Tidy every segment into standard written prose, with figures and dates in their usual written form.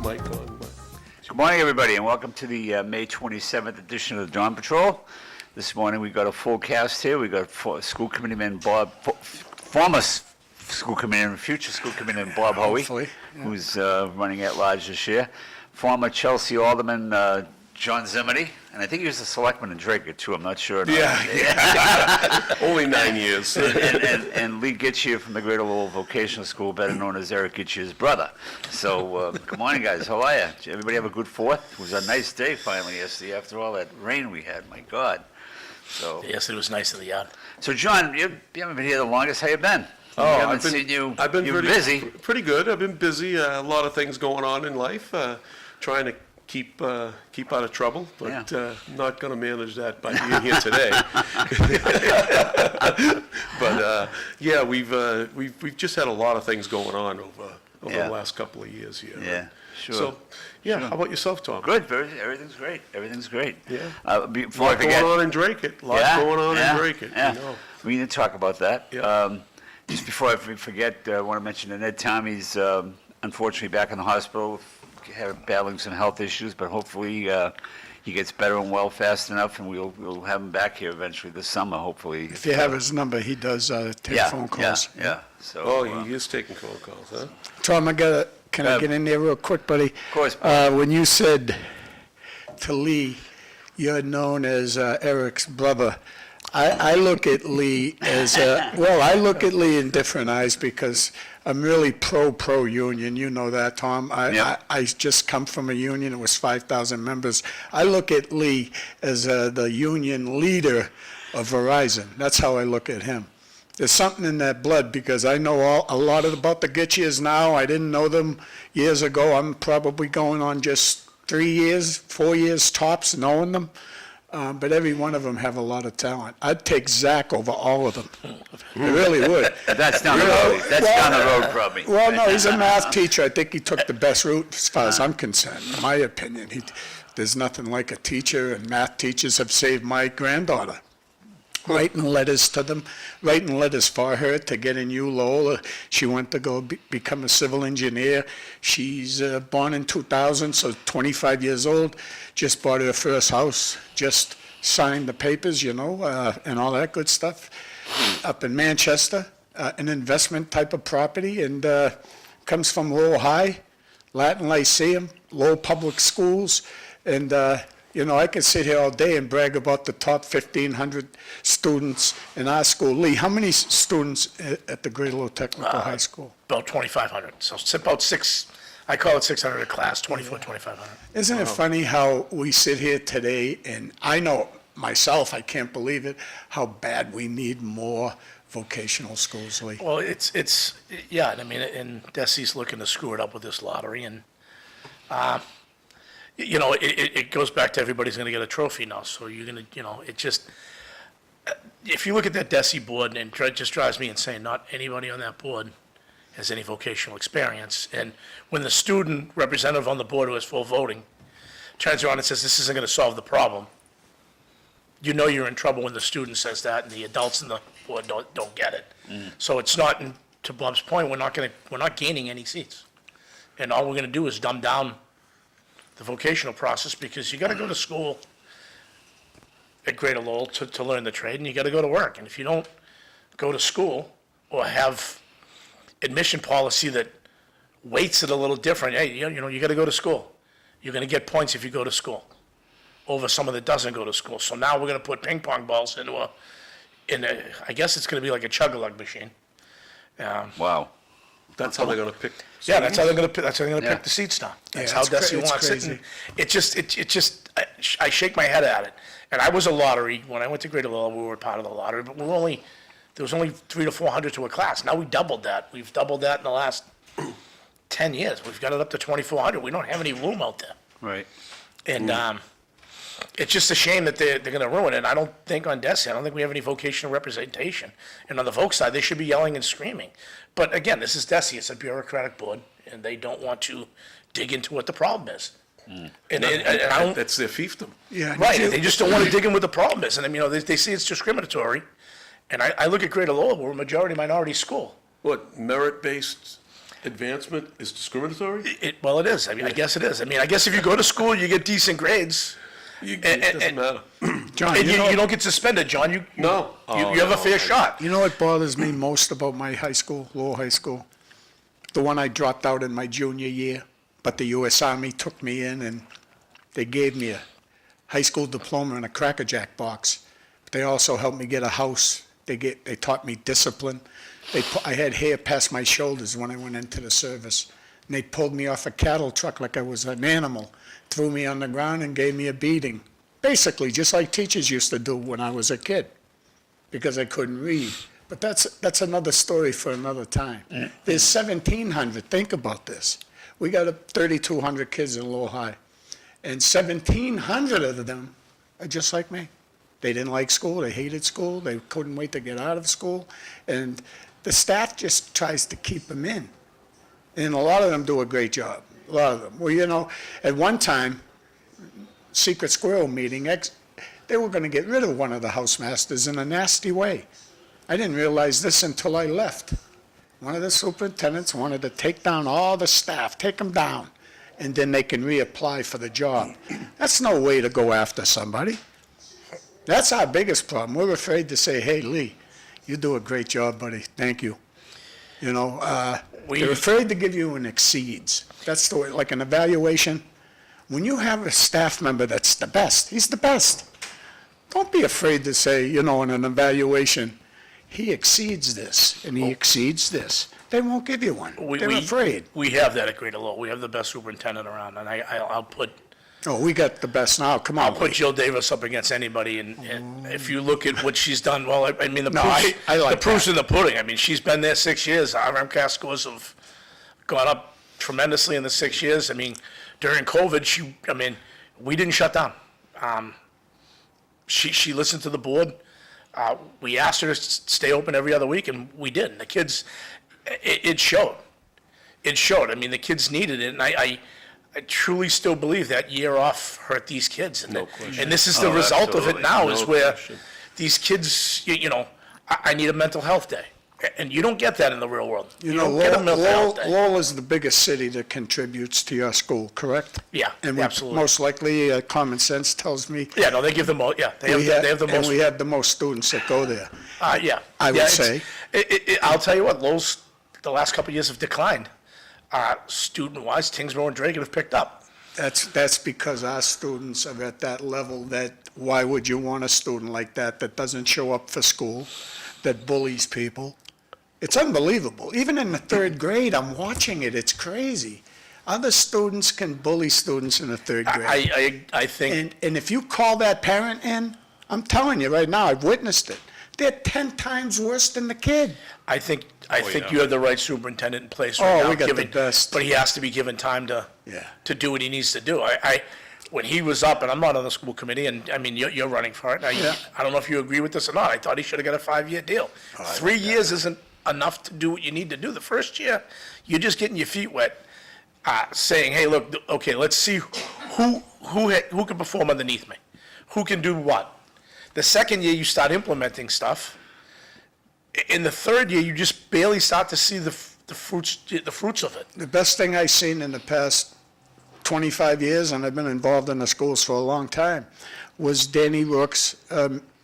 Mike on. Good morning, everybody, and welcome to the May 27th edition of the Dawn Patrol. This morning we got a full cast here. We got School Committeeman Bob, former school committee, future school committee, Bob Hoey, Hopefully, yeah. who's running at large this year. Former Chelsea Alderman John Zimini, and I think he was a selectman in Draker too. I'm not sure. Yeah. Only 9 years. and Lee Gitschier from the Greater Lowell Vocational School, better known as Eric Gitschier's brother. So, good morning, guys. How are you? Did everybody have a good 4th? It was a nice day finally yesterday after all that rain we had. My God. So. Yes, it was nice in the yard. So, John, you haven't been here the longest. How you been? I've been You've pretty busy. Pretty good. I've been busy. A lot of things going on in life. Trying to keep out of trouble, but not going to manage that by being here today. But yeah, we've just had a lot of things going on over the last couple of years here. Yeah, sure. So yeah, how about yourself, Tom? Good. Everything's great. Everything's great. Yeah. Before A I lot forget, going on in Drake. A lot going on in Drake. Yeah. You know. We need to talk about that. Yeah. Just before I forget, I want to mention that Ned Tommy's unfortunately back in the hospital, battling some health issues, but hopefully he gets better and well fast enough, and we'll have him back here eventually this summer, hopefully. If you have his number, he does take phone calls. Yeah. So. Oh, he is taking phone calls, huh? Tom, can I get in there real quick, buddy? Of course. When you said to Lee, you're known as Eric's brother, I look at Lee as, I look at Lee in different eyes because I'm really pro-union. You know that, Tom. I just come from a union. It was 5,000 members. I look at Lee as the union leader of Verizon. That's how I look at him. There's something in that blood because I know a lot about the Gitschiers now. I didn't know them years ago. I'm probably going on just 3 years, 4 years tops knowing them. But every one of them have a lot of talent. I'd take Zach over all of them. I really would. That's down the road. That's down the road, probably. Well, no, he's a math teacher. I think he took the best route as far as I'm concerned, in my opinion. There's nothing like a teacher, and math teachers have saved my granddaughter. Writing letters to them, writing letters for her to get in Lowell. She went to go become a civil engineer. She's born in 2000, so 25 years old. Just bought her first house, just signed the papers, and all that good stuff. Up in Manchester, an investment type of property, and comes from Lowell High, Latin Lyceum, Lowell Public Schools, and I could sit here all day and brag about the top 1,500 students in our school. Lee, how many students at the Greater Lowell Technical High School? About 2,500. So it's about I call it 600 a class, 2,500. Isn't it funny how we sit here today, and I know myself, I can't believe it, how bad we need more vocational schools, Lee. Well, and Desi's looking to screw it up with this lottery, and it goes back to everybody's going to get a trophy now. So you're going to, it just, if you look at that Desi board, and it just drives me insane, not anybody on that board has any vocational experience. And when the student representative on the board who has full voting turns around and says, this isn't going to solve the problem, you're in trouble when the student says that and the adults in the board don't get it. So it's not, to Bob's point, we're not gaining any seats. And all we're going to do is dumb down the vocational process, because you got to go to school at Greater Lowell to learn the trade, and you got to go to work. And if you don't go to school or have admission policy that weights it a little different, hey, you got to go to school. You're going to get points if you go to school over someone that doesn't go to school. So now we're going to put ping pong balls into I guess it's going to be like a chug-a-lug machine. Wow. That's how they're going to pick. Yeah, that's how they're going to pick the seats now. That's how Desi wants crazy. it. And I shake my head at it. And I was a lottery when I went to Greater Lowell. We were part of the lottery, but there was only 300 to 400 to a class. Now we doubled that. We've doubled that in the last 10 years. We've got it up to 2,400. We don't have any room out there. Right. And it's just a shame that they're going to ruin it. And I don't think on Desi, I don't think we have any vocational representation. And on the Voc side, they should be yelling and screaming. But again, this is Desi. It's a bureaucratic board, and they don't want to dig into what the problem is. And I don't. That's their fiefdom. Yeah, Right. They just don't want to dig in what the problem is. And they see it's discriminatory. And I look at Greater Lowell, we're a majority minority school. What, merit-based advancement is discriminatory? Well, it is. I guess it is. I guess if you go to school, you get decent grades. It doesn't matter. John, And you know, you don't get suspended, John. No. You have a fair shot. you know what bothers me most about my high school, Lowell High School? The one I dropped out in my junior year, but the U.S. Army took me in and they gave me a high school diploma in a Cracker Jack box. They also helped me get a house. They taught me discipline. I had hair past my shoulders when I went into the service. And they pulled me off a cattle truck like I was an animal, threw me on the ground and gave me a beating. Basically, just like teachers used to do when I was a kid, because I couldn't read. But that's another story for another time. There's 1,700, think about this. We got 3,200 kids in Lowell High, and 1,700 of them are just like me. They didn't like school, they hated school, they couldn't wait to get out of school, and the staff just tries to keep them in. And a lot of them do a great job, a lot of them. Well, you know, at one time, secret squirrel meeting, they were going to get rid of one of the housemasters in a nasty way. I didn't realize this until I left. One of the superintendents wanted to take down all the staff, take them down, and then they can reapply for the job. That's no way to go after somebody. That's our biggest problem. We're afraid to say, hey, Lee, you do a great job, buddy. Thank you. You know, they're afraid to give you an exceeds. That's the way, like an evaluation. When you have a staff member that's the best, he's the best. Don't be afraid to say, you know, in an evaluation, he exceeds this and he exceeds this. They won't give you one. They're afraid. We have that at Greater Lowell. We have the best superintendent around, and I'll put Oh, we got the best now. Come on. I'll put Jill Davis up against anybody, and if you look at what she's done, well, I mean, the No, proof's, I like the proof's that. in the pudding. I mean, she's been there 6 years. Our MCAS scores have gone up tremendously in the 6 years. I mean, during COVID, we didn't shut down. She listened to the board. We asked her to stay open every other week, and we did. And the kids, it showed. It showed. I mean, the kids needed it, and I truly still believe that year off hurt these kids. And, and this is the result of it now, is where these kids, I need a mental health day. And you don't get that in the real world. You know, don't get a mental health day. Lowell is the biggest city that contributes to your school, correct? Yeah, And absolutely. most likely, common sense tells me Yeah, no, they give the most, yeah, they have the and most. we have the most students that go there. Yeah. I would Yeah, say. I'll tell you what, Lowell's, the last couple of years have declined. Student-wise, Tingsboro and Dragon have picked up. That's because our students are at that level that, why would you want a student like that doesn't show up for school, that bullies people? It's unbelievable. Even in the third grade, I'm watching it, it's crazy. Other students can bully students in the third grade. I think, And if you call that parent in, I'm telling you right now, I've witnessed it. They're 10 times worse than the kid. I think you have the right superintendent in place right now. Oh, we got the best. But he has to be given time to Yeah. do what he needs to do. When he was up, and I'm not on the school committee, and I mean, you're running for it. Yeah. I don't know if you agree with this or not. I thought he should have got a 5-year deal. 3 years isn't enough to do what you need to do. The first year, you're just getting your feet wet, saying, hey, look, okay, let's see who can perform underneath me. Who can do what? The second year, you start implementing stuff. In the third year, you just barely start to see the fruits of it. The best thing I've seen in the past 25 years, and I've been involved in the schools for a long time, was Danny Rourke's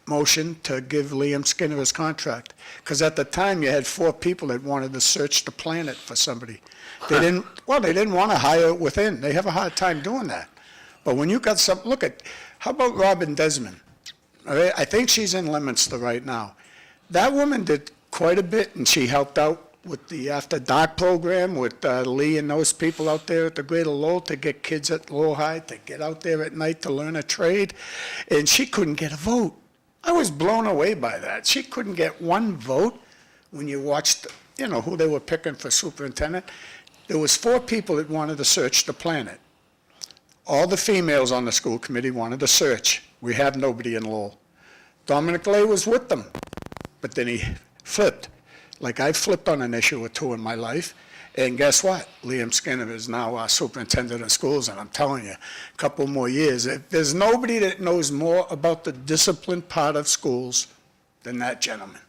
motion to give Liam Skinner his contract. Because at the time, you had 4 people that wanted to search the planet for somebody. They didn't want to hire within. They have a hard time doing that. But when you got how about Robin Desmond? All right, I think she's in Leominster right now. That woman did quite a bit, and she helped out with the After Dark program with Lee and those people out there at the Greater Lowell to get kids at Lowell High to get out there at night to learn a trade, and she couldn't get a vote. I was blown away by that. She couldn't get one vote when you watched, who they were picking for superintendent. There was 4 people that wanted to search the planet. All the females on the school committee wanted to search. We have nobody in Lowell. Dominic Lay was with them, but then he flipped. Like I flipped on an issue or 2 in my life, and guess what? Liam Skinner is now our superintendent of schools, and I'm telling you, a couple more years, there's nobody that knows more about the discipline part of schools than that gentleman.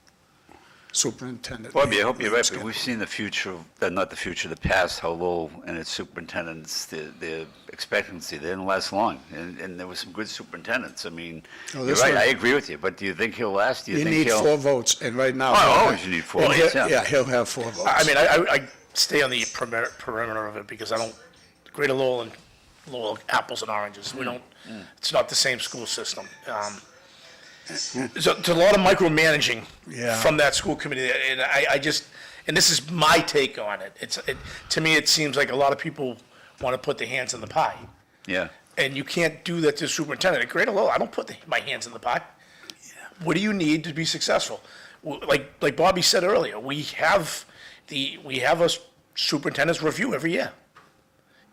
superintendent. Bobby, I hope you're right, name's but gonna- we've seen the future, not the future, the past, how Lowell and its superintendents, their expectancy, they didn't last long. And there were some good superintendents. I mean, Oh, you're this right, one- I agree with you, but do you think he'll last? Do you You think need he'll? 4 votes, and right now. Oh, he'll always have- you need 4 and votes, he'll- yeah. Yeah, he'll have 4 votes. I mean, I stay on the perimeter of it because I don't, Greater Lowell and Lowell, apples and oranges. We don't, it's not the same school system. So there's a lot of micromanaging Yeah. from that school committee, and I just, and this is my take on it. To me, it seems like a lot of people want to put their hands in the pie. Yeah. And you can't do that to the superintendent. At Greater Lowell, I don't put my hands in the pie. What do you need to be successful? Like Bobby said earlier, we have a superintendent's review every year.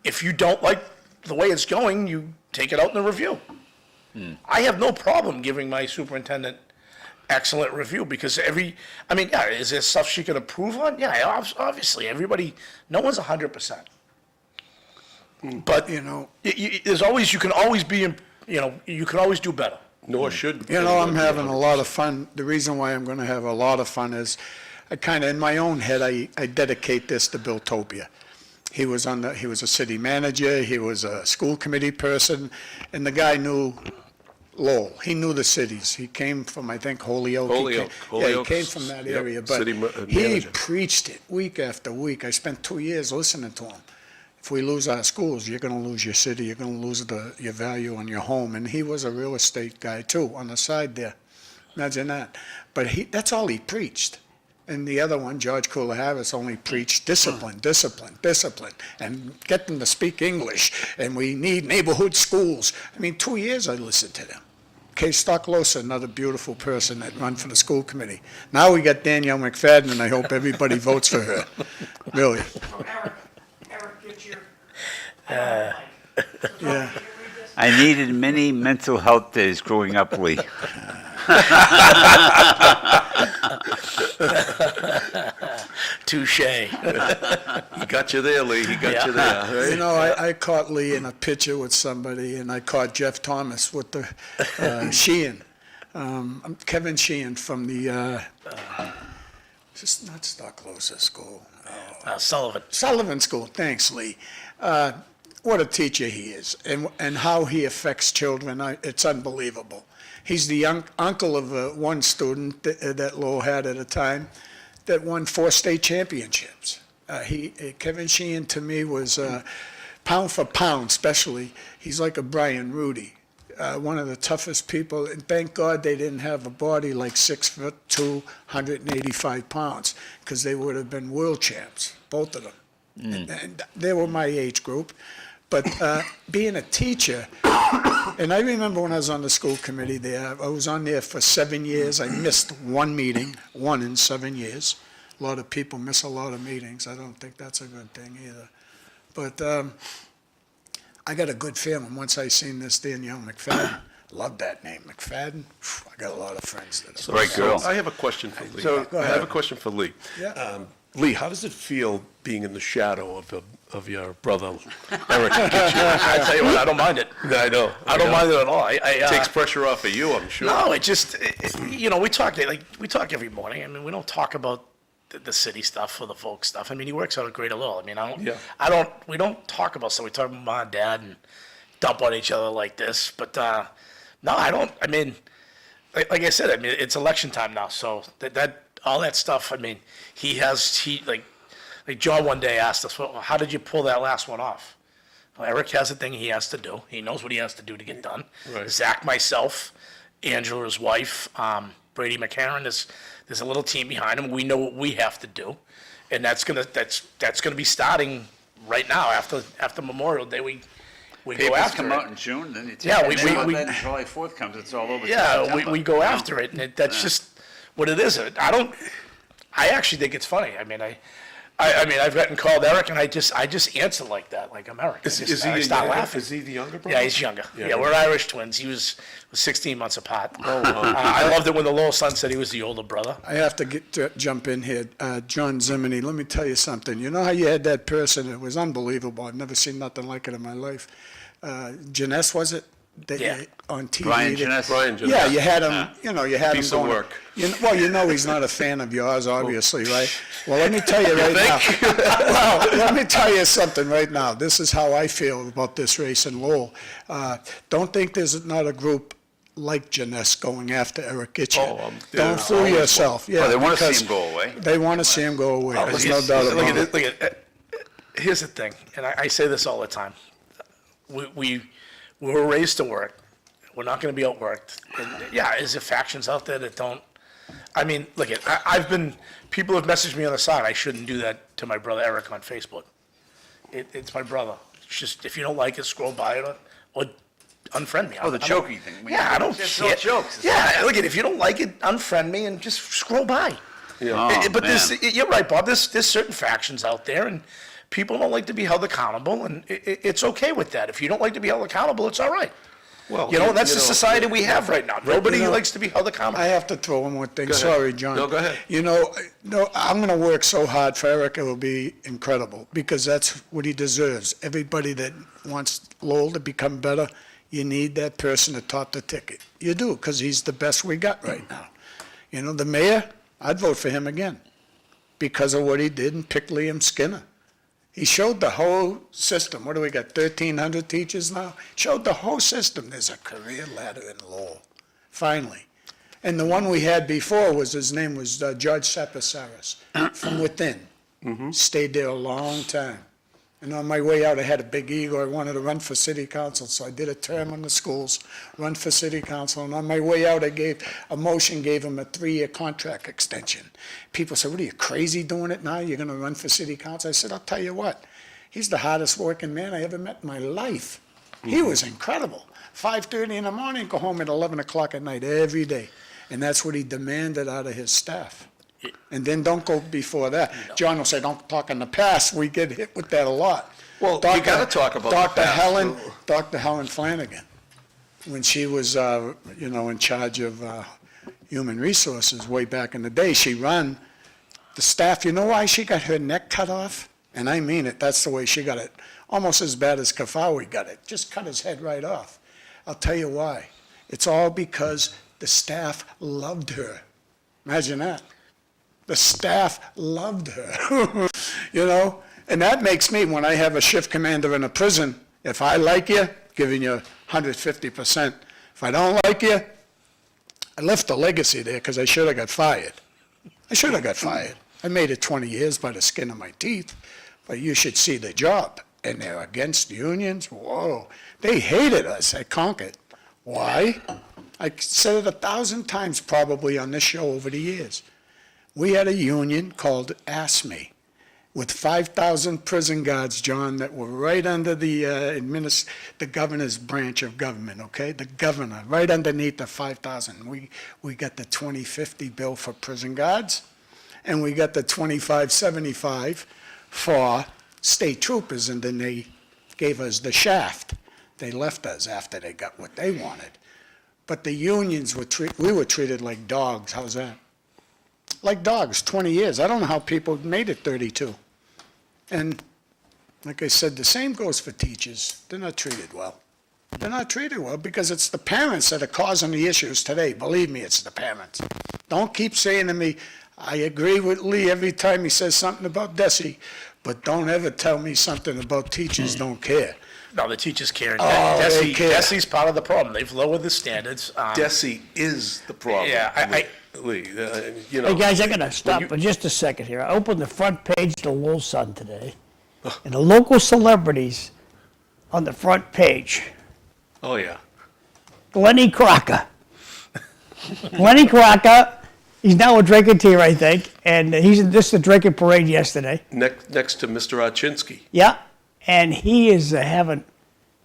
If you don't like the way it's going, you take it out in the review. I have no problem giving my superintendent excellent review because is there stuff she can improve on? Yeah, obviously, no one's 100%. But, You know, you can always do better. Nor should. You know, I'm having a lot of fun. The reason why I'm going to have a lot of fun is I kind of, in my own head, I dedicate this to Bill Topia. He was a city manager, he was a school committee person, and the guy knew Lowell. He knew the cities. He came from, I think, Holyoke. Holyoke. Yeah, he Holyoke's- came from that yep, area, but city he manager. preached it week after week. I spent 2 years listening to him. If we lose our schools, you're going to lose your city, you're going to lose your value on your home. And he was a real estate guy, too, on the side there. Imagine that. But that's all he preached. And the other one, George Harris, only preached discipline, discipline, discipline, and get them to speak English. And we need neighborhood schools. I mean, 2 years I listened to them. Kay Stocklosa, another beautiful person that run for the school committee. Now we got Danielle McFadden, and I hope everybody votes for her. Really. Eric Gitschier. Yeah. I needed many mental health days growing up, Lee. Touche. He got you there, Lee. He got Yeah. you there. You Right? know, I caught Lee in a picture with somebody, and I caught Jeff Thomas with the Sheehan, Kevin Sheehan from the, just not Stocklosa School, Sullivan. Sullivan School. Thanks, Lee. What a teacher he is, and how he affects children. It's unbelievable. He's the uncle of one student that Lowell had at a time that won 4 state championships. Kevin Sheehan, to me, was pound for pound, especially. He's like a Brian Rudy, one of the toughest people. And thank God they didn't have a body like 6'2", 185 pounds, because they would have been world champs, both of them. And they were my age group. But being a teacher, and I remember when I was on the school committee there, I was on there for 7 years. I missed one meeting, one in 7 years. A lot of people miss a lot of meetings. I don't think that's a good thing either. But I got a good feeling once I seen this Danielle McFadden. Love that name, McFadden. I got a lot of friends that are. Great girl. I have a question for Lee. So- Go I ahead. have a question for Lee. Yeah. Lee, how does it feel being in the shadow of your brother, Eric Gitschier? I tell you what, I don't mind it. I know. I don't mind it at all. Takes pressure off of you, I'm sure. No, we talk every morning. I mean, we don't talk about the city stuff or the folk stuff. I mean, he works out at Greater Lowell. I mean, we don't talk about stuff. We talk about mom and dad and dump on each other like this. But no, I don't. I mean, like I said, I mean, it's election time now, so that all that stuff. I mean, like John one day asked us, well, how did you pull that last one off? Well, Eric has a thing he has to do. He knows what he has to do to get done. Right. Zach, myself, Angela, his wife, Brady McCarron, there's a little team behind him. We know what we have to do, and that's gonna be starting right now after Memorial Day. We go Papers after come it. out in June, then you take Yeah, it. we- Then July 4th comes, it's all over. Yeah, September, we go you know? after it, and that's just what it is. I actually think it's funny. I mean, I've gotten called Eric, and I just answer like that, like I'm Eric. I start laughing. Is he the younger brother? Yeah, he's younger. Yeah. Yeah, we're Irish twins. He was 16 months apart. I loved it when the Lowell son said he was the older brother. I have to jump in here. John Zimini, let me tell you something. You know how you had that person? It was unbelievable. I've never seen nothing like it in my life. Janess, was it? that Yeah. on TV. Brian that- Jeunesse? Brian Jeunesse. Yeah, you had him, you had Piece him of going. work. Well, he's not a fan of yours, obviously, right? Well, let me tell you right now. Well, let me tell you something right now. This is how I feel about this race in Lowell. Don't think there's not a group like Jeunesse going after Eric Gitschier. Oh, Don't there's fool always yourself. Yeah, Well, they want to because see him go away. They want to see him go away. Oh, There's look no at- doubt look about at it. it. Look at here's the thing, and I say this all the time. We were raised to work. We're not going to be outworked. And yeah, is there factions out there that don't? I mean, look at people have messaged me on the side. I shouldn't do that to my brother Eric on Facebook. It's my brother. It's just if you don't like it, scroll by it or unfriend me. Oh, the I don't- choking thing. Yeah, I don't It's care. all jokes. Yeah, look at if you don't like it, unfriend me and just scroll by. Oh, But man. you're right, Bob. There's certain factions out there, and people don't like to be held accountable, and it's okay with that. If you don't like to be held accountable, it's all right. Well, That's the society we have right now. Nobody likes to be held accountable. I have to throw one more thing. Go ahead. Sorry, John. No, go ahead. No, I'm going to work so hard for Eric, it will be incredible, because that's what he deserves. Everybody that wants Lowell to become better, you need that person to top the ticket. You do, because he's the best we got right now. The mayor, I'd vote for him again, because of what he did and pick Liam Skinner. He showed the whole system. What do we got, 1,300 teachers now? Showed the whole system. There's a career ladder in Lowell, finally. And the one we had before his name was George Anthes, from within. Stayed there a long time. And on my way out, I had a big ego. I wanted to run for city council, so I did a term on the schools, run for city council. And on my way out, I gave him a 3-year contract extension. People said, "What are you, crazy doing it now? You're going to run for city council?" I said, "I'll tell you what, he's the hardest working man I ever met in my life." He was incredible. 5:30 in the morning, go home at 11 o'clock at night every day. And that's what he demanded out of his staff. And then don't go before that. John will say, "Don't talk in the past." We get hit with that a lot. Well, you gotta talk about the past. Dr. Helen Flanagan, when she was, in charge of human resources way back in the day, she run the staff. You know why she got her neck cut off? And I mean it. That's the way she got it. Almost as bad as Kafawi got it. Just cut his head right off. I'll tell you why. It's all because the staff loved her. Imagine that. The staff loved her, and that makes me, when I have a shift commander in a prison, if I like you, giving you 150%. If I don't like you, I left a legacy there because I should have got fired. I made it 20 years by the skin of my teeth, but you should see the job. And they're against unions. Whoa, they hated us at Concord. Why? I said it 1,000 times probably on this show over the years. We had a union called ASME with 5,000 prison guards, John, that were right under the governor's branch of government, okay? The governor, right underneath the 5,000. We got the 2050 bill for prison guards, and we got the 2575 for state troopers, and then they gave us the shaft. They left us after they got what they wanted. But the unions we were treated like dogs. How's that? Like dogs, 20 years. I don't know how people made it 32. And like I said, the same goes for teachers. They're not treated well. They're not treated well because it's the parents that are causing the issues today. Believe me, it's the parents. Don't keep saying to me, I agree with Lee every time he says something about Desi, but don't ever tell me something about teachers don't care. No, the teachers care. Oh, they care. Desi's part of the problem. They've lowered the standards. Desi is the problem. Yeah, Lee, Hey, guys, I gotta stop for just a second here. I opened the front page of the Lowell Sun today, and the local celebrities on the front page. Oh, yeah. Lenny Crocker. Lenny Crocker, he's now a Drinker-tier, I think, and he's in the drinking parade yesterday. Next to Mr. Ochinsky. Yeah, and he is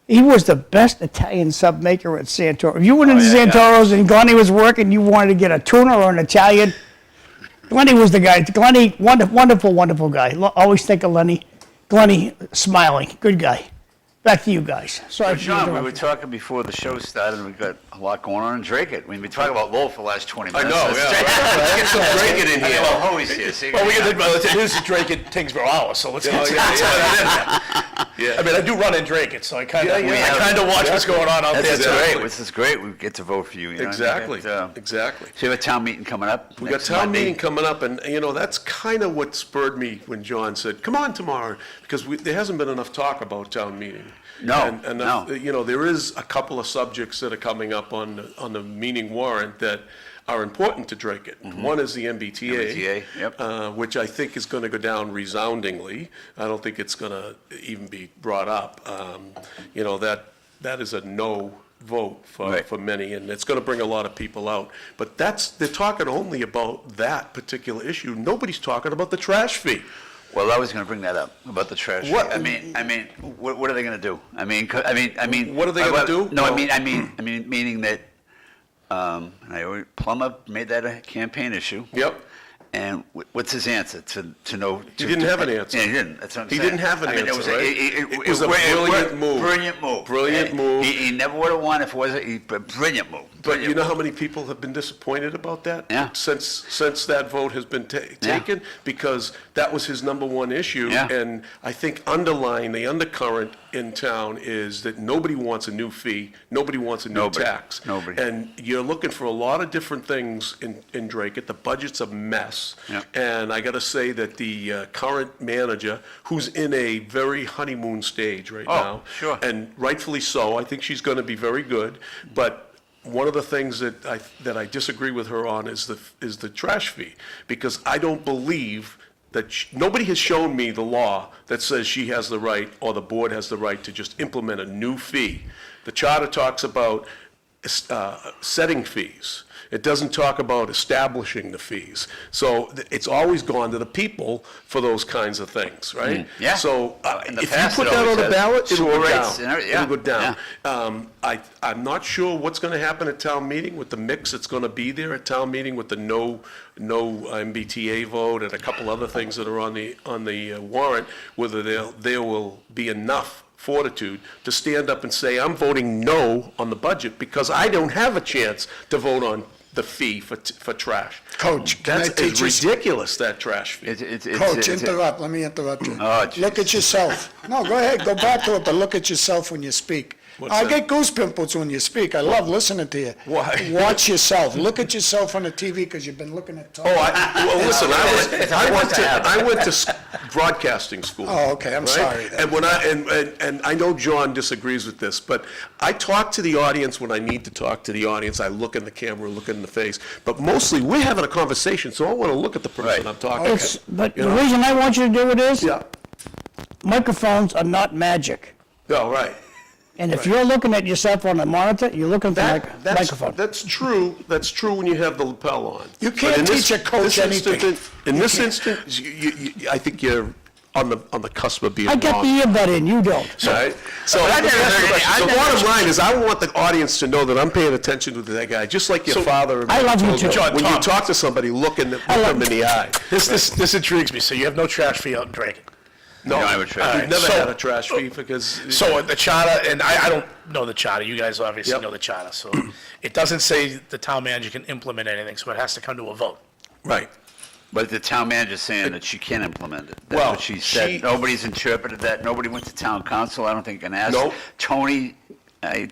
he was the best Italian sub maker at Santoro. If you went into Santoro's and Glenny was working, you wanted to get a tuna or an Italian, Glenny was the guy. Glenny, wonderful, wonderful guy. Always think of Lenny. Glenny, smiling, good guy. Back to you guys. Sorry for John, we were interrupting. talking before the show started, and we've got a lot going on in Drake It. We've been talking about Lowell for the last 20 I minutes. know, yeah. Let's get some Drake It in here. Well, Hoey's here. See, Well, we can here's the Drake at Tingsboro Hour, so let's get Oh, to yeah, yeah. Yeah. I mean, I do run and drink it, so I kind of, Yeah, yeah. I kind of watch what's going on out there. This is too. great. This is great. We get to vote for you. You know? Exactly, So exactly. you have a town meeting coming up. We got next town Monday. meeting coming up, and, that's kind of what spurred me when John said, come on tomorrow, because there hasn't been enough talk about town meeting. No, And, no. there is a couple of subjects that are coming up on the meeting warrant that are important to Drake it. One is the MBTA. MBTA, yep. Which I think is going to go down resoundingly. I don't think it's going to even be brought up. That is a no vote Right. for many, and it's going to bring a lot of people out. But they're talking only about that particular issue. Nobody's talking about the trash fee. Well, I was going to bring that up about the trash. What- I mean, what are they going to do? I mean, What are they gonna do? No, Well- meaning that, Plummer made that a campaign issue. Yep. And what's his answer to know? He didn't have an answer. Yeah, he didn't. That's what I'm He saying. didn't have an I mean, answer, it was right? It was a brilliant move. Brilliant move. Brilliant move. He never would have won if it wasn't. Brilliant move. But Brilliant you know move. how many people have been disappointed about that? Yeah. Since that vote has been taken, because that was his number one issue. Yeah. And I think the undercurrent in town is that nobody wants a new fee, nobody wants a new Nobody. tax. Nobody. And you're looking for a lot of different things in Drake. The budget's a mess. Yeah. And I got to say that the current manager, who's in a very honeymoon stage right Oh, now. sure. And rightfully so, I think she's going to be very good. But one of the things that I disagree with her on is the trash fee, because I don't believe that nobody has shown me the law that says she has the right, or the board has the right, to just implement a new fee. The charter talks about setting fees. It doesn't talk about establishing the fees. So it's always gone to the people for those kinds of things, right? Yeah. So In the if you past, put it that always on the has. ballot, it'll Sewer go rates down. and everything, It'll go yeah, down. I'm not sure what's going to happen at town meeting with the mix that's going to be there at town meeting with the no MBTA vote and a couple other things that are on the warrant, whether there will be enough fortitude to stand up and say, I'm voting no on the budget because I don't have a chance to vote on the fee for trash. Coach, can I That's teach you? ridiculous, that trash fee. Coach, interrupt, let me interrupt you. Oh, Look at yourself. No, go ahead, go back to it, but look at yourself when you speak. What's I that? get goose pimples when you speak. I love listening to you. Why? Watch yourself. Look at yourself on the TV because you've been looking at. Oh, well, listen, I went to broadcasting school. Oh, okay, I'm right? sorry then. And when and I know John disagrees with this, but I talk to the audience when I need to talk to the audience. I look in the camera, look in the face, but mostly we're having a conversation, so I want to look at the person Right. I'm talking It's, to. but You the know? reason I want you to do it is, Yeah, microphones are not magic. oh, right. And if you're looking at yourself on a monitor, you're looking for a microphone. That's true when you have the lapel on. You can't But in this- teach a coach this instant- anything. In this instance, I think you're on the cusp of being I wrong. got the earbud in, you don't. Right? So But I let me never ask you a heard question. any- I The never- bottom line is, I want the audience to know that I'm paying attention to that guy, just like your father. I love you too. John, When you Tom. talk to somebody, look them in the eye. This intrigues me. So you have no trash fee out in Drake. No, You don't have a trash we've fee. never So- had a trash fee because. So the charter, and I don't know the charter, you guys obviously Yep. know the charter, so it doesn't say the town manager can implement anything, so it has to come to a vote. Right. But the town manager's saying that she can implement it. That's Well, what she said. she- Nobody's interpreted that. Nobody went to town council. I don't think can ask. Nope. Tony,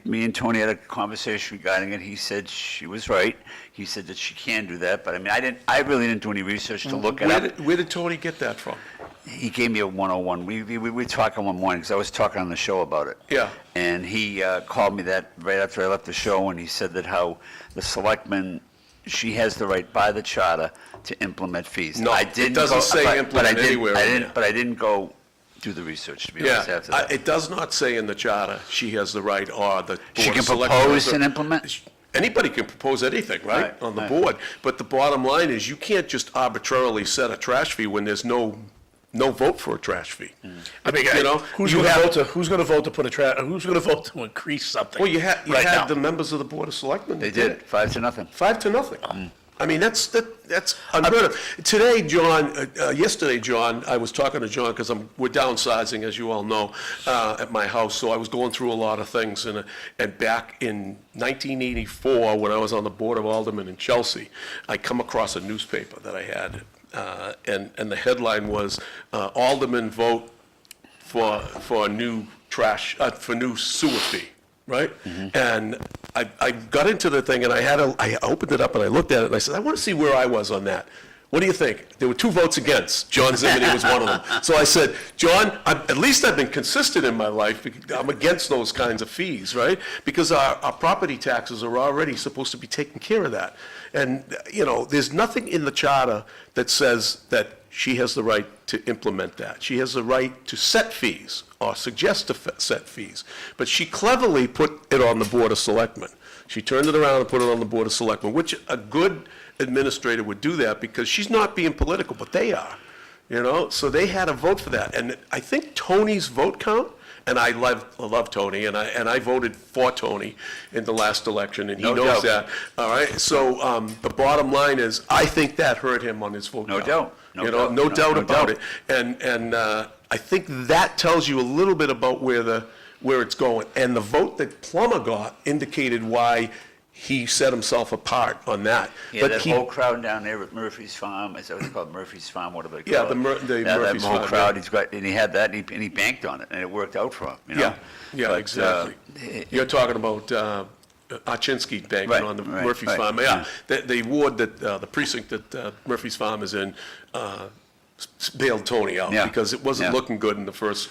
me and Tony had a conversation regarding it. He said she was right. He said that she can do that, but I mean, I really didn't do any research to look it up. Where did Tony get that from? He gave me a 101. We were talking one morning, because I was talking on the show about it. Yeah. And he called me that right after I left the show, and he said that how the selectman, she has the right by the charter to implement fees. No, I it didn't doesn't go- say but I implement didn't- anywhere I in didn't, there. but I didn't go do the research, to be honest, after that. It does not say in the charter she has the right or the. She Board can of Selectmen propose has the- and implement? Anybody can propose anything, right, Right, on the right. board. But the bottom line is, you can't just arbitrarily set a trash fee when there's no vote for a trash fee. I mean, You know, who's you going to have- vote to, who's going to vote to put who's going to vote to increase something? Well, you had right now? the members of the Board of Selectmen. They that did, it. 5-0. 5-0. I mean, that's unheard of. Today, John, yesterday, John, I was talking to John, because we're downsizing, as you all know, at my house, so I was going through a lot of things, and back in 1984, when I was on the Board of Aldermen in Chelsea, I come across a newspaper that I had, and the headline was, Aldermen vote for a new trash, for new sewer fee, right? And I got into the thing, and I opened it up, and I looked at it, and I said, I want to see where I was on that. What do you think? There were 2 votes against. John Zimini was one of them. So I said, John, at least I've been consistent in my life. I'm against those kinds of fees, right? Because our property taxes are already supposed to be taking care of that. And, you know, there's nothing in the charter that says that she has the right to implement that. She has the right to set fees or suggest to set fees. But she cleverly put it on the Board of Selectmen. She turned it around and put it on the Board of Selectmen, which a good administrator would do that because she's not being political, but they are, you know? So they had a vote for that. And I think Tony's vote count, and I love Tony, and I voted for Tony in the last election, and he No knows doubt. that. All right, so the bottom line is, I think that hurt him on his vote No count. doubt. No You know, doubt. no doubt No about doubt. it. And I think that tells you a little bit about where it's going. And the vote that Plummer got indicated why he set himself apart on that. Yeah, But that he- whole crowd down there at Murphy's Farm, is that what they call it, Murphy's Farm, whatever they Yeah, call it? the Yeah, Murphy's that whole Farm, crowd, yeah. and he had that, and he banked on it, and it worked out for him, you know? Yeah, yeah, But, exactly. You're talking about Archinsky banking Right, on the right, Murphy's right, Farm. yeah. Yeah, the ward that, the precinct that Murphy's Farm is in, bailed Tony out Yeah, because it wasn't yeah. looking good in the first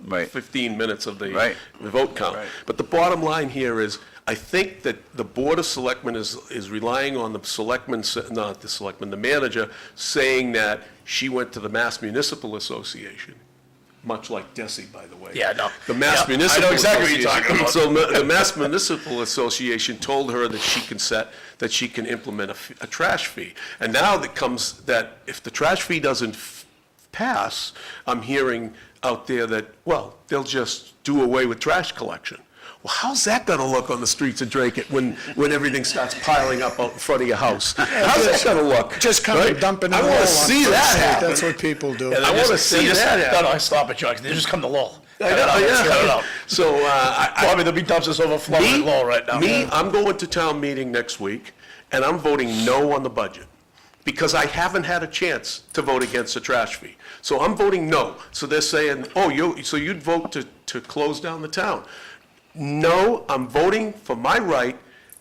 Right. 15 minutes of the Right. the vote count. Right. But the bottom line here is, I think that the Board of Selectmen is relying on the selectmen, not the selectman, the manager, saying that she went to the Mass Municipal Association, much like Desi, by the way. Yeah, no. The Mass Yeah, Municipal I know exactly what you're Association- talking about. So the Mass Municipal Association told her that she can implement a trash fee. And now that comes that if the trash fee doesn't pass, I'm hearing out there that, well, they'll just do away with trash collection. Well, how's that gonna look on the streets of Drake when everything starts piling up out in front of your house? How's that gonna look? Just come and Right? dump in the I Lowell wanna on see First that Street. happen. That's what people do. Yeah, I wanna see that happen. No, stop it, John. They just come to Lowell. I know, yeah. Cut it out. So, Bobby, there'll be dumpsters overflowing at Lowell right now. I'm going to town meeting next week, and I'm voting no on the budget, because I haven't had a chance to vote against the trash fee. So I'm voting no. So they're saying, oh, so you'd vote to close down the town. No, I'm voting for my right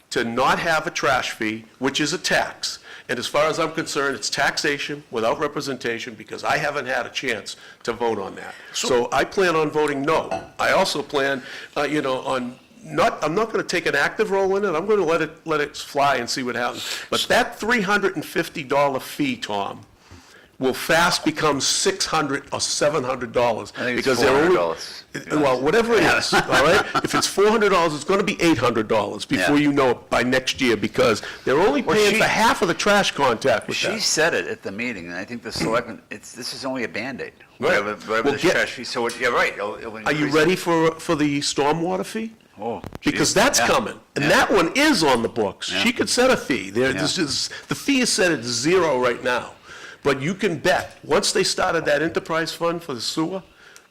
to not have a trash fee, which is a tax. And as far as I'm concerned, it's taxation without representation, because I haven't had a chance to vote on that. So I plan on voting no. I also plan, on I'm not going to take an active role in it. I'm going to let it fly and see what happens. But that $350 fee, Tom, will fast become $600 or $700. I think it's because they're only- $400. Well, whatever it is, all right? If it's $400, it's going to be $800 before Yeah. you know it by next year, because they're only Well, paying she- for half of the trash contact with She that. said it at the meeting, and I think the selectmen, this is only a Band-Aid, Right. whatever Well, the get- trash fee, so you're right. It'll Are you increase- ready for the stormwater fee? Oh, Because geez. that's Yeah. coming, and Yeah. that one is on the books. Yeah. She could set a fee. Yeah. The fee is set at 0 right now. But you can bet, once they started that enterprise fund for the sewer,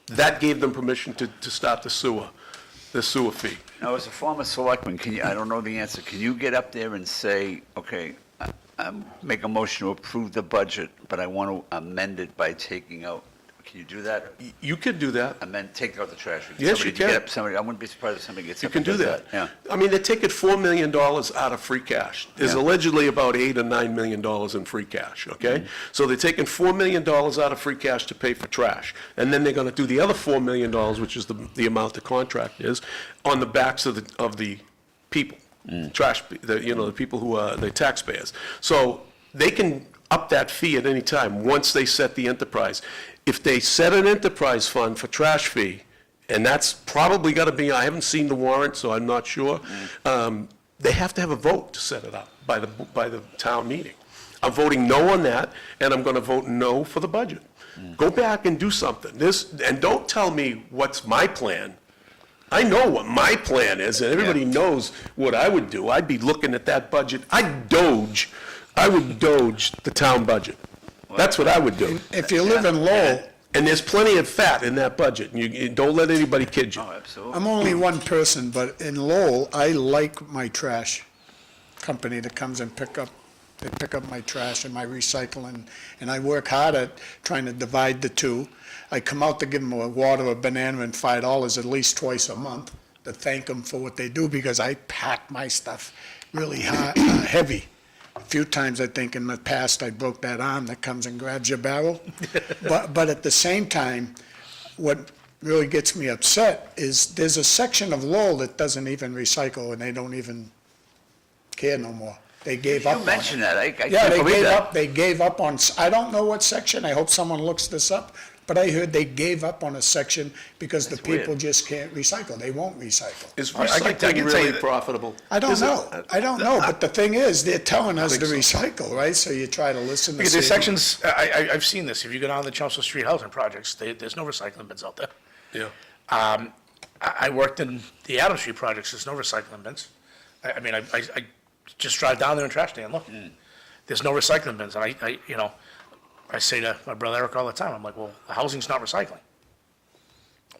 that gave them permission to start the sewer fee. Now, as a former selectman, I don't know the answer, can you get up there and say, okay, I make a motion to approve the budget, but I want to amend it by taking out, can you do that? You could do that. Take out the trash. Yes, Somebody you get can. up- Somebody, I wouldn't be surprised if somebody gets You up can and do does that. Yeah. I mean, they're taking $4 million out of free cash. There's Yeah. allegedly about $8 or $9 million in free cash, okay? Mm-hmm. So they're taking $4 million out of free cash to pay for trash. And then they're gonna do the other $4 million, which is the amount the contract is, on the backs of the people. The people who are the taxpayers. So they can up that fee at any time, once they set the enterprise. If they set an enterprise fund for trash fee, and that's probably got to be, I haven't seen the warrant, so I'm not sure, they have to have a vote to set it up by the town meeting. I'm voting no on that, and I'm going to vote no for the budget. Go back and do something. And don't tell me what's my plan. I know what my plan is, and everybody knows what I would do. I'd be looking at that budget. I would doge the town budget. That's what I would do. If you live in Lowell, And there's plenty of fat in that budget, and you don't let anybody kid you. Oh, absolutely. I'm only one person, but in Lowell, I like my trash company that comes and pick up They pick up my trash and my recycling, and I work hard at trying to divide the two. I come out to give them a water, a banana, and $5 at least twice a month to thank them for what they do, because I pack my stuff really heavy. A few times, I think, in the past, I broke that arm that comes and grabs your barrel. But at the same time, what really gets me upset is there's a section of Lowell that doesn't even recycle, and they don't even care no more. They gave up on You it. mentioned that, I Yeah, can't they believe gave that. up, they gave up on, I don't know what section, I hope someone looks this up, but I heard they gave up on a section because the That's weird. people just can't recycle, they won't recycle. Is I can tell recycling you really that- profitable? I don't Is it? know, but the thing is, they're telling us to think so. recycle, right? So you try to listen to. Because there's see- sections, I've seen this, if you go down the Chelmsford Street housing projects, there's no recycling bins out there. Yeah. I worked in the Adams Street projects, there's no recycling bins. I mean, I just drive down there and trash day and look. There's no recycling bins, and I say to my brother Eric all the time, I'm like, well, the housing's not recycling.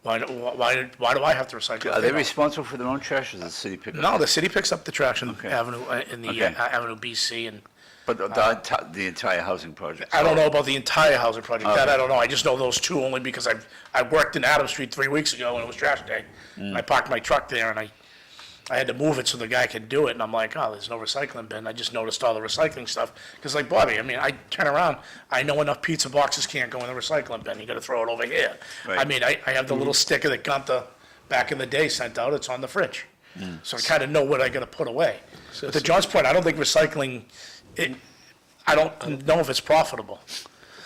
Why do I have to recycle? Are they responsible for their own trash, or does the city pick it up? No, the city picks up the trash in Okay. Avenue, in the Okay. Avenue BC, and But the entire housing project? I don't know about the entire housing project, that Okay. I don't know, I just know those two only because I worked in Adams Street 3 weeks ago when it was trash day. And I parked my truck there and I had to move it so the guy could do it, and I'm like, oh, there's no recycling bin, I just noticed all the recycling stuff. Because like Bobby, I mean, I turn around, I know enough pizza boxes can't go in the recycling bin, you gotta throw it over here. I Right. mean, I have the little sticker that Gunther, back in the day, sent out, it's on the fridge. So I kinda know what I gotta put away. But to John's point, I don't think recycling, I don't know if it's profitable.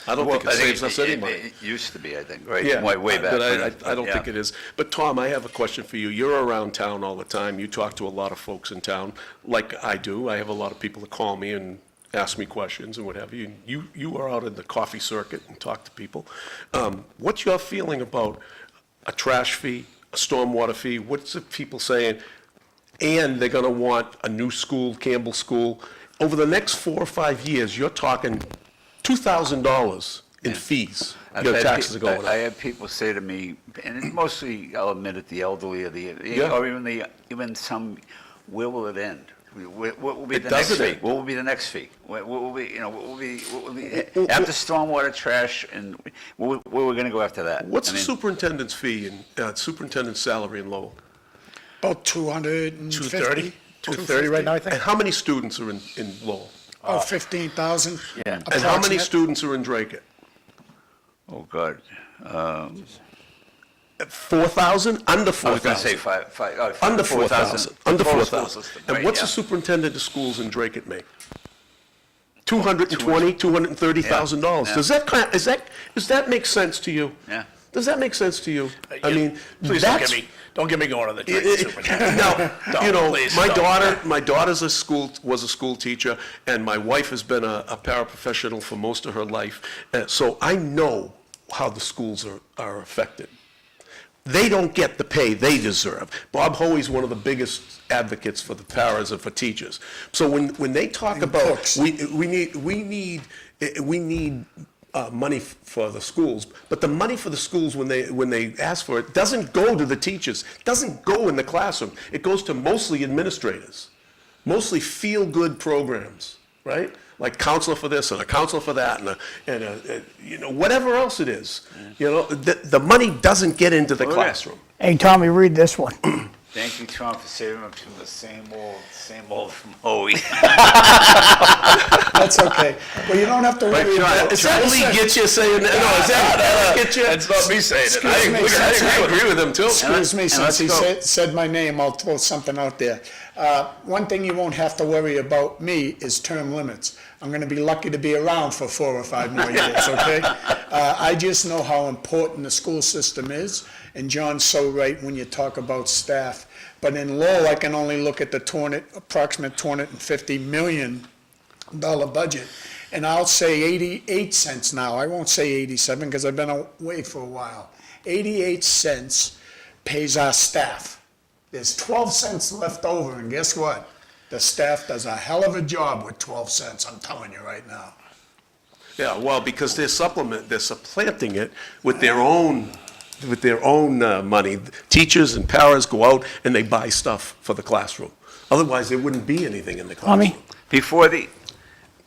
I don't think it saves us any money. It used to be, I think, right? Yeah, Way back. but I don't Yeah. think it is. But Tom, I have a question for you. You're around town all the time. You talk to a lot of folks in town, like I do. I have a lot of people that call me and ask me questions and what have you. You are out in the coffee circuit and talk to people. What's your feeling about a trash fee, a stormwater fee? What's the people saying? And they're gonna want a new school, Campbell School. Over the next 4 or 5 years, you're talking $2,000 in fees. Your taxes are going I up. have people say to me, and it's mostly, I'll admit it, the elderly or Yeah. or even some, where will it end? What will be It the next doesn't fee? end. What will be the next fee? What will be, what will be, after stormwater, trash, and where we're gonna go after that? What's I the mean, superintendent's fee and superintendent's salary in Lowell? About 250. 230, 230 right now, I think. And how many students are in Lowell? Oh, 15,000. Yeah. And how many approximate. students are in Drake? Oh, God. 4,000? Under I was gonna say 4,000? five. Under 4,000. Under Total school 4,000. system, And right, what's yeah. the superintendent of schools in Drake make? $220,000, $230,000. Yeah. Does that make sense to you? Yeah. Does that make sense to you? I mean, Please that's. don't get me going on the drink superintendent. No, Don't, you know, please, my don't. daughter's was a school teacher, and my wife has been a paraprofessional for most of her life. So I know how the schools are affected. They don't get the pay they deserve. Bob Hoey's one of the biggest advocates for the paras and for teachers. So when they talk And about, cooks. we need money for the schools, but the money for the schools, when they ask for it, doesn't go to the teachers, doesn't go in the classroom. It goes to mostly administrators, mostly feel-good programs, right? Like counselor for this and a counselor for that and a whatever else it is. You know, the money doesn't get into the Oh, yeah. classroom. Hey, Tommy, read this one. Thank you, Tom, for saving us from the same old from Hoey. That's okay. Well, you don't have to worry about. Is that Lee Gitschier saying that? No, is that Gitschier? That's not me saying it. Excuse me, I agree with him too. Excuse me, And since he let's go. said my name, I'll throw something out there. One thing you won't have to worry about me is term limits. I'm gonna be lucky to be around for 4 or 5 more years, okay? I just know how important the school system is, and John's so right when you talk about staff. But in Lowell, I can only look at the approximate $250 million budget, and I'll say 88 cents now. I won't say 87 because I've been away for a while. 88 cents pays our staff. There's 12 cents left over, and guess what? The staff does a hell of a job with 12 cents, I'm telling you right now. Yeah, well, because they're supplanting it with their own money. Teachers and paras go out and they buy stuff for the classroom. Otherwise, there wouldn't be anything in the classroom. Tommy? Before the,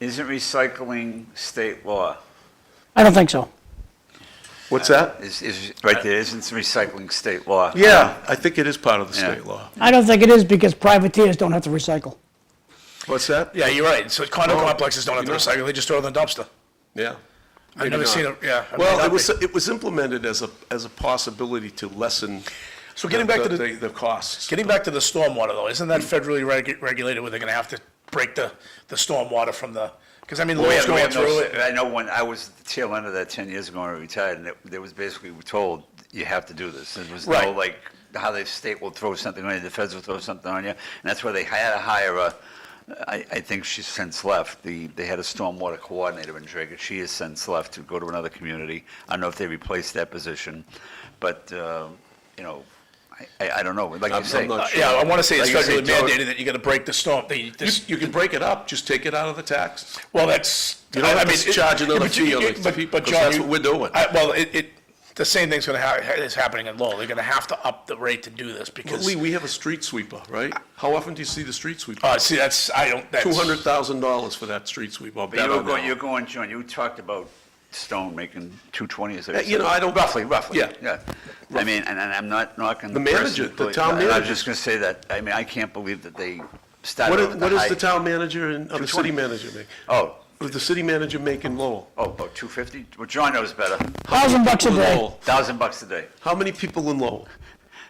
Isn't recycling state law? I don't think so. What's that? Right there, isn't recycling state law? Yeah, I think it is part of the Yeah. state law. I don't think it is because privateers don't have to recycle. What's that? Yeah, you're right. So condo Oh, complexes don't have to you know. recycle, they just throw it in the dumpster. Yeah. I've Maybe never not. seen it, yeah. I mean, Well, that'd it was implemented as a possibility to lessen So getting back to the costs. Getting back to the stormwater though, isn't that federally regulated where they're gonna have to break the stormwater from the, because I mean, Lowell's going through it. I know when I was at the tail end of that 10 years ago when I retired, and there was basically told, you have to do this. There was no, Right. like, how the state will throw something on you, the feds will throw something on you, and that's where they had to hire I think she's since left, they had a stormwater coordinator in Dragon. She has since left to go to another community. I don't know if they replaced that position, but, you know, I don't know, like you I'm say. not sure. Yeah, I wanna say it's Like you say, federally George- mandated that you gotta break the storm, You can break it up, just take it out of the taxes. well, that's. You don't I have mean, to charge another but you- fee on you- the but- people, but because John, that's what we're doing. Well, the same thing's is happening in Lowell. They're gonna have to up the rate to do this But because, Lee, we have a street sweeper, right? How often do you see the street sweeper? see, that's, I don't, that's. $200,000 for that street sweep, I'll But bet you're on going, that. you're going, John, you talked about Stone making 220, is that? You know, I don't- Roughly, Yeah. yeah. I mean, and I'm not knocking. The manager, person, the town but I was manager. just gonna say that, I mean, I can't believe that they What started is, with what the does high. the town manager and, or the 220. city manager make? Oh, What does the city manager make in Lowell? about 250? Well, John knows better. $1,000 a In day. Lowell. $1,000 a day. How many people in Lowell?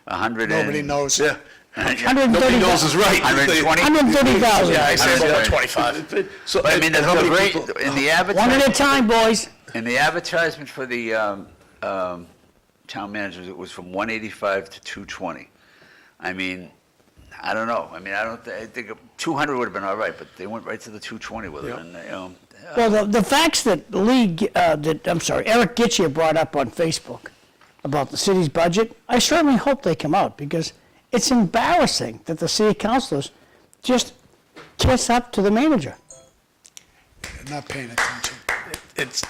100 Nobody and. knows. Yeah, Yeah. 130,000. nobody knows is right. 120? 130,000. Yeah, I say about 130. 125. So, I mean, and how the many rate, people? in the One at a advertisement, time, boys. in the advertisement for the town managers, it was from 185 to 220. I mean, I don't know. I mean, I think 200 would have been all right, but they went right to the 220 with it. Yeah. And, you know, Well, the facts that Eric Gitschier brought up on Facebook about the city's budget, I certainly hope they come out because it's embarrassing that the city councilors just kiss up to the manager. They're not paying attention. It's,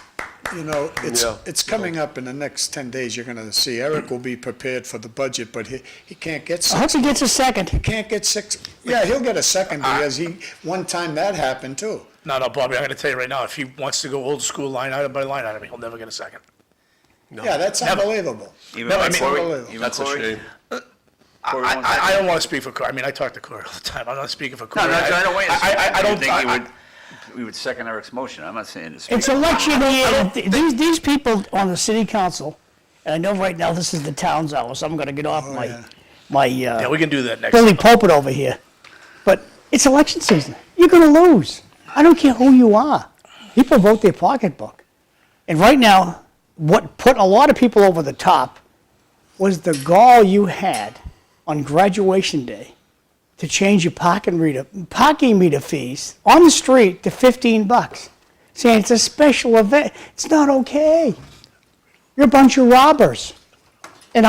You know, Yeah. it's coming up in the next 10 days, you're gonna see Eric will be prepared for the budget, but he can't get I hope six. he gets a second. Can't get six, yeah, he'll get a second because one time that happened too. no, Bobby, I'm gonna tell you right now, if he wants to go old school line item by line item, he'll never get a second. Yeah, that's Never. unbelievable. even No, I with mean- Corey, Unbelievable. even That's a Corey? shame. Corey wants that? I don't wanna speak for Corey, I mean, I talk to Corey all the time, I'm not speaking for No, Corey. no, I don't want you to I don't, think we would second Eric's motion. I'm not saying this. It's election year. These people on the city council, and I know right now this is the town's hour, so I'm gonna get off my yeah, we can do that next. Billy Pulpit over here. But it's election season. You're gonna lose. I don't care who you are. People vote their pocketbook. And right now, what put a lot of people over the top was the gall you had on graduation day to change your parking meter fees on the street to $15, saying it's a special event. It's not okay. You're a bunch of robbers. And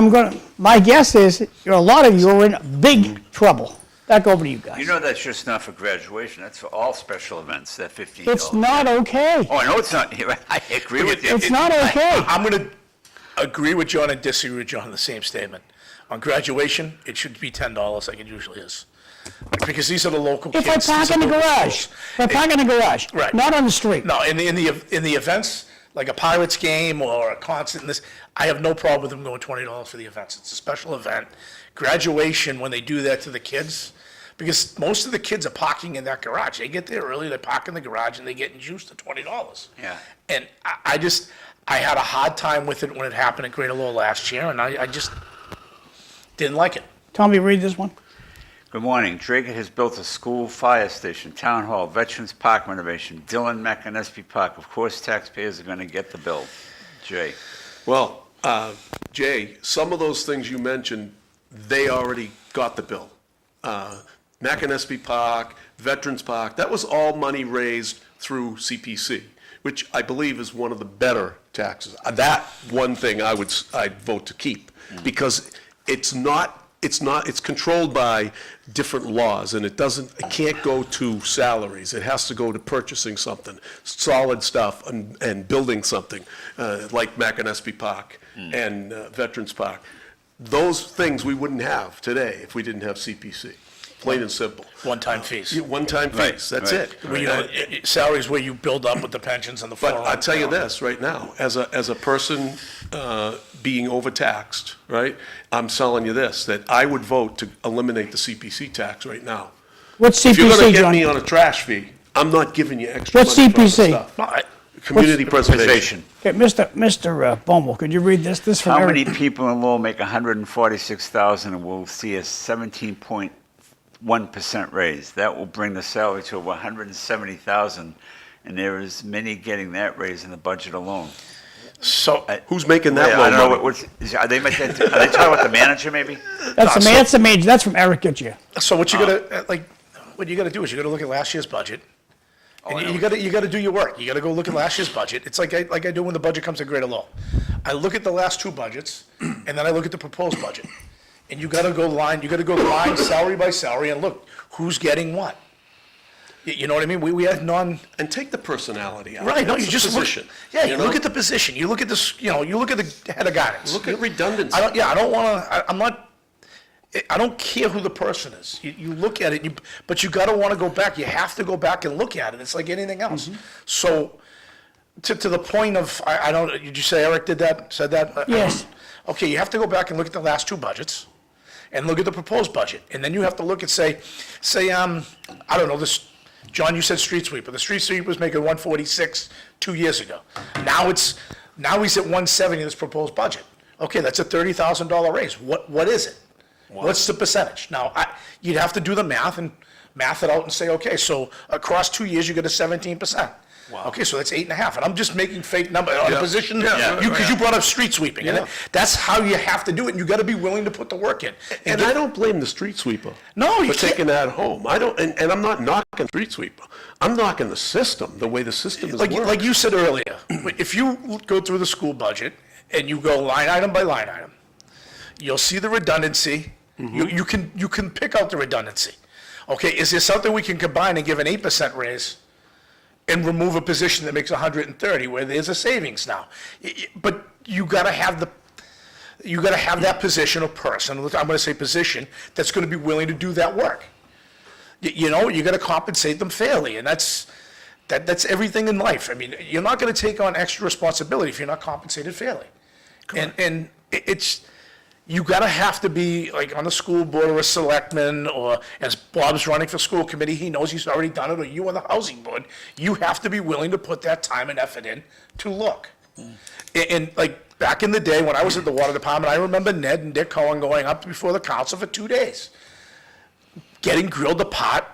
my guess is a lot of you are in big trouble. Back over to you guys. You know that's just not for graduation. That's for all special events, that $15. It's not okay. Oh, I know it's not. I agree with you. It's not okay. I'm gonna agree with John and disagree with John in the same statement. On graduation, it should be $10 like it usually is. Because these are the local kids. If I these park are in the local garage, schools. if I park in the garage, Right. not on the street. No, in the events, like a Pirates game or a concert and this, I have no problem with them going $20 for the events. It's a special event. Graduation, when they do that to the kids, because most of the kids are parking in that garage. They get there early, they park in the garage, and they get juiced to $20. Yeah. And I had a hard time with it when it happened at Greater Lowell last year, and I just didn't like it. Tommy, read this one. Good morning. Dragon has built a school, fire station, town hall, Veterans Park renovation, Dillon, McInnesby Park. Of course, taxpayers are going to get the bill. Jay. Well, Jay, some of those things you mentioned, they already got the bill. Maconesby Park, Veterans Park, that was all money raised through CPC, which I believe is one of the better taxes. That one thing I'd vote to keep, because it's controlled by different laws, and it can't go to salaries. It has to go to purchasing something, solid stuff, and building something, like Maconesby Park and Veterans Park. Those things we wouldn't have today if we didn't have CPC. plain and simple. One-time fees. One-time fees, that's right. it. Where, you know, salaries where you build up with the pensions and the 401k. But I tell you this right now, as a person being overtaxed, right? I'm telling you this, that I would vote to eliminate the CPC tax right now. What's If you're gonna CPC, get me John? on a trash fee, I'm not giving you extra money What's for other CPC? stuff. No, Community preservation. Okay, Mr. Bomil, could you read this? This from How Eric. many people in Lowell make 146,000 and will see a 17.1% raise? That will bring the salary to over 170,000, and there is many getting that raise in the budget alone. So, Who's making that I low don't know, money? are they talking about the manager, maybe? That's the major, that's from Eric Gitschier. so what you gotta, what you gotta do is you gotta look at last year's budget. And you gotta do your work. You gotta go look at last year's budget. It's like I do when the budget comes in Greater Lowell. I look at the last two budgets, and then I look at the proposed budget. And you gotta go line salary by salary and look, who's getting what? You know what I mean? We had And take the personality out. right, no, That's you the just look, position, yeah, you know? look at the position, you look at this, you look at the head of guidance. Look at redundancy. I don't care who the person is. You look at it, but you gotta wanna go back. You have to go back and look at it. It's like anything else. So, to the point of, I don't, did you say Eric said that? Yes. Okay, you have to go back and look at the last two budgets and look at the proposed budget. And then you have to look at, say, I don't know, John, you said street sweeper. The street sweeper was making 146 2 years ago. Now he's at 170 in this proposed budget. Okay, that's a $30,000 raise. What is it? What's the percentage? Now, you'd have to do the math and math it out and say, okay, so across 2 years, you get a 17%. Wow. Okay, so that's 8.5, and I'm just making fake number on a position, Yeah. because you brought up street sweeping, and Yeah. that's how you have to do it, and you gotta be willing to put the work in. And I don't blame the street sweeper. No, you For can't. taking that home. I don't, and I'm not knocking street sweeper. I'm knocking the system, the way the system is working. Like you said earlier, if you go through the school budget and you go line item by line item, you'll see the redundancy. You can pick out the redundancy. Okay, is there something we can combine and give an 8% raise and remove a position that makes 130 where there's a savings now? But you gotta have that position or person, I'm gonna say position, that's gonna be willing to do that work. You gotta compensate them fairly, and that's everything in life. I mean, you're not gonna take on extra responsibility if you're not compensated fairly. And you gotta have to be like on the school board or a selectman, or as Bob's running for school committee, he knows he's already done it, or you on the housing board, you have to be willing to put that time and effort in to look. And like back in the day when I was at the water department, I remember Ned and Dick Cohen going up before the council for 2 days, getting grilled apart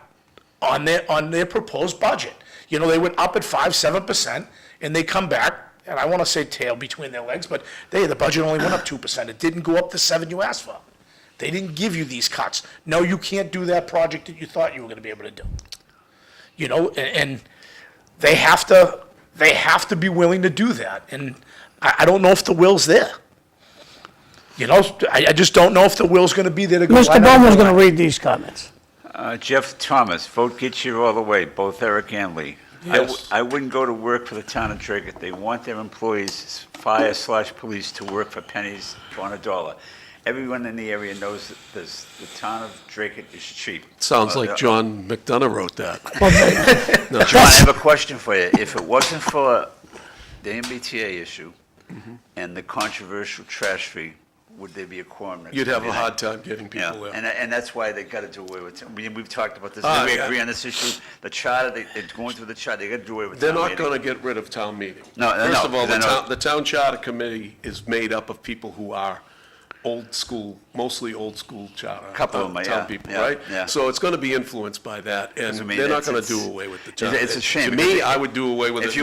on their proposed budget. They went up at 5-7%, and they come back, and I want to say tail between their legs, but the budget only went up 2%. It didn't go up the 7 you asked for. They didn't give you these cuts. No, you can't do that project that you thought you were going to be able to do. And they have to be willing to do that. And I don't know if the will's there. I just don't know if the will's going to be there to go. Mr. Bomil's going to read these comments. Jeff Thomas, vote Gitschier all the way, both Eric and Lee. Yes. I wouldn't go to work for the town of Dracut. They want their employees, fire/police, to work for pennies on a dollar. Everyone in the area knows that the town of Dracut is cheap. Sounds like John McDonough wrote that. John, I have a question for you. If it wasn't for the MBTA issue and the controversial trash fee, would there be a quorum? next You'd have a Monday hard night? time getting Yeah, people there. and that's why they got to do away with it. We've talked about this. Ah, We yeah. agree on this issue. The charter, they're going through the charter. They got to do away with. They're town not meeting. going to get rid of town meeting. No, First of all, they're not. the town charter committee is made up of people who are old school, mostly old school charter. Couple of them, town yeah, people, yeah, right? yeah. So it's going to be influenced by that, and I mean, they're not it's- going to do it's- away with the it's- charter. it's a shame, To because me, I would do away with it. If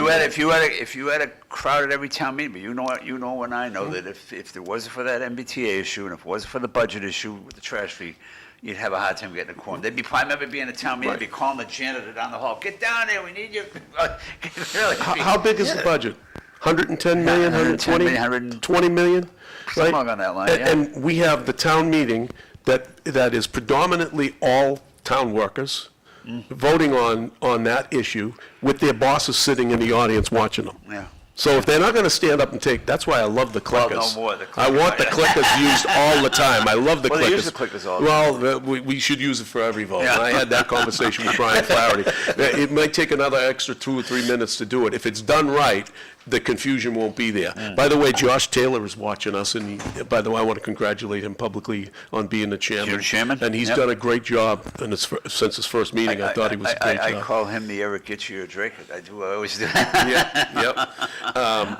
you had a crowd at every town meeting, but you know and I know that if there wasn't for that MBTA issue and if it wasn't for the budget issue with the trash fee, you'd have a hard time getting a quorum. I remember being at a town meeting, Right. they'd be calling the janitor down the hall, get down there, we need you. Really, How big is the budget? 110 million, 110 120, million, 20 million? Something right? along that line, And- yeah. And we have the town meeting that is predominantly all town workers voting on that issue with their bosses sitting in the audience watching them. Yeah. So if they're not going to stand up and take, that's why I love the Well, clickers. no more, the I want the clickers used all the time. I love the clickers. Well, they use the clickers all the Well, we should use it for every vote. Yeah. And I had that conversation with Brian Flaherty. It might take another extra 2 or 3 minutes to do it. If it's done right, the confusion won't be there. By the way, Josh Taylor is watching us, and by the way, I want to congratulate him publicly on being the chairman. You're the chairman? And he's Yep. done a great job since his first meeting. I thought he was a great I job. call him the Eric Gitschier Drake. I always do. Yep.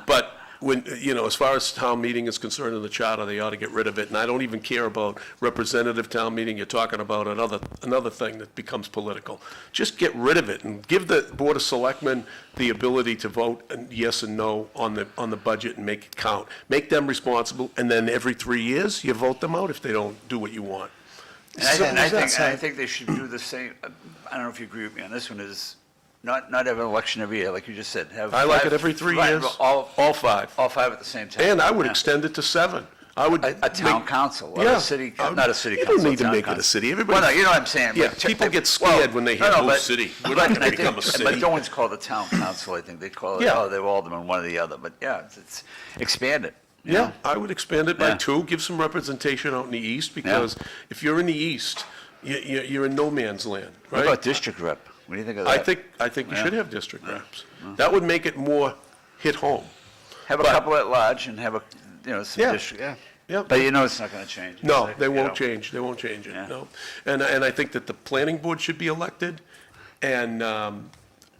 But when, as far as town meeting is concerned in the charter, they ought to get rid of it. And I don't even care about representative town meeting. You're talking about another thing that becomes political. Just get rid of it and give the Board of Selectmen the ability to vote yes and no on the budget and make it count. Make them responsible, and then every 3 years, you vote them out if they don't do what you want. And I think they should do the same. I don't know if you agree with me on this one. Is not have an election every year, like you just said. Have I like five- it every 3 right, years, All 5. five at the same time. And I would Yeah. extend it to 7. I would. A town make- council, or Yeah. a city, I would- not a city you council. don't need to town make it a council. city. Everybody- Well, no, you know what I'm saying. Yeah, but people get scared when they hear no, whole but- city. We're but not gonna I become a think- city. But no one's called a town council, I think. They call it, Yeah. they're aldermen, one or the other. But yeah, it's expand it. you Yeah, know? I would expand it by Yeah. 2, give some representation out in the east, because if you're in the east, you're in no man's land, What right? about district rep? What do you think of that? I think you Yeah. should have district reps. That would make it more hit home. Have a but- couple at large and have some Yeah. district, yeah. Yeah. But it's not going to change. No, It's they like, won't change, they won't change it, Yeah. no. And I think that the planning board should be elected, and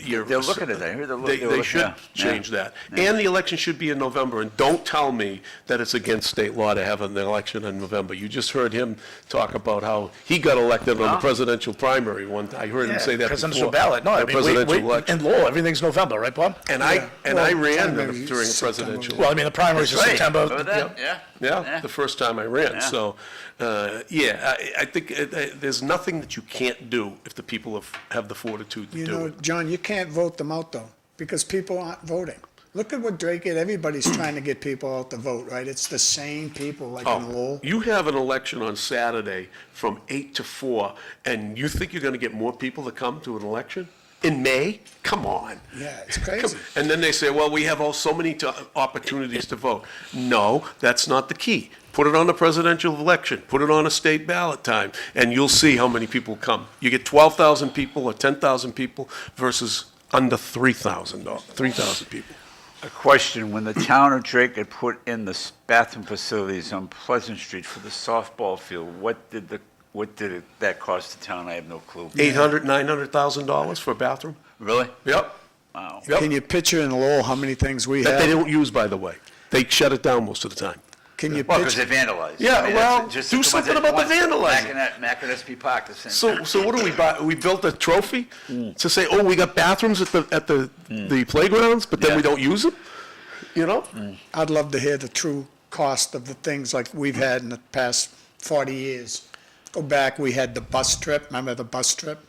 you're. They're looking at that. I hear they're They, looking- they should yeah, change yeah. that. And the election should be in November, and don't tell me that it's against state law to have an election in November. You just heard him talk about how he got elected on the No. presidential primary one, I heard him say that before. Presidential ballot, no, I The mean, presidential wait, election. in Lowell, everything's November, right, Bob? And I Well, ran primary during a September. presidential. Well, I mean, the primaries are Right. September. Remember that? Yep. Yeah, the first time I ran, Yeah. so, I think there's nothing that you can't do if the people have the fortitude to You do know, it. John, you can't vote them out, though, because people aren't voting. Look at what Drake did. Everybody's trying to get people out to vote, right? It's the same people like in Lowell. You have an election on Saturday from 8 to 4, and you think you're gonna get more people to come to an election? In May? Come on. Yeah, it's crazy. And then they say, well, we have so many opportunities to vote. No, that's not the key. Put it on the presidential election, put it on a state ballot time, and you'll see how many people come. You get 12,000 people or 10,000 people versus under 3,000 people. A question, when the town of Drake had put in the bathroom facilities on Pleasant Street for the softball field, what did that cost the town? I have no clue. $800,000, $900,000 for a bathroom? Really? Yep. Wow. Yep. Can you picture in Lowell how many things we That they have? don't use, by the way. They shut it down most of the time. Can you Well, because picture? they vandalized. Yeah, I mean, well, that's just do the something ones that about the went vandalizing. Mac and SP Park, the same. So what do we buy? We built a trophy to say, oh, we got bathrooms at the playgrounds, but then we Yeah. don't use them? You know? I'd love to hear the true cost of the things like we've had in the past 40 years. Go back, we had the bus trip. Remember the bus trip?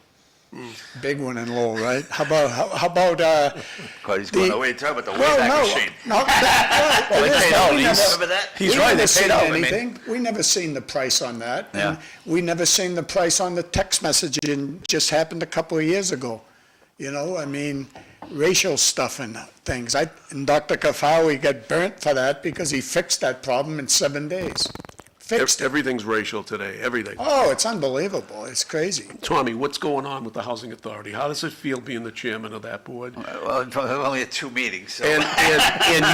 Big one in Lowell, right? How about, God, he's going away, talk about the well, Wayback no, Machine. no, well, they it is, paid but out. we He's- never- Remember that? He's we right, never they seen paid out. I mean, anything. We never seen the price on that. Yeah. And we never seen the price on the text messaging, just happened a couple of years ago. You know, I mean, racial stuff and things. And Dr. Kafawi got burnt for that because he fixed that problem in 7 days. Fixed it. Everything's racial today, everything. Oh, it's unbelievable. It's crazy. Tommy, what's going on with the Housing Authority? How does it feel being the chairman of that board? Well, we only had 2 meetings, so. And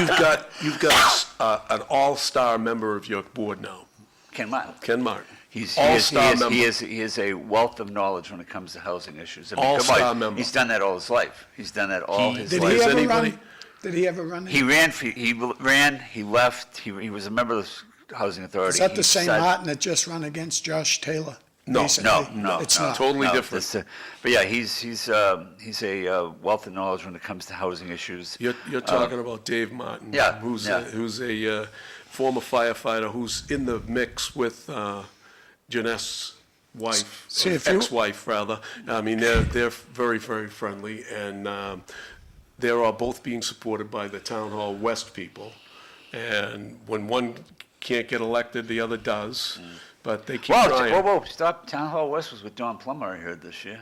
you've got an all-star member of your board now, Ken Martin. Ken Martin. He All-star member. is a wealth of knowledge when it comes to housing issues. I mean, come All-star on, member. He's done that all his life. He's done that all his Did life. he Does ever anybody- run? Did he ever run? He ran, he left, he was a member of the Housing Authority. Is that He the same decided- Martin that just run against Josh Taylor? No, recently? No, It's no, not. Totally no, different. that's, but yeah, he's a wealth of knowledge when it comes to housing issues. You're talking about Dave Martin. yeah, Who's yeah. a former firefighter who's in the mix with Jeanette's wife, See, if you- ex-wife, rather. I mean, they're very, very friendly, and they're all both being supported by the Town Hall West people. And when one can't get elected, the other does, but they keep Whoa, trying. whoa, stop. Town Hall West was with Don Plummer, I heard this year.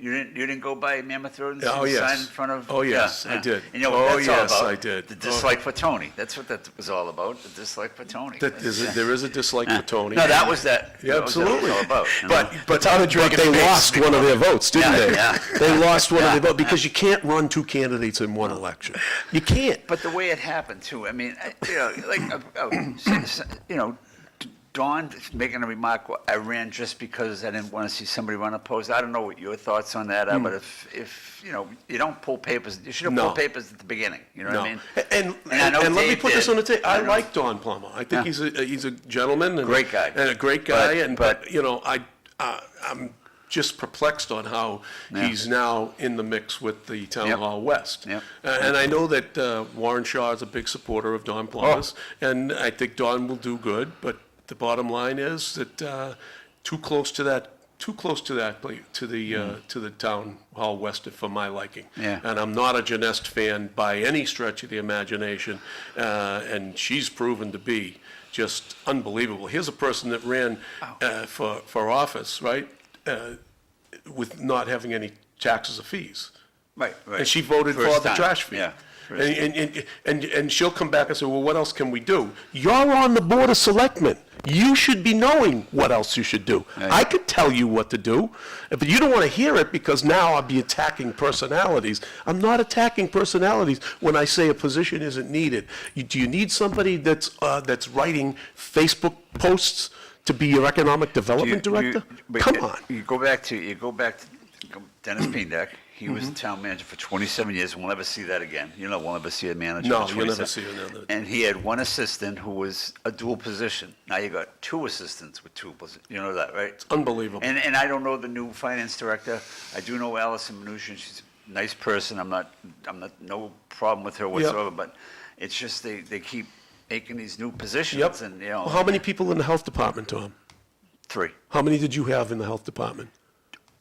You didn't go by Mammoth Road and Oh, see the yes. sign in front of? Oh, yes, Yeah, I yeah. did. And you know what Oh, that's all yes, about? I did. The dislike for Tony. That's what that was all about, the dislike for Tony. There is a dislike for Tony. No, that was that. Yeah, that was what it was absolutely. all about. you know? But they lost one of their votes, didn't Yeah, they? yeah. They lost one of their votes, because you can't run two candidates in one election. You can't. But the way it happened too, I mean, Dawn making a remark, well, I ran just because I didn't want to see somebody run opposed. I don't know what your thoughts on that are, but if you don't pull papers, you should have No. pulled papers at the beginning, you know what I mean? And I know let me Dave put this did. on the table. I know. like Don Plummer. I think Yeah. he's a gentleman. And Great guy. And a great guy, But- I'm just perplexed on how Yeah. he's now in the mix with the Town Yep. Hall West. Yep. And I know that Warren Shaw is a big supporter of Don Plummer's, and I think Don will do good, but the bottom line is that too close to the Town Hall West for my liking. Yeah. And I'm not a Janest fan by any stretch of the imagination, and she's proven to be just unbelievable. Here's a person that ran for office, right, with not having any taxes or fees. Right. And she voted First for the time. trash fee. Yeah. And she'll come back and say, well, what else can we do? You're on the Board of Selectmen. You should be knowing what else you should do. Right. I could tell you what to do, but you don't want to hear it because now I'll be attacking personalities. I'm not attacking personalities when I say a position isn't needed. Do you need somebody that's writing Facebook posts to be your economic development director? Come on. You go back to Dennis Pindack. He was the town manager for 27 years. We'll never see that again. We'll never see a manager No, for you'll 27. never see another. And he had one assistant who was a dual position. Now you got two assistants with two positions. You know that, right? Unbelievable. And I don't know the new finance director. I do know Allison Mnuchin. She's a nice person. I'm not no problem with her whatsoever. But it's just they keep making these new positions. Yep. And Well, how many people in the health department, Tom? 3. How many did you have in the health department?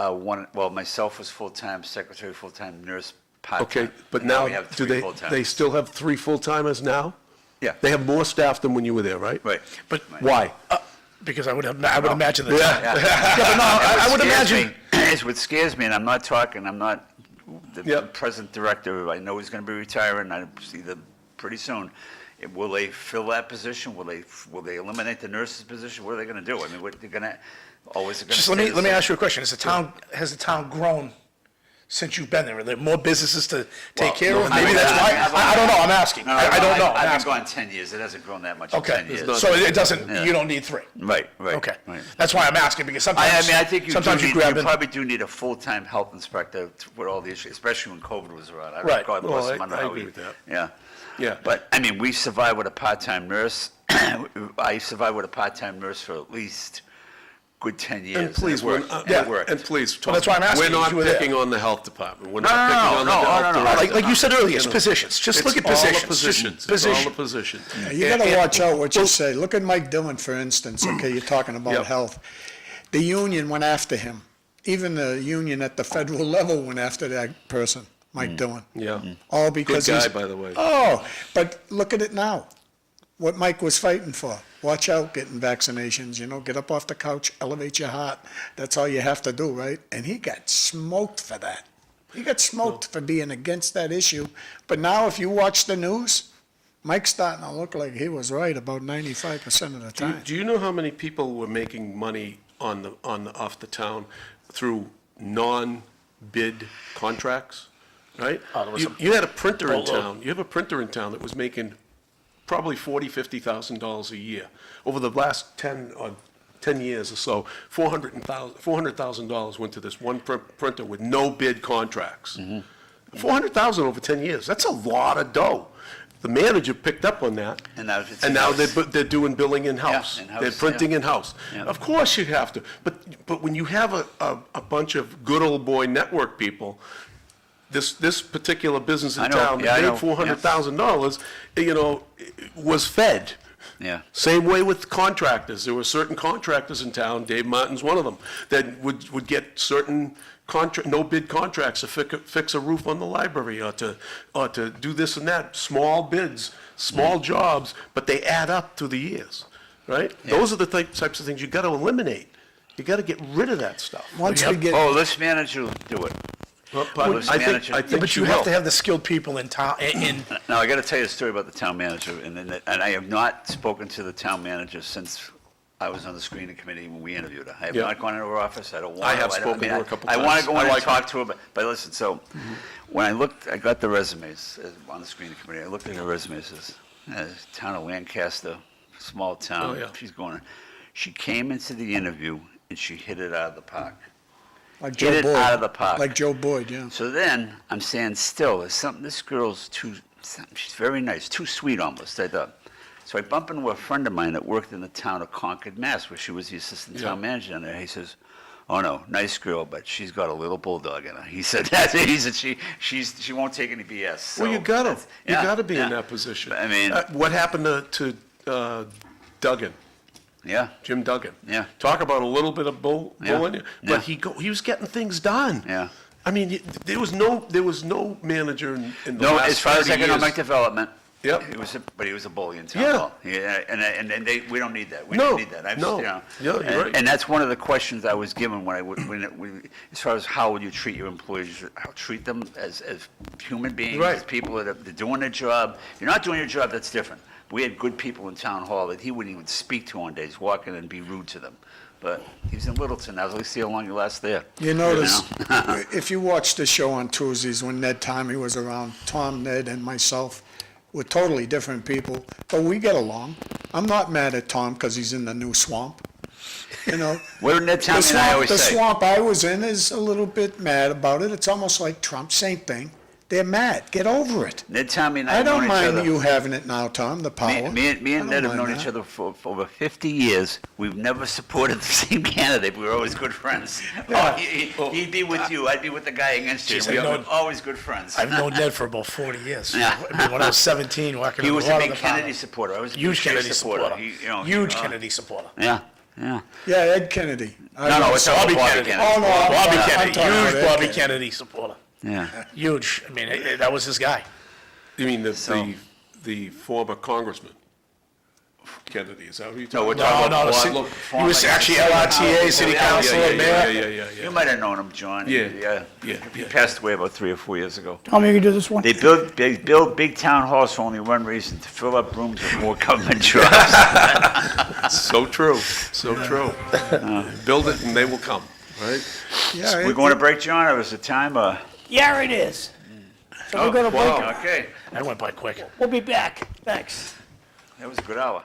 Myself was full-time, secretary full-time, nurse part-time. Okay, but And now, we have do 3 they full-time. still have 3 full-timers now? Yeah. They have more staff than when you were there, right? Right. But Why? because I would imagine that. Yeah. But no, I would imagine. Is what scares me, and I'm not the Yep. present director. I know he's going to be retiring. I see them pretty soon. Will they fill that position? Will they eliminate the nurse's position? What are they going to do? I mean, what they're going to always going to Just let me ask you a question. Has the town grown since you've been there? Are there more businesses to take care of? Maybe that's why. I don't know. I'm asking. I don't know. I'm I've been asking. gone 10 years. It hasn't grown that much in Okay, 10 years. so it doesn't. Yeah. You don't need 3. Right. Okay, Right. that's why I'm asking because I sometimes. mean, I think you grab in. probably do need a full-time health inspector with all the issues, especially when COVID was around. Right. God Well, bless him. I don't know how agree he- with that. Yeah. Yeah. But, I mean, we survived with a part-time nurse. I survived with a part-time nurse for at least good 10 years. And please, it worked. yeah, It worked. and please, Tom, that's why I'm asking we're you, not you were there. picking on the health department. We're No, not picking on the health no. director. Like you said earlier, it's positions. Just look at positions. It's all the positions. Just It's all position. the positions. You gotta watch out what you say. Look at Mike Dillon, for instance, okay, you're talking Yep. about health. The union went after him. Even the union at the federal level went after that person, Mike Dillon. Yeah. All because Good he's. guy, by the way. Oh, but look at it now. What Mike was fighting for. Watch out getting vaccinations, get up off the couch, elevate your heart. That's all you have to do, right? And he got smoked for that. He got smoked for being against that issue. But now if you watch the news, Mike's starting to look like he was right about 95% of the time. Do you know how many people were making money off the town through non-bid contracts, right? There was You had a printer in boatload. town. You have a printer in town that was making probably $40,000-$50,000 a year. Over the last 10 years or so, $400,000 went to this one printer with no bid contracts. $400,000 over 10 years. That's a lot of dough. The manager picked up on that. And now it's And now in-house. they're doing billing in-house. Yeah, in-house, They're printing yeah. in-house. Yeah. Of course you have to. But when you have a bunch of good old boy network people, this particular business in I know, town yeah, I that know, made $400,000, was fed. Yeah. Same way with contractors. There were certain contractors in town, Dave Martin's one of them, that would get certain no bid contracts to fix a roof on the library or to do this and that. Small bids, small jobs, but they add up through the years, right? Yeah. Those are the types of things you got to eliminate. You got to get rid of that stuff. Once we get, Oh, this manager will do it. But This I manager- think Yeah, but she you have will. to have the skilled people in town, Now, I got to tell you a story about the town manager, and I have not spoken to the town manager since I was on the screening committee when we interviewed her. I have Yeah. not gone into her office, I don't want to. I have don't- spoken to mean, her a couple I want times. to go I in and like her. talk to her, but listen, so, when I looked, I got the resumes on the screening committee, I looked at her resumes, it says, town of Lancaster, small town, Oh, yeah. she's going, she came into the interview and she hit it out of the park. like Get Joe it Boyd. out of the park. Like Joe Boyd, yeah. So then, I'm saying, still, there's something, this girl's she's very nice, too sweet almost, I thought. So I bump into a friend of mine that worked in the town of Concord, Mass, where she was the assistant town manager down there. He says, oh no, nice girl, but she's got a little bulldog in her. He said, she won't take any BS. So Well, you got to. that's- You yeah, got to be in yeah. that position. I mean- what happened to Duggan? Yeah, Jim Duggan. Yeah. Talk about a little bit of bull Yeah. in you, Yeah. but he was getting things done. Yeah. I mean, there was no manager in the no, last as far as 30 economic years. development, Yep. but he was a bully in town Yeah. hall. Yeah, and we don't need that. We No, don't need that. no. You know, Yeah, you're and, right. and that's one of the questions I was given as far as how would you treat your employees, how treat them as human beings, Right. as people that are they're doing their job. If you're not doing your job, that's different. We had good people in town hall that he wouldn't even speak to on days, walk in and be rude to them. But he's in Littleton. I was like, see how long you last there. You notice, know? if you watch the show on Tuesdays when Ned Tommy was around, Tom, Ned, and myself, we're totally different people, but we get along. I'm not mad at Tom because he's in the new swamp, you know. What did Ned Tommy and I always The say? swamp I was in is a little bit mad about it. It's almost like Trump, same thing. They're mad. Get over it. Ned Tommy and I I have known don't each other. mind you having it now, Tom, the power. Me I and don't Ned have mind known that. each other for over 50 years. We've never supported the same candidate. We were always good friends. Yeah. He'd be with you. I'd be with the guy against you. Jeez, We I were know- always good friends. I've known Ned for about 40 years. Yeah. I mean, when I was 17, working He in was the a water big department. Kennedy supporter. I was a big Huge Chase Kennedy supporter. Huge uh, Kennedy supporter. Yeah, yeah. Yeah, Ed Kennedy. No, it's Bobby Bobby Kennedy. Kennedy. Oh, no, Bobby I'm Kennedy, talking about huge Ed Bobby Kennedy. Kennedy supporter. Yeah. Huge. I mean, that was his guy. You mean So- the former congressman Kennedy? Is that who you're No, we're talking talking No, about no, Bob- he was actually LRTA, city Yeah, councilor, yeah, mayor. yeah. You might have known him, John. Yeah. He Yeah. passed away about 3 or 4 years ago. Tell me you can do this one. They build big town halls for only one reason, to fill up rooms with more government jobs. So true, so true. Build it and they will come, right? Yeah, We're going to break, John, or is it time? Yeah, it is. So we're gonna break. wow. Okay, That went by quick. We'll be back. Thanks. that was a good hour.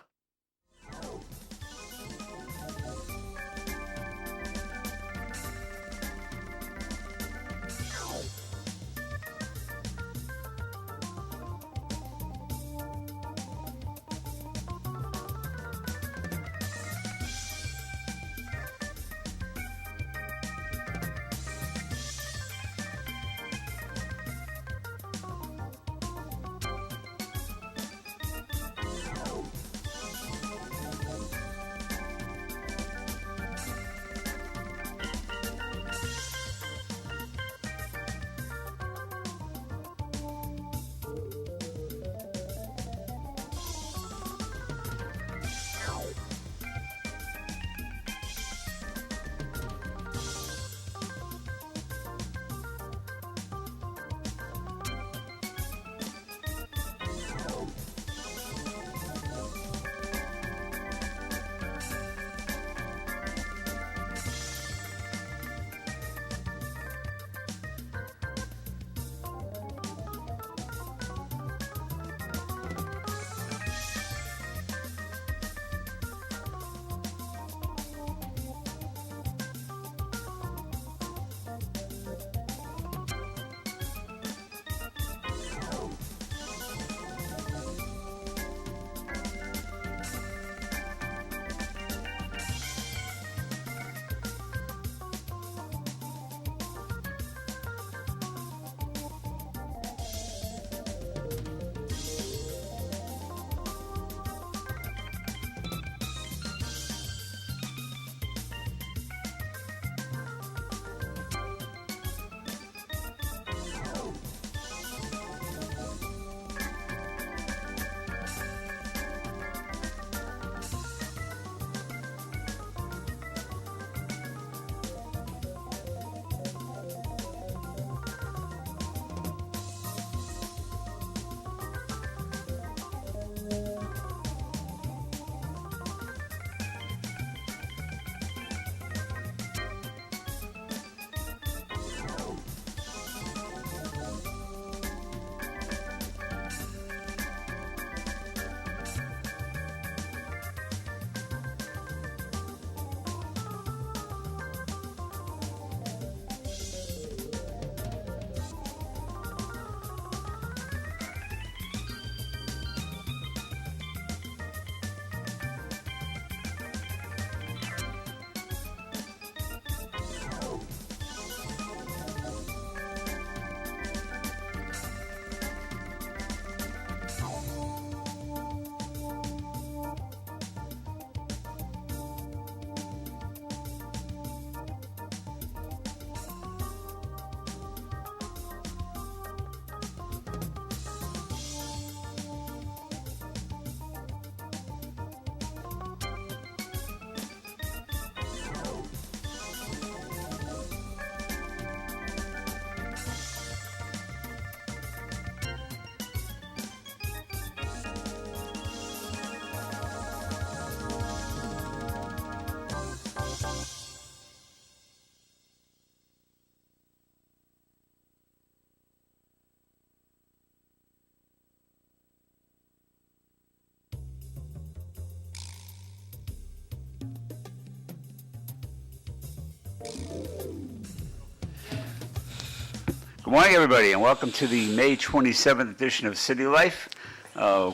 morning, everybody, and welcome to the May 27th edition of City Life.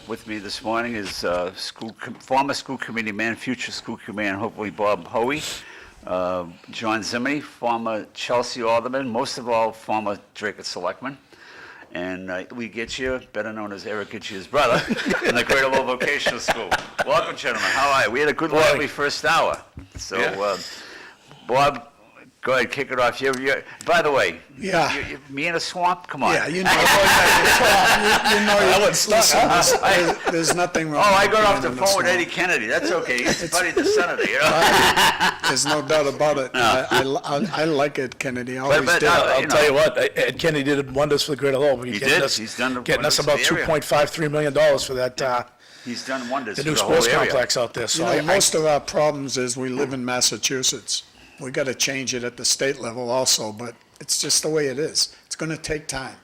With me this morning is former school committee man, future school committee man, hopefully Bob Hoey, John Zimini, former Chelsea alderman, most of all former Drake selectman, and Lee Gitschier, better known as Eric Gitschier's brother, in the Greater Lowell Vocational School. Welcome, gentlemen. How are you? We had a good, lively first hour. So, Bob, go ahead, kick it off. By the way, me in a swamp? Come on. Yeah, you know, there's nothing wrong. Oh, I with got off being the in phone with swamp. Eddie Kennedy. That's okay. He's buddy the senator, you know? There's no doubt about it. I like Ed Kennedy, always but, did. I'll tell you what, Ed Kennedy did wonders for the Greater Lowell. He did. He's done getting us wonders for about the area. $2.53 million for that, He's done wonders the for new the whole sports area. complex out there. You So know, most of our problems is we live in Massachusetts. We got to change it at the state level also, but it's just the way it is. It's going to take time.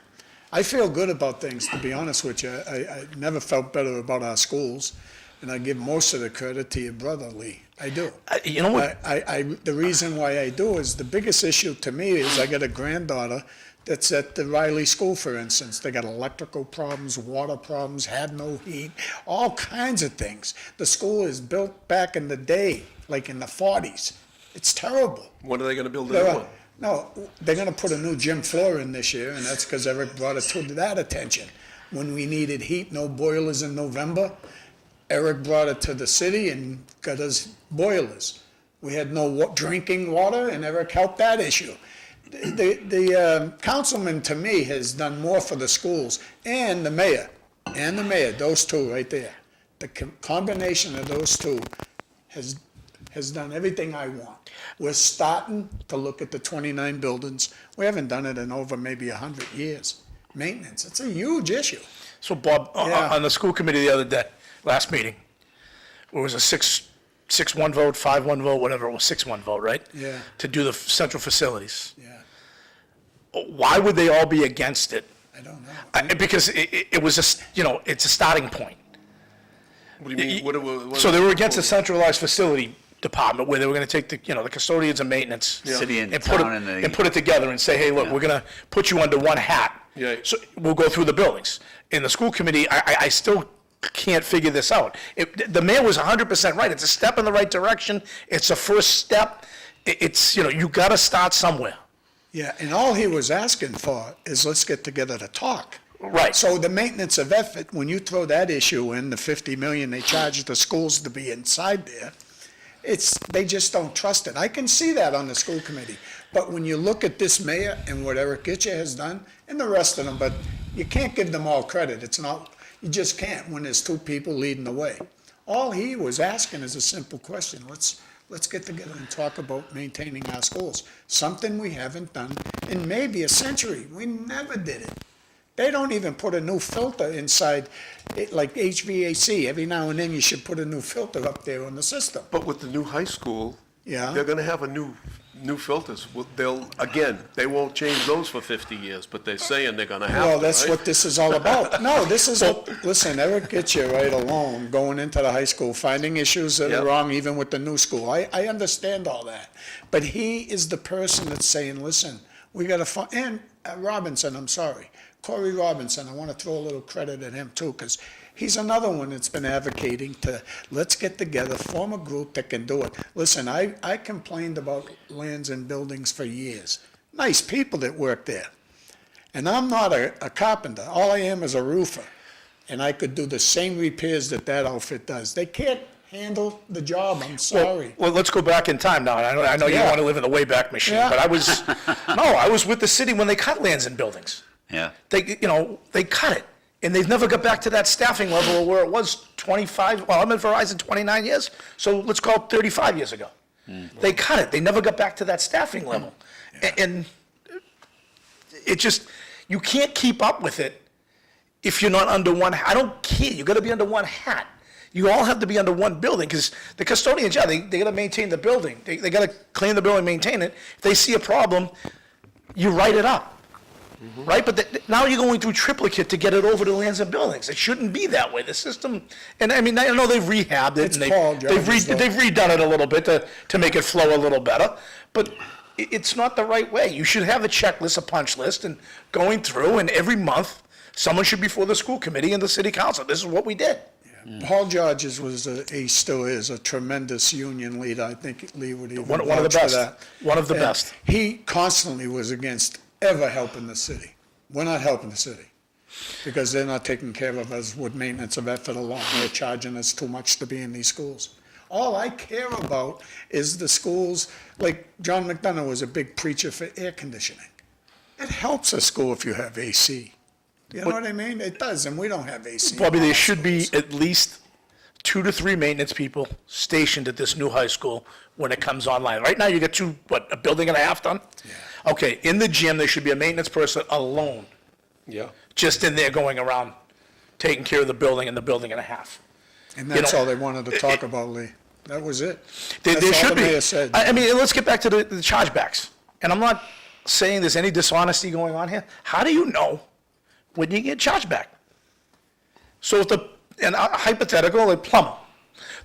I feel good about things, to be honest with you. I never felt better about our schools, and I give most of the credit to your brother, Lee. I do. you know what? The reason why I do is the biggest issue to me is I got a granddaughter that's at the Riley School, for instance. They got electrical problems, water problems, had no heat, all kinds of things. The school is built back in the day, like in the 40s. It's terrible. When are they gonna build a new one? No, they're gonna put a new gym floor in this year, and that's because Eric brought it to that attention. When we needed heat, no boilers in November, Eric brought it to the city and got us boilers. We had no drinking water, and Eric helped that issue. The councilman, to me, has done more for the schools, and the mayor, those two right there. The combination of those two has done everything I want. We're starting to look at the 29 buildings. We haven't done it in over maybe 100 years. Maintenance, it's a huge issue. So Bob, Yeah. on the school committee the other day, last meeting, it was a 6-1 vote, 5-1 vote, whatever it was, 6-1 vote, right? Yeah. To do the central facilities. Yeah, Why would they all be against it? I don't know. Because it was it's a starting point. What do you mean? What So they were against the centralized facility department where they were going to take the custodians and maintenance. City and put town it, and the- and put it together and say, hey, look, we're going to put you under one hat. Yeah. So we'll go through the buildings. In the school committee, I still can't figure this out. The mayor was 100% right. It's a step in the right direction. It's a first step. It's, you got to start somewhere. Yeah, and all he was asking for is let's get together to talk. Right. So the maintenance of effort, when you throw that issue in, the 50 million they charge the schools to be inside there, they just don't trust it. I can see that on the school committee. But when you look at this mayor and what Eric Gitschier has done, and the rest of them, but you can't give them all credit. You just can't when there's two people leading the way. All he was asking is a simple question. Let's get together and talk about maintaining our schools. Something we haven't done in maybe a century. We never did it. They don't even put a new filter inside, like HVAC. Every now and then you should put a new filter up there on the system. But with the new high school, Yeah. they're gonna have a new filters. They won't change those for 50 years, but they're saying they're gonna have to, Well, that's right? what this is all about. No, listen, Eric Gitschier right alone, going into the high school, finding issues that Yep. are wrong even with the new school. I understand all that. But he is the person that's saying, listen, we gotta find, and Robinson, I'm sorry, Corey Robinson, I want to throw a little credit at him too, because he's another one that's been advocating to, let's get together, form a group that can do it. Listen, I complained about lands and buildings for years. Nice people that work there. And I'm not a carpenter. All I am is a roofer. And I could do the same repairs that outfit does. They can't handle the job, I'm sorry. Well, let's go back in time now. I know you Yeah. want to live in the Wayback Machine, Yeah. but I was with the city when they cut lands and buildings. Yeah. They cut it, and they've never got back to that staffing level where it was 25, well, I'm at Verizon 29 years, so let's call it 35 years ago. They cut it, they never got back to that staffing level. And it just, you can't keep up with it if you're not under one, I don't care, you gotta be under one hat. You all have to be under one building, because the custodians, they gotta maintain the building. They gotta clean the building, maintain it. If they see a problem, you write it up. Right, but now you're going through triplicate to get it over to lands and buildings. It shouldn't be that way. The system, and I mean, I know they've rehabbed it, It's and Paul they've Jones, though. redone it a little bit to make it flow a little better. But it's not the right way. You should have a checklist, a punch list, and going through, and every month, someone should be before the school committee and the city council. This is what we did. Paul George's he still is a tremendous union leader. I think Lee would even One of the vouch for best. that. One of the And best. He constantly was against ever helping the city. We're not helping the city because they're not taking care of us with maintenance of effort alone. They're charging us too much to be in these schools. All I care about is the schools, like John McDonough was a big preacher for air conditioning. It helps a school if you have AC. You know what I mean? It does, and we don't have AC. Bobby, there should be at least 2 to 3 maintenance people stationed at this new high school when it comes online. Right now, you got a building and a half done? Yeah. Okay, in the gym, there should be a maintenance person alone, Yeah. just in there going around, taking care of the building and the building and a half. And that's know, all they wanted to talk about, Lee. That was it. There That's all should the be. mayor said. I mean, let's get back to the chargebacks. And I'm not saying there's any dishonesty going on here. How do you know when you get charged back? So if hypothetical, a plumber.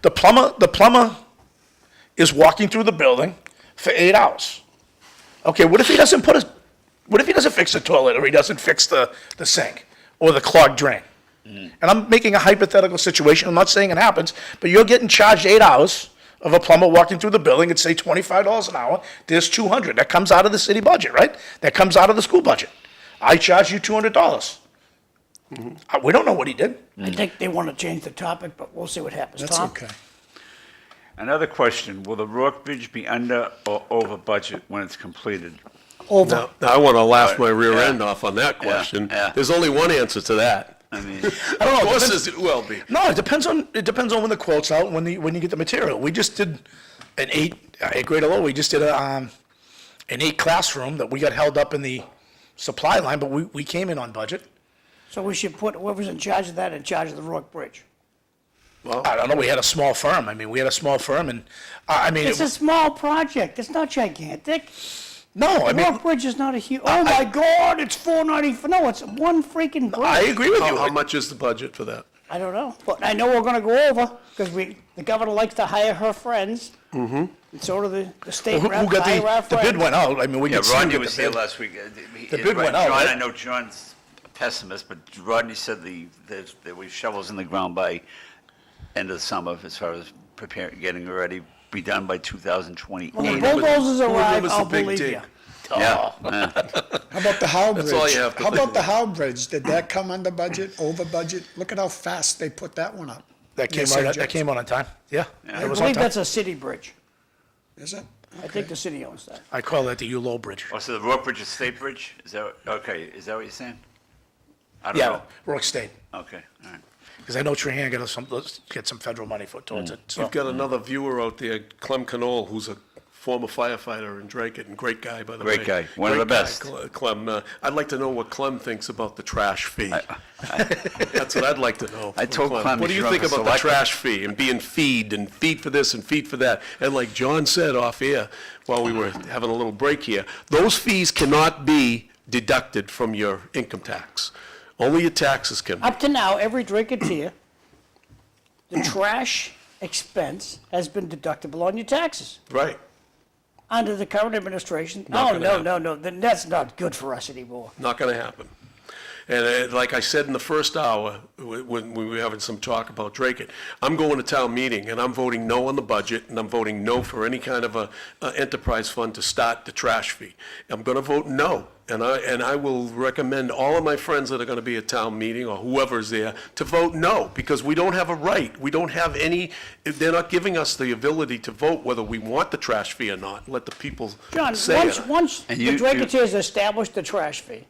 The plumber is walking through the building for 8 hours. Okay, what if he doesn't fix the toilet, or he doesn't fix the sink or the clogged drain? And I'm making a hypothetical situation. I'm not saying it happens, but you're getting charged 8 hours of a plumber walking through the building at, say, $25 an hour. There's $200. That comes out of the city budget, right? That comes out of the school budget. I charge you $200. We don't know what he did. I think they want to change the topic, but we'll see what happens. That's Tom? okay. Another question, will the Rourke Bridge be under or over budget when it's completed? Over. Now, I want to laugh my Right, rear yeah. end off on that question. yeah. There's only one answer to that. I mean, I don't know. Of course, Depends- it will be. No, it depends on when the quote's out, when you get the material. We just did an 8 grade low. We just did an 8 classroom that we got held up in the supply line, but we came in on budget. So we should put whoever's in charge of that in charge of the Rourke Bridge. I don't know. We had a small firm. I mean, and I mean, It's a small project. It's not gigantic. no, I The mean, Rourke Bridge is not a huge, oh my God, it's $494. No, it's one freaking bridge. I agree with you. How much is the budget for that? I don't know, but I know we're gonna go over, because the governor likes to hire her friends. Mm-hmm. And so do the state Who rep, got hire our the bid friends. went out. I mean, we yeah, could see Rodney what was the here bid. last week. The bid went out, John, right? I know John's a pessimist, but Rodney said there were shovels in the ground by end of the summer as far as getting ready, be done by 2028. When the bulldozers Who arrive, remembers the I'll big believe dig? you. Yeah, How about the Howe Bridge? That's all you have to How do. about the Howe Bridge? Did that come under budget, over budget? Look at how fast they put that one up. That came Yes, on. sir, That came on time. Yeah, I it was on believe time. that's a city bridge. Is it? I think the city owns that. I call that the ULO Bridge. Oh, so the Rourke Bridge is State Bridge? Is that what you're saying? I don't Yeah, know. Rourke State. Okay, all right. Because I know Trahan get some federal money towards it. So. You've got another viewer out there, Clem Canole, who's a former firefighter in Dracut, and great guy, by the way. Great guy, one of the Great guy, best. Clem, I'd like to know what Clem thinks about the trash fee. That's what I'd like to know. I told Clem What do he you should think run for about the selectman. trash fee and being feed for this and feed for that? And like John said off air, while we were having a little break here, those fees cannot be deducted from your income tax. Only your taxes can be. Up to now, every Drinketeer, the trash expense has been deductible on your taxes. Right. Under the current administration, Not oh, gonna no, then that's not good for us anymore. Not going to happen. And like I said in the first hour, when we were having some talk about Dracut, I'm going to town meeting, and I'm voting no on the budget, and I'm voting no for any kind of a enterprise fund to start the trash fee. I'm going to vote no, and I will recommend all of my friends that are going to be at town meeting, or whoever's there, to vote no, because we don't have a right. We don't have any, they're not giving us the ability to vote whether we want the trash fee or not. Let the people John, say it. once And the you- Drinketeers established the trash fee,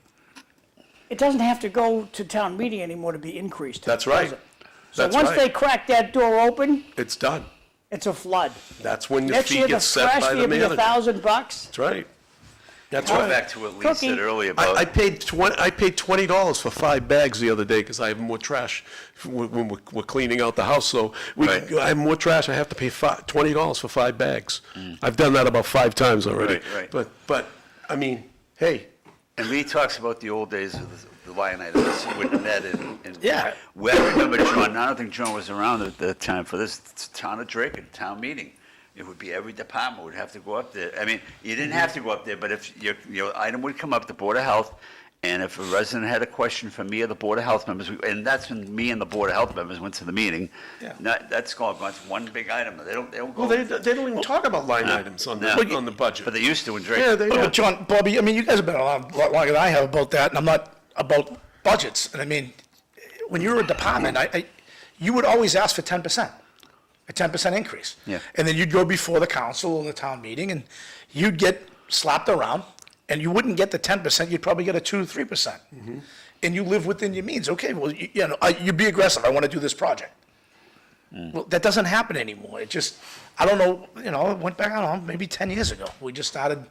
it doesn't have to go to town meeting anymore to be increased. That's does right. it? So That's once right. they crack that door open, It's done. it's a flood. That's when the Next fee year, the gets set trash by fee the will be manager. $1,000. That's right. That's Going right. back to what Lee Cookie. said earlier I about, paid $20 for 5 bags the other day because I have more trash when we're cleaning out the house. So Right. I have more trash. I have to pay $20 for 5 bags. I've done that about 5 times already. Right. But I mean, hey, and Lee talks about the old days of the line items with NED and. Yeah. Well, I remember John, I don't think John was around at the time for this, it's town of Dracut, town meeting. it would be every department would have to go up there. I mean, you didn't have to go up there, but if your item would come up, the Board of Health, and if a resident had a question for me or the Board of Health members, and that's when me and the Board of Health members went to the meeting, Yeah. that's gone, it's one big item. They don't go. Well, they don't even talk about line items on the budget. But they used to in Drake. Yeah, they But do. John, Bobby, I mean, you guys have been around a lot longer than I have about that, and I'm not about budgets. And I mean, when you're a department, you would always ask for 10%, a 10% increase. Yeah. And then you'd go before the council or the town meeting, and you'd get slapped around, and you wouldn't get the 10%, you'd probably get a 2 to 3%. And you live within your means. Okay, well, you be aggressive, I want to do this project. Well, that doesn't happen anymore. It just, I don't know, it went back, I don't know, maybe 10 years ago. We just started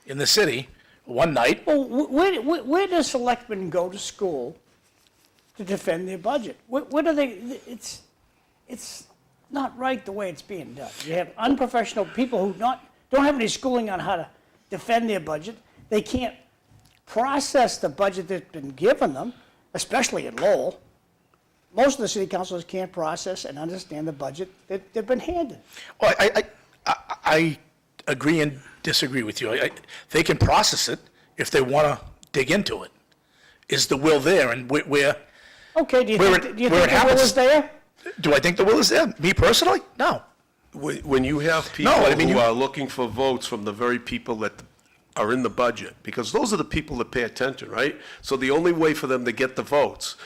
in the city one night. Well, where does selectmen go to school to defend their budget? Where do they, it's not right the way it's being done. You have unprofessional people who don't have any schooling on how to defend their budget. They can't process the budget that's been given them, especially at Lowell. Most of the city councilors can't process and understand the budget that they've been handed. Well, I agree and disagree with you. They can process it if they want to dig into it. Is the will there? And where Okay, do you Where think, it- do you where think it the will happens. is there? do I think the will is there? Me personally? No. When you have people No, I mean, who you- are looking for votes from the very people that are in the budget, because those are the people that pay attention, right? So the only way for them to get the votes,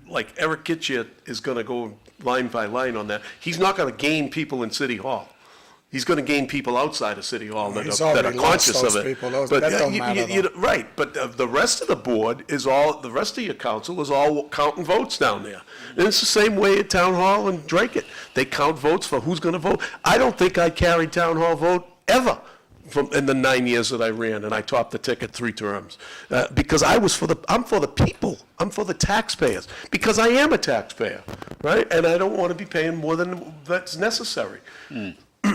like Eric Gitschier is going to go line by line on that. He's not going to gain people in City Hall. He's going to gain people outside of City Hall that He's are already lost conscious of those it. people. Those- But that don't you- matter, you- though. Right, but the rest of the board is all, the rest of your council is all counting votes down there. And it's the same way at Town Hall and Drake it. They count votes for who's going to vote. I don't think I carried Town Hall vote ever in the 9 years that I ran, and I topped the ticket 3 terms. Because I'm for the people. I'm for the taxpayers, because I am a taxpayer, right? And I don't want to be paying more than that's necessary.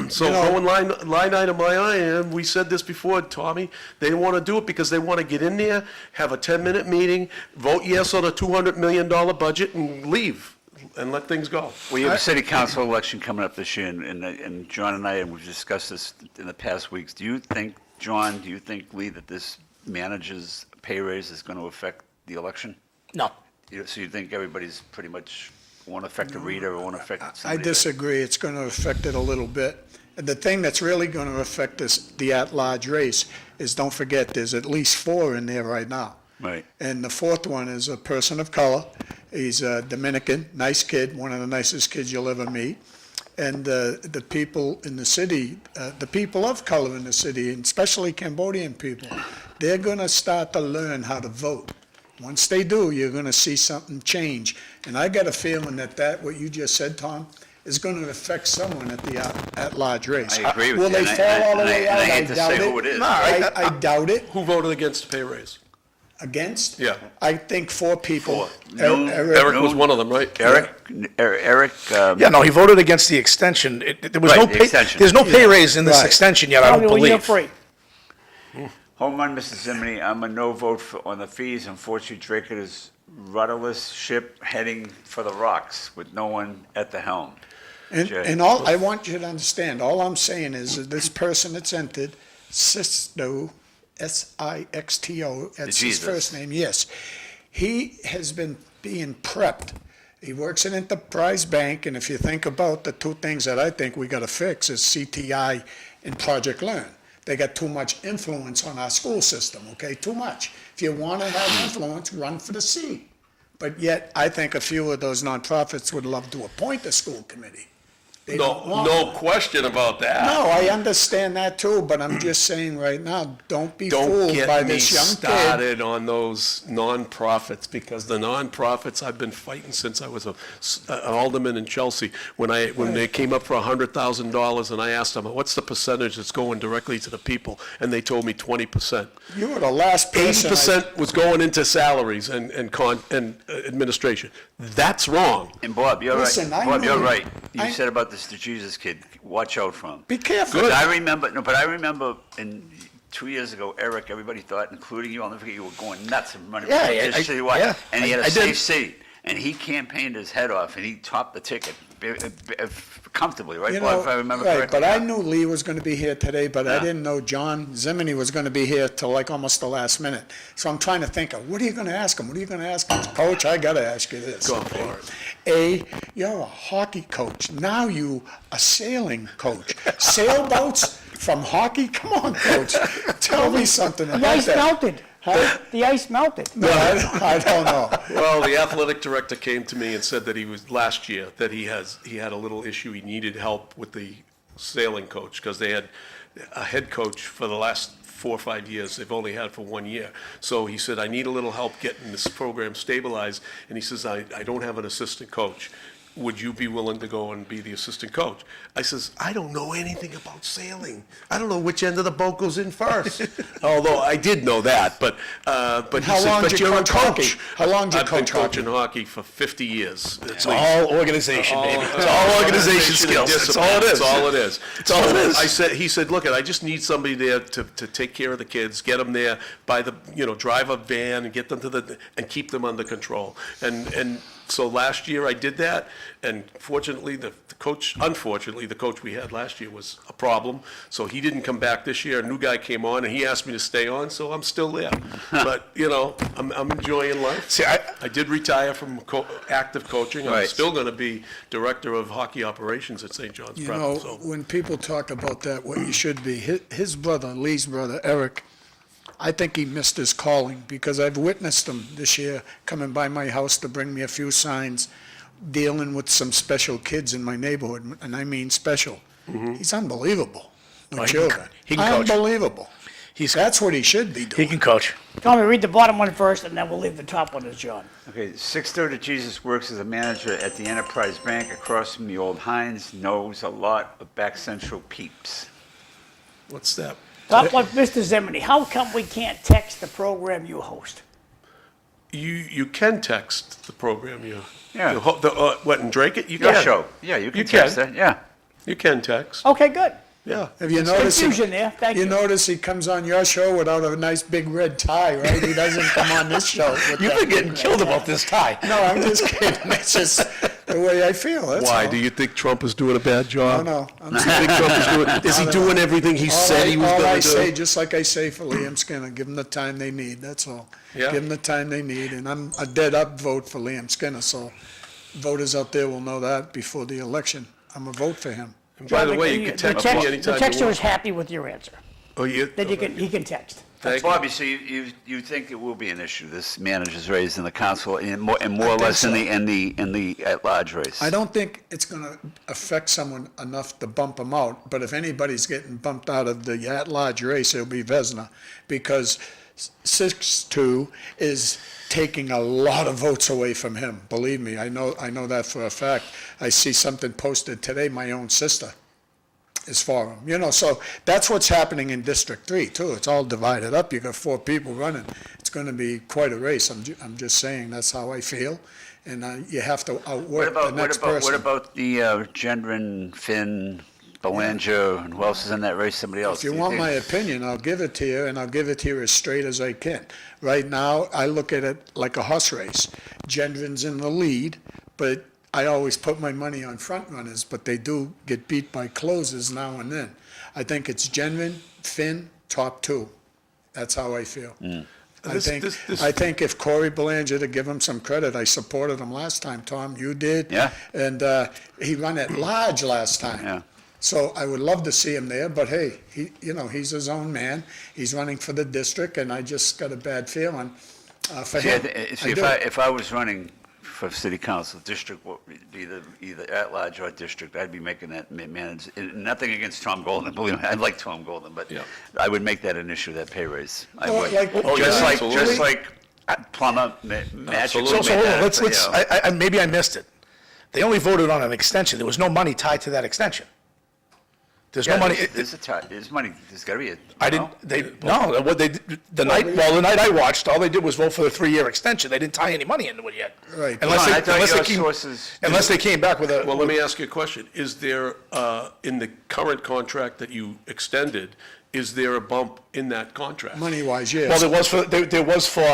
So going line item by item, we said this before, Tommy, they want to do it because they want to get in there, have a 10-minute meeting, vote yes on a $200 million budget, and leave, and let things go. We have a city council election coming up this year, and John and I, and we've discussed this in the past weeks. Do you think, John, Lee, that this manager's pay raise is going to affect the election? No. So you think everybody's pretty much won't affect the reader or won't affect I somebody? disagree. It's going to affect it a little bit. And the thing that's really going to affect the at-large race is, don't forget, there's at least 4 in there right now. Right. And the 4th one is a person of color. He's a Dominican, nice kid, one of the nicest kids you'll ever meet. And the people in the city, the people of color in the city, and especially Cambodian people, they're going to start to learn how to vote. Once they do, you're going to see something change. And I got a feeling that what you just said, Tom, is going to affect someone at the at-large race. I agree with Will you, they and fall all the I way out? hate to doubt say who it is. No, I doubt it. Who voted against the pay raise? Against? Yeah. I think 4 people. 4. Noon. Eric was one of them, right? Eric, Yeah, no, he voted against the extension. There was Right, no the pay, extension. there's no pay raise in this Right. extension yet, I don't Only when you're believe. free. home run, Mr. Zimini, I'm a no vote on the fees. Unfortunately, Drake is rudderless ship heading for the rocks with no one at the helm. Jay. And all, I want you to understand, all I'm saying is that this person that's entered, Sixto, Sixto, that's his Jesus. first name, yes. He has been being prepped. He works at Enterprise Bank, and if you think about the 2 things that I think we gotta fix is CTI and Project Learn. They got too much influence on our school system, okay, too much. If you wanna have influence, run for the seat. But yet, I think a few of those nonprofits would love to appoint a school committee. They don't want No one. question about that. No, I understand that too, but I'm just saying right now, don't be Don't fooled by get me this young kid. started on those nonprofits, because the nonprofits, I've been fighting since I was an alderman in Chelsea, when they came up for $100,000, and I asked them, what's the percentage that's going directly to the people? And they told me 20%. You were the last person. 80% was going into salaries and administration. That's wrong. And Bob, you're Listen, right. I Bob, you're know- right. You I- said about this Jesus kid, watch out for him. Be careful. Because I remember in 2 years ago, Eric, everybody thought, including you, I'll never forget, you were going nuts and running. Yeah, for this citywide, yeah, and he had a I did. safe seat, and he campaigned his head off, and he topped the ticket. comfortably, right, You Bob, know, if I remember right, correctly? but I knew Lee was gonna be here today, but I Yeah. didn't know John Zimini was gonna be here till like almost the last minute. So I'm trying to think of, what are you gonna ask him? What are you gonna ask him? Coach, I gotta ask you this. Go for it. A, you're a hockey coach. Now you a sailing coach. Sailboats from hockey? Come on, coach. Tell me something The about ice that. melted. The ice melted. No, I don't know. Well, the athletic director came to me and said that he was, last year, that he had a little issue. He needed help with the sailing coach because they had a head coach for the last 4 or 5 years. They've only had for 1 year. So he said, I need a little help getting this program stabilized. And he says, I don't have an assistant coach. Would you be willing to go and be the assistant coach? I says, I don't know anything about sailing. I don't know which end of the boat goes in first. Although I did know that, but he How said, long but did you you're a coach hockey? coach. How long did you I've been coach hockey? coaching hockey for 50 years. It's all organization, baby. It's all organization skills. That's all it is. That's all it is. That's all it is. He said, look, I just need somebody there to take care of the kids, get them there, drive a van and get them and keep them under control. And so last year I did that, and unfortunately, the coach we had last year was a problem, so he didn't come back this year. A new guy came on, and he asked me to stay on, so I'm still there. But, I'm enjoying life. See, I did retire from active coaching. I'm Right. still going to be director of hockey operations at St. John's You Prep. know, So when people talk about that, what you should be, his brother, Lee's brother, Eric, I think he missed his calling because I've witnessed him this year coming by my house to bring me a few signs, dealing with some special kids in my neighborhood, and I mean special. He's unbelievable with Oh, he can children. co- he can coach. Unbelievable. That's what he should be He doing. can coach. Tommy, read the bottom one first, and then we'll leave the top one as John. Okay, 630 Jesus works as a manager at the Enterprise Bank across from the old Heinz, knows a lot of Back Central peeps. what's that? Top one, Mr. Zimini, how come we can't text the program you host? You can text the program. Yeah. What, and Drake it? You Your can. show, yeah, you You can text can. that, yeah. You can text. Okay, good. Yeah. Have you noticed? Confusion there, thank You you. notice he comes on your show without a nice big red tie, right? He doesn't come on this show with You've that been getting big killed red about this tie. tie. No, I'm just kidding. It's just the way I feel, that's Why? all. Do you think Trump is doing a bad job? No, I'm Do you think Trump is doing? Is he doing everything he said he was all I going to say, do? just like I say for Liam Skinner, give them the time they need, that's all. Yeah. Give them the time they need, and I'm a dead-up vote for Liam Skinner, so voters out there will know that before the election. I'm a vote for him. And by the way, you can text me The anytime you texter is want. happy with your answer. Oh, you? Then he can text. Thank you. Bobby, so you think it will be an issue, this manager's race in the council, and more or think less so. in the at-large race? I don't think it's gonna affect someone enough to bump them out, but if anybody's getting bumped out of the at-large race, it'll be Vesna, because 6-2 is taking a lot of votes away from him. Believe me, I know that for a fact. I see something posted today, my own sister is for him. So that's what's happening in District 3 too. It's all divided up. You got 4 people running. It's gonna be quite a race. I'm just saying, that's how I feel. And you have to outwork the next person. What about the Gendron, Finn, Belanger, and who else is in that race? Somebody else? If you do want think? my opinion, I'll give it to you, and I'll give it to you as straight as I can. Right now, I look at it like a horse race. Gendron's in the lead, but I always put my money on front runners, but they do get beat by closers now and then. I think it's Gendron, Finn, top 2. That's how I feel. I think if Corey Belanger, to give him some credit, I supported him last time, Tom, you did. Yeah. And he ran at large last time. Yeah. So I would love to see him there, but hey, he's his own man. He's running for the district, and I just got a bad feeling for See, him. if I was running for city council, district would be either at-large or district, I'd be making that manage. Nothing against Tom Golden, believe me, I like Tom Golden, but Yeah. I would make that an issue, that pay raise. I Well, would. like- Oh, Just yeah, like, absolutely. just like Plummer, Magic. So made hold on, that, let's, you know. maybe I missed it. They only voted on an extension. There was no money tied to that extension. There's no Yeah, money. There's money, there's gotta be a. I didn't, what they, the night I watched, all they did was vote for the 3-year extension. They didn't tie any money into it yet. Right. Ron, I thought your came, sources. unless they came back with a. Well, let me ask you a question. Is there, in the current contract that you extended, is there a bump in that contract? Money-wise, Well, yes. there was for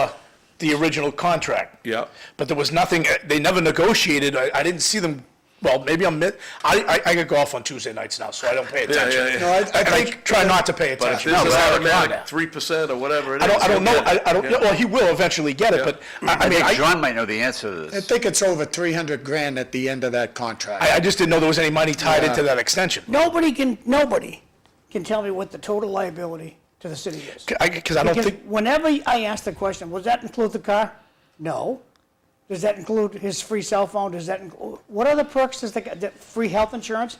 the original contract. Yeah. But there was nothing, they never negotiated, I didn't see them Well, maybe I get golf on Tuesday nights now, so I don't pay attention. yeah. No, I And I think, try not to pay But if attention. this is but I automatic 3% or whatever it is. I don't know, he'll get it. I don't, well, he will eventually get it, but, I I mean, think John might know the answer to I this. think it's over 300 grand at the end of that contract. I just didn't know there was any money tied into Yeah. that extension. Nobody can tell me what the total liability to the city is. Because I don't Because think, whenever I ask the question, does that include the car? No. Does that include his free cell phone? Does that include, what other perks does the free health insurance?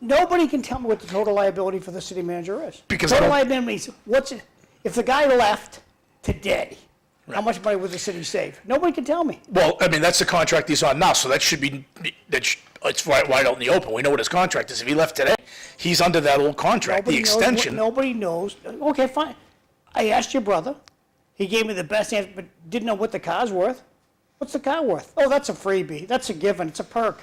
Nobody can tell me what the total liability for the city manager is. Because I total don't- liability means if the guy left today, how much money would the city save? Nobody can tell me. well, I mean, that's the contract he's on now, so that should be, it's wide out in the open. We know what his contract is. If he left today, he's under that old contract, the Nobody knows what- extension. Nobody knows. Okay, fine. I asked your brother. He gave me the best answer, but didn't know what the car's worth. What's the car worth? Oh, that's a freebie. That's a given. It's a perk.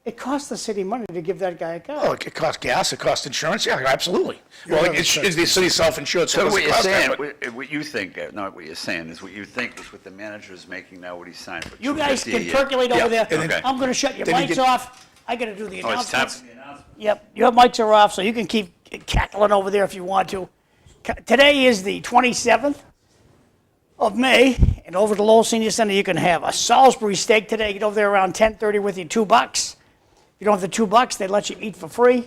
It costs the city money to give that guy a car. Oh, it costs gas, it costs insurance, yeah, absolutely. Well, have it's, a the city's self-insured, so So it what doesn't you're cost that, saying, but- what you think, not what you're saying, is what you think is what the manager is making now, what he signed for. You guys $250 a can year. percolate over there. and then- I'm going to shut your then you mics get- off. I got to do the Oh, it's time announcements. for the announcement. Yep, your mics are off, so you can keep cackling over there if you want to. Today is the 27th of May, and over at the Lowell Senior Center, you can have a Salisbury steak today. Get over there around 10:30 with your $2. If you don't have the $2, they let you eat for free.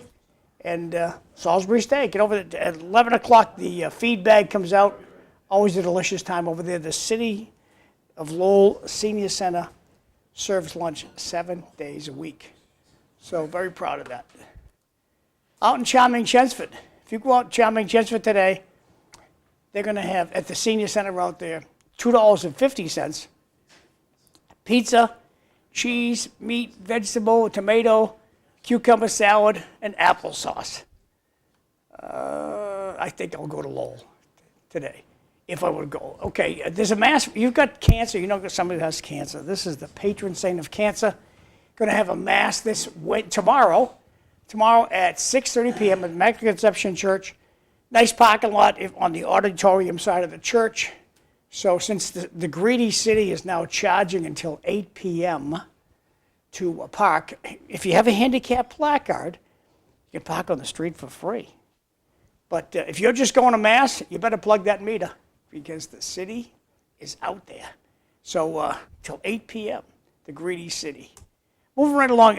And Salisbury steak. Get over there at 11 o'clock. The feed bag comes out. Always a delicious time over there. The City of Lowell Senior Center serves lunch 7 days a week. So very proud of that. Out in Charming, Chelmsford. If you go out in Charming, Chelmsford today, they're going to have, at the senior center out there, $2.50. Pizza, cheese, meat, vegetable, tomato, cucumber salad, and applesauce. I think I'll go to Lowell today, if I would go. Okay, there's a mass, you've got cancer, you know somebody has cancer. This is the patron saint of cancer. Going to have a mass tomorrow at 6:30 p.m. at Immaculate Conception Church. Nice parking lot on the auditorium side of the church. So since the greedy city is now charging until 8 p.m. to park, if you have a handicap placard, you can park on the street for free. But if you're just going to Mass, you better plug that meter because the city is out there. So till 8 p.m., the greedy city. Moving right along,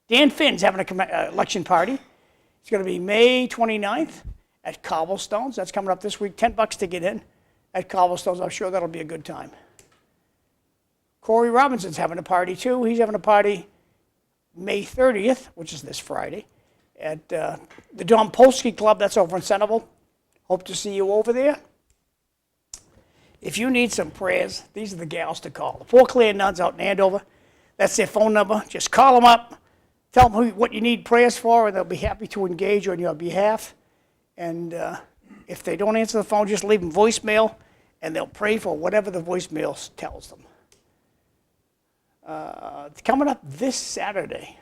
Dan Finn's having an election party. It's going to be May 29th at Cobblestones. That's coming up this week. $10 to get in at Cobblestones. I'm sure that'll be a good time. Corey Robinson's having a party too. He's having a party May 30th, which is this Friday, at the Don Polsky Club. That's over in Centerville. Hope to see you over there. If you need some prayers, these are the gals to call. The Four Clear Nuns out in Andover. That's their phone number. Just call them up. Tell them what you need prayers for, and they'll be happy to engage on your behalf. And if they don't answer the phone, just leave them voicemail, and they'll pray for whatever the voicemail tells them. Coming up this Saturday,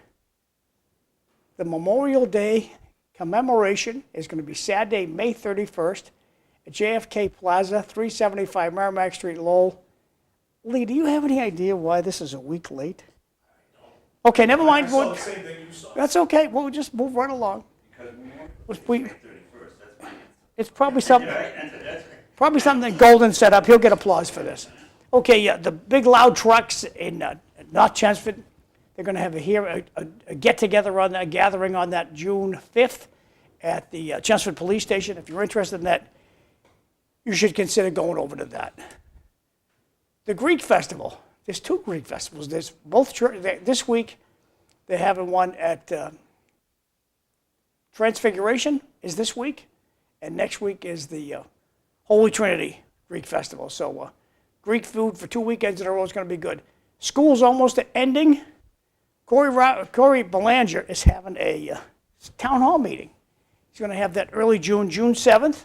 the Memorial Day commemoration is going to be Saturday, May 31st at JFK Plaza, 375 Merrimack Street, Lowell. Lee, do you have any idea why this is a week late? Okay, never mind. That's okay. We'll just move right along. It's probably something that Golden set up. He'll get applause for this. Okay, yeah, the big loud trucks in North Chelmsford, they're going to have a get-together on that, gathering on that June 5th at the Chelmsford Police Station. If you're interested in that, you should consider going over to that. The Greek Festival. There's two Greek festivals. There's both this week. They're having one at Transfiguration is this week, and next week is the Holy Trinity Greek Festival. So Greek food for 2 weekends in a row is going to be good. School's almost ending. Corey Belanger is having a town hall meeting. He's going to have that early June 7th,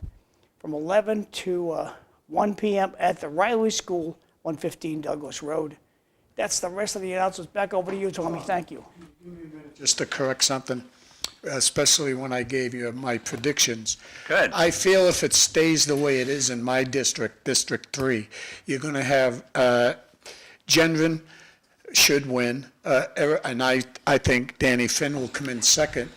from 11 to 1 p.m. at the Riley School, 115 Douglas Road. That's the rest of the announcements. Back over to you, Tommy. Thank you. Just to correct something, especially when I gave you my predictions. Good. I feel if it stays the way it is in my district, District 3, you're going to have Gendron, should win, and I think Danny Finn will come in second,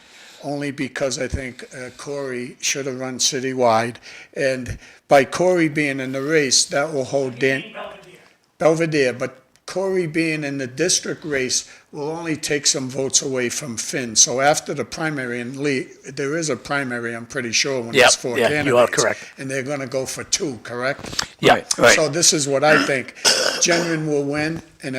only because I think Corey should have run citywide. And by Corey being in the race, that will hold Belvedere, but Corey being in the district race will only take some votes away from Finn. So after the primary, and Lee, there is a primary, I'm pretty sure, when there's four candidates. You are correct. And they're going to go for two, correct? Yeah, Right. So this is what I think. Genrin will win, and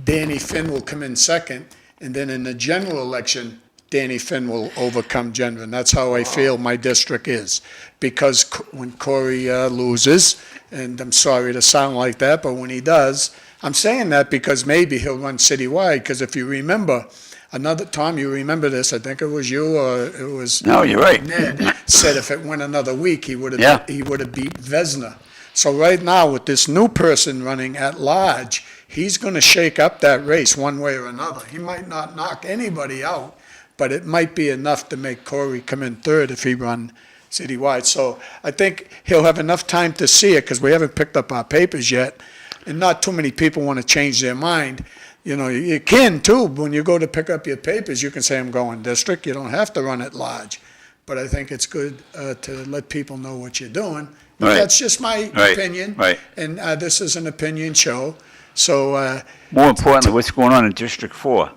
Danny Finn will come in second, and then in the general election, Danny Finn will overcome Genrin. That's how I feel my district is. Because when Corey loses, and I'm sorry to sound like that, but when he does, I'm saying that because maybe he'll run citywide, because if you remember, another time, you remember this, I think it was you or it was No, you're right. Ned, said if it went another week, he would Yeah. have beat Vesna. So right now, with this new person running at large, he's going to shake up that race one way or another. He might not knock anybody out, but it might be enough to make Corey come in third if he run citywide. So I think he'll have enough time to see it, because we haven't picked up our papers yet, and not too many people want to change their mind. You know, you can too. When you go to pick up your papers, you can say, I'm going district. You don't have to run at large. But I think it's good to let people know what you're doing. But Right. that's just my Right. opinion. Right. And this is an opinion show. So More importantly, what's going on in District 4?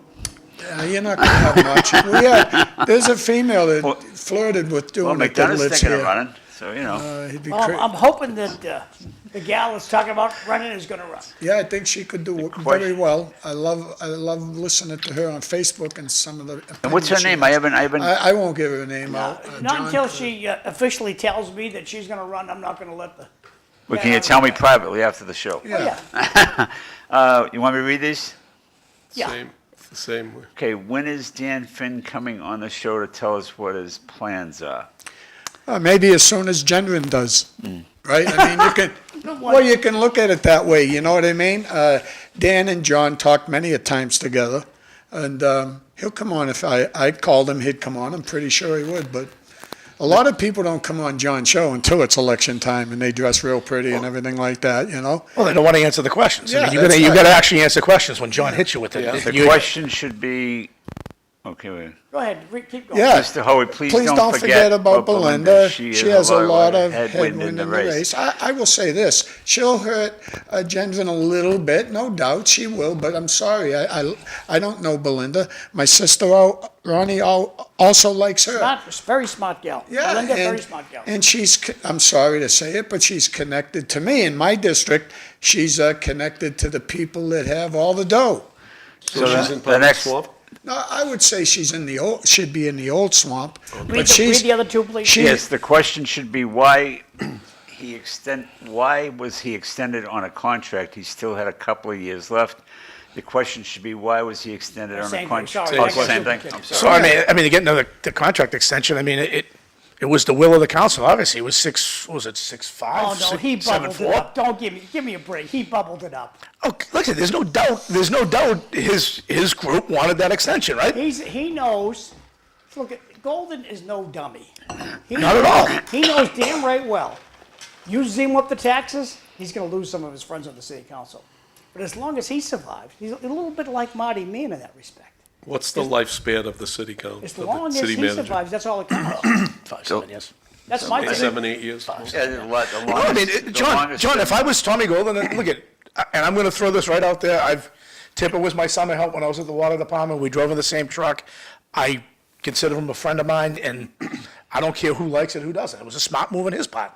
you're not going to have much. There's a female that flirted with Well, doing it that McDonough's lives thinking of here. running, so, you know. He'd be Well, cra- I'm hoping that the gal that's talking about running is going to run. Yeah, I think she could do very well. I love listening to her on Facebook and some of the. And what's her opinions she name? has. I I won't give her name out. Not John until could. she officially tells me that she's going to run. I'm not going to let the. well, can you tell me privately after the show? Yeah. You want me to read these? Yeah. Same, it's the same. Okay, when is Dan Finn coming on the show to tell us what his plans are? Maybe as soon as Gendron does, right? I mean, you can, well, you can look at it that way, you know what I mean? Dan and John talked many a times together, and he'll come on. If I called him, he'd come on. I'm pretty sure he would, but a lot of people don't come on John's show until it's election time, and they dress real pretty and everything like that, you know? Well, they don't want to answer the questions. I Yeah, mean, you that's got right. to actually answer questions when John hits you with it. The You- question should be, okay, wait. Go ahead, keep going. Yeah. Mr. Hoey, please Please don't forget about Belinda. She has a lot of headwind in the race. I will say this, she'll hurt Gendron a little bit, no doubt, she will, but I'm sorry, I don't know Belinda. My sister, Ronnie, also likes her. Smart, very smart gal. Yeah, Belinda, very smart gal. and I'm sorry to say it, but she's connected to me. In my district, she's connected to the people that have all the dough. So she's in the public next- swamp? No, I would say should be in the old swamp, Read but read the other two, please. Yes, the question should be why was he extended on a contract? He still had a couple of years left. The question should be, why was he extended on a Same thing, contract? sorry. Oh, I got same you. thing, I'm So, sorry. I mean, again, the contract extension, I mean, it was the will of the council, obviously. It was 6'5", Oh, no, he 7'4". bubbled it up. Don't give me a break. He bubbled it up. Oh, listen, there's no doubt his group wanted that extension, right? He knows, look, Golden is no dummy. Not at all. He knows damn right well. You zoom up the taxes, he's going to lose some of his friends on the city council. But as long as he survives, he's a little bit like Marty Meehan in that respect. What's the lifespan of the city council, As of the long as city he manager? survives, that's all that counts. 5, 7 years. That's my thing. 7, 8 years? Yeah, the No, I mean, longest- the John, longest if thing- I was Tommy Golden, then look at, and I'm going to throw this right out there. Tipper was my summer help when I was at the water department. We drove in the same truck. I consider him a friend of mine, and I don't care who likes it, who doesn't. It was a smart move on his part.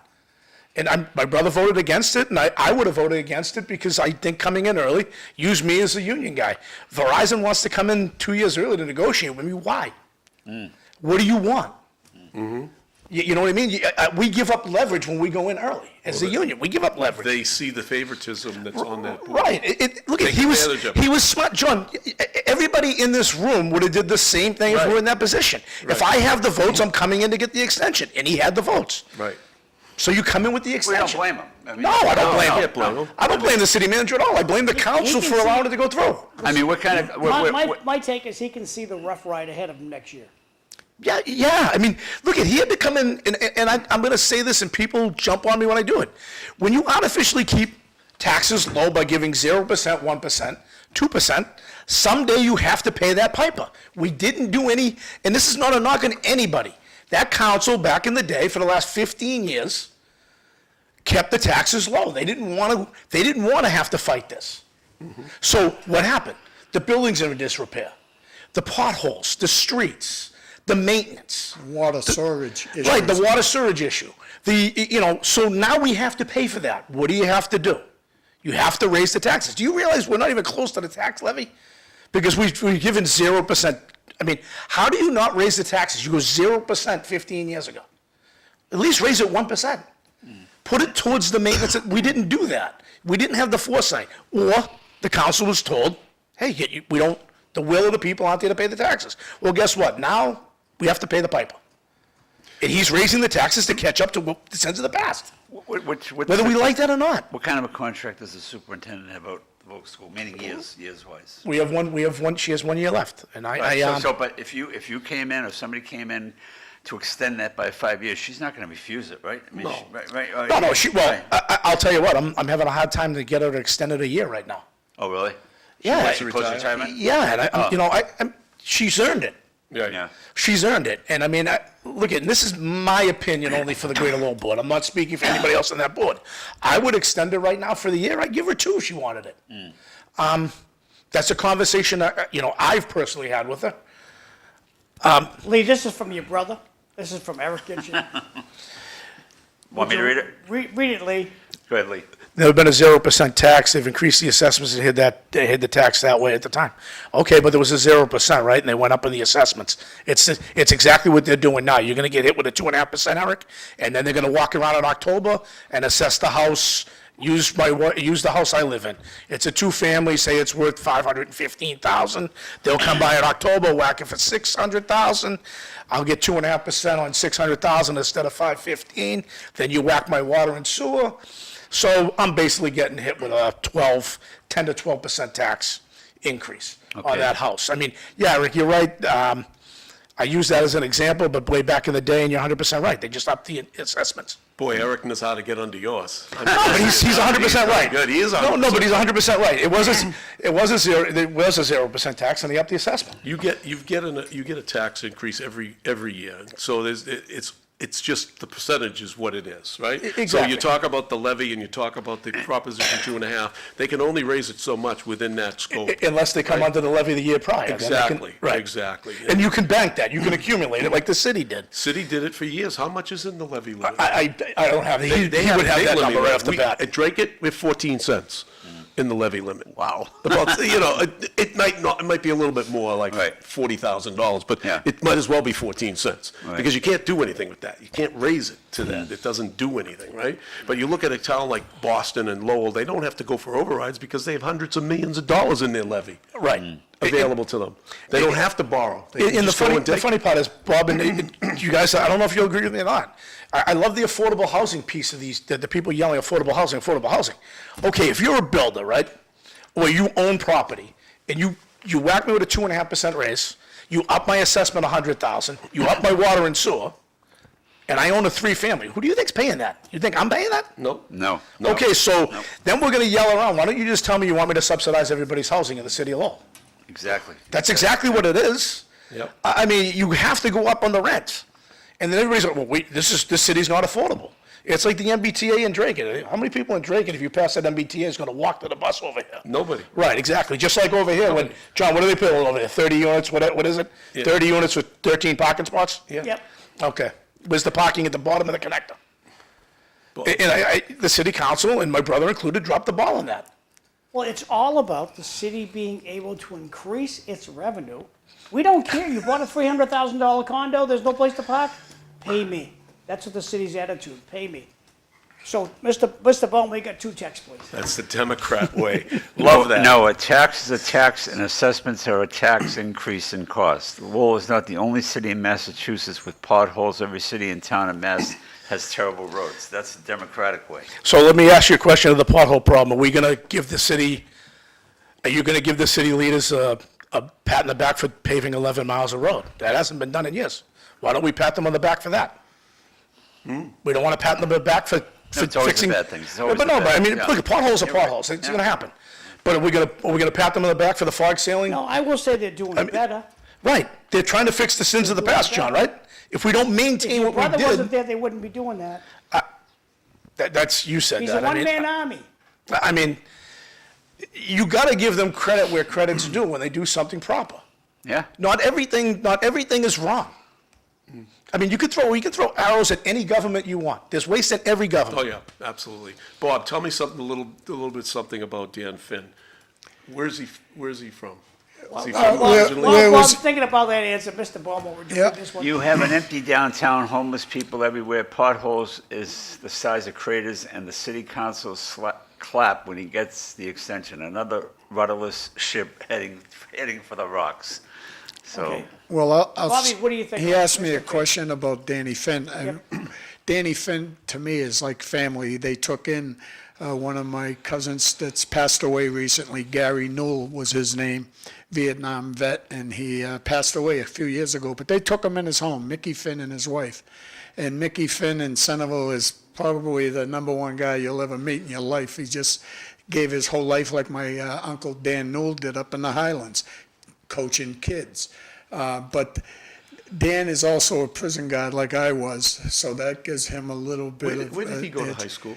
And my brother voted against it, and I would have voted against it because I think coming in early, use me as a union guy. Verizon wants to come in 2 years early to negotiate with me. Why? What do you want? You know what I mean? We give up leverage when we go in early. As a union, we give up leverage. They see the favoritism that's on that board. Right. Look, Take he advantage of it. was smart. John, everybody in this room would have did the same thing if we were in that position. If I have the votes, I'm coming in to get the extension, and he had the votes. Right. So you come in with the We extension. don't blame him. I mean, No, I don't blame can't him. blame him. I don't blame the city manager at all. I blame the council can for see- allowing it to go through. I mean, what kind of, My take is he can see the rough ride ahead of him next year. Yeah. I mean, look, he had to come in, and I'm going to say this, and people jump on me when I do it. When you artificially keep taxes low by giving 0%, 1%, 2%. Someday you have to pay that piper. We didn't do any, and this is not a knock on anybody. That council back in the day for the last 15 years kept the taxes low. They didn't want to have to fight this. So what happened? The buildings are in disrepair. The potholes, the streets, the maintenance. Water storage issues. Right, the water surge issue. So now we have to pay for that. What do you have to do? You have to raise the taxes. Do you realize we're not even close to the tax levy? Because we've given 0%. I mean, how do you not raise the taxes? You go 0% 15 years ago. At least raise it 1%. Put it towards the maintenance. We didn't do that. We didn't have the foresight. Or the council was told, hey, the will of the people aren't there to pay the taxes. Well, guess what? Now we have to pay the piper. And he's raising the taxes to catch up to the sins of the past, whether we like that or not. What kind of a contract does the superintendent have out the Volk School, meaning years-wise? We have one, she has 1 year left. And But if you came in, or somebody came in to extend that by 5 years, she's not going to refuse it, right? I mean, No. Right. well, I'll tell you what, I'm having a hard time to get her to extend it a year right now. Oh, really? Yeah. Wants to retire? Post-retirement? Yeah, and she's earned it. Yeah. She's earned it. And I mean, look, this is my opinion only for the Greater Lowell Board. I'm not speaking for anybody else on that board. I would extend it right now for the year. I'd give her 2 if she wanted it. That's a conversation, I've personally had with her. Lee, this is from your brother. This is from Eric Gitschier. Want me to read it? Read it, Lee. Go ahead, Lee. There's been a 0% tax. They've increased the assessments and hid the tax that way at the time. Okay, but there was a 0%, right? And they went up in the assessments. It's exactly what they're doing now. You're going to get hit with a 2.5%, Eric, and then they're going to walk around in October and assess the house. Use the house I live in. It's a 2-family. Say it's worth $515,000. They'll come by in October, whack it for $600,000. I'll get 2.5% on $600,000 instead of $515. Then you whack my water and sewer. So I'm basically getting hit with a 10 to 12% tax increase on that house. I mean, yeah, Rick, you're right. I use that as an example, but way back in the day, and you're 100% right. They just upped the assessments. Boy, Eric knows how to get under yours. No, but he's 100% right. Good, he is 100%. No, but he's 100% right. It was a 0% tax, and they upped the assessment. You get a tax increase every year. So it's just the percentage is what it is, right? So Exactly. you talk about the levy and you talk about the Proposition 2.5. They can only raise it so much within that scope. Unless they come under the levy the year prior. then they can- Exactly, Right. exactly. And you can bank that. You can accumulate it like the city did. City did it for years. How much is in the levy limit? I don't have, he would have big that levy number limit. right off the bat. At Drake, we have 14 cents in the levy limit. Wow. About, it might be a little bit more, like Right. $40,000, but Yeah. it might as well be 14 cents. Right. Because you can't do anything with that. You can't raise it to that. It doesn't do anything, right? But you look at a town like Boston and Lowell, they don't have to go for overrides because they have hundreds of millions of dollars in their levy Right. available to them. They don't have to borrow. They can And just go and the take it. funny part is, Bob, and you guys, I don't know if you'll agree with me or not. I love the affordable housing piece of these, the people yelling affordable housing, affordable housing. Okay, if you're a builder, right, or you own property, and you whack me with a 2.5% raise, you up my assessment $100,000, you up my water and sewer, and I own a 3-family, who do you think's paying that? You think I'm paying that? No. No. Okay, so then we're gonna yell around, why don't you just tell me you want me to subsidize everybody's housing in the city of Lowell? Exactly. That's exactly what it is. Yep. I mean, you have to go up on the rent. And then everybody's like, well, wait, this city's not affordable. It's like the MBTA in Drake. How many people in Drake, if you pass that MBTA, is going to walk to the bus over here? Nobody. Right, exactly. Just like over here, when, John, what do they put over there? 30 units, what is it? Yeah. 30 units with 13 parking spots? Yeah. Yep. Okay. Where's the parking at the bottom of the connector? And the city council, and my brother included, dropped the ball on that. Well, it's all about the city being able to increase its revenue. We don't care. You bought a $300,000 condo, there's no place to park? Pay me. That's what the city's attitude, pay me. So, Mr. Bowman, got 2 texts, please. That's the Democrat way. Love that. No, a tax is a tax, and assessments are a tax increase in cost. Lowell is not the only city in Massachusetts with potholes. Every city and town in Mass has terrible roads. That's the Democratic way. So let me ask you a question of the pothole problem. Are you going to give the city leaders a pat on the back for paving 11 miles of road? That hasn't been done in years. Why don't we pat them on the back for that? We don't want to pat them on the back for It's always a fixing. bad thing. It's Yeah, always but a no, bad but I mean, thing, yeah. look, potholes are You're right. potholes. It's Yeah. gonna happen. But are we gonna pat them on the back for the fog sailing? No, I will say they're doing mean, better. Right. They're trying to fix the sins of the past, John, right? If we don't If maintain your what we brother wasn't did, there, they wouldn't be doing that. that's, you said He's that. a I mean, one-man army. I mean, you gotta give them credit where credit's due when they do something proper. Yeah. Not everything is wrong. I mean, you can throw arrows at any government you want. There's waste at every Oh, government. yeah, absolutely. Bob, tell me something, a little bit something about Dan Finn. Where's he from? Is he from originally? where Well, was- I'm thinking about that answer, Mr. Ballmer, would you Yeah. do this one? You have an empty downtown, homeless people everywhere, potholes is the size of craters, and the city council clap when he gets the extension. Another rudderless ship heading for the rocks. So, Okay. Well, Bobby, what do you think He of asked me a Mr. Finn? question about Danny Finn. And Danny Finn, to me, is like family. They took in one of my cousins that's passed away recently. Gary Newell was his name, Vietnam vet, and he passed away a few years ago. But they took him in his home, Mickey Finn and his wife. And Mickey Finn in Centerville is probably the number one guy you'll ever meet in your life. He just gave his whole life like my uncle Dan Newell did up in the Highlands, coaching kids. But Dan is also a prison guard like I was, so that gives him a little bit of. Where did he go to edge. high school?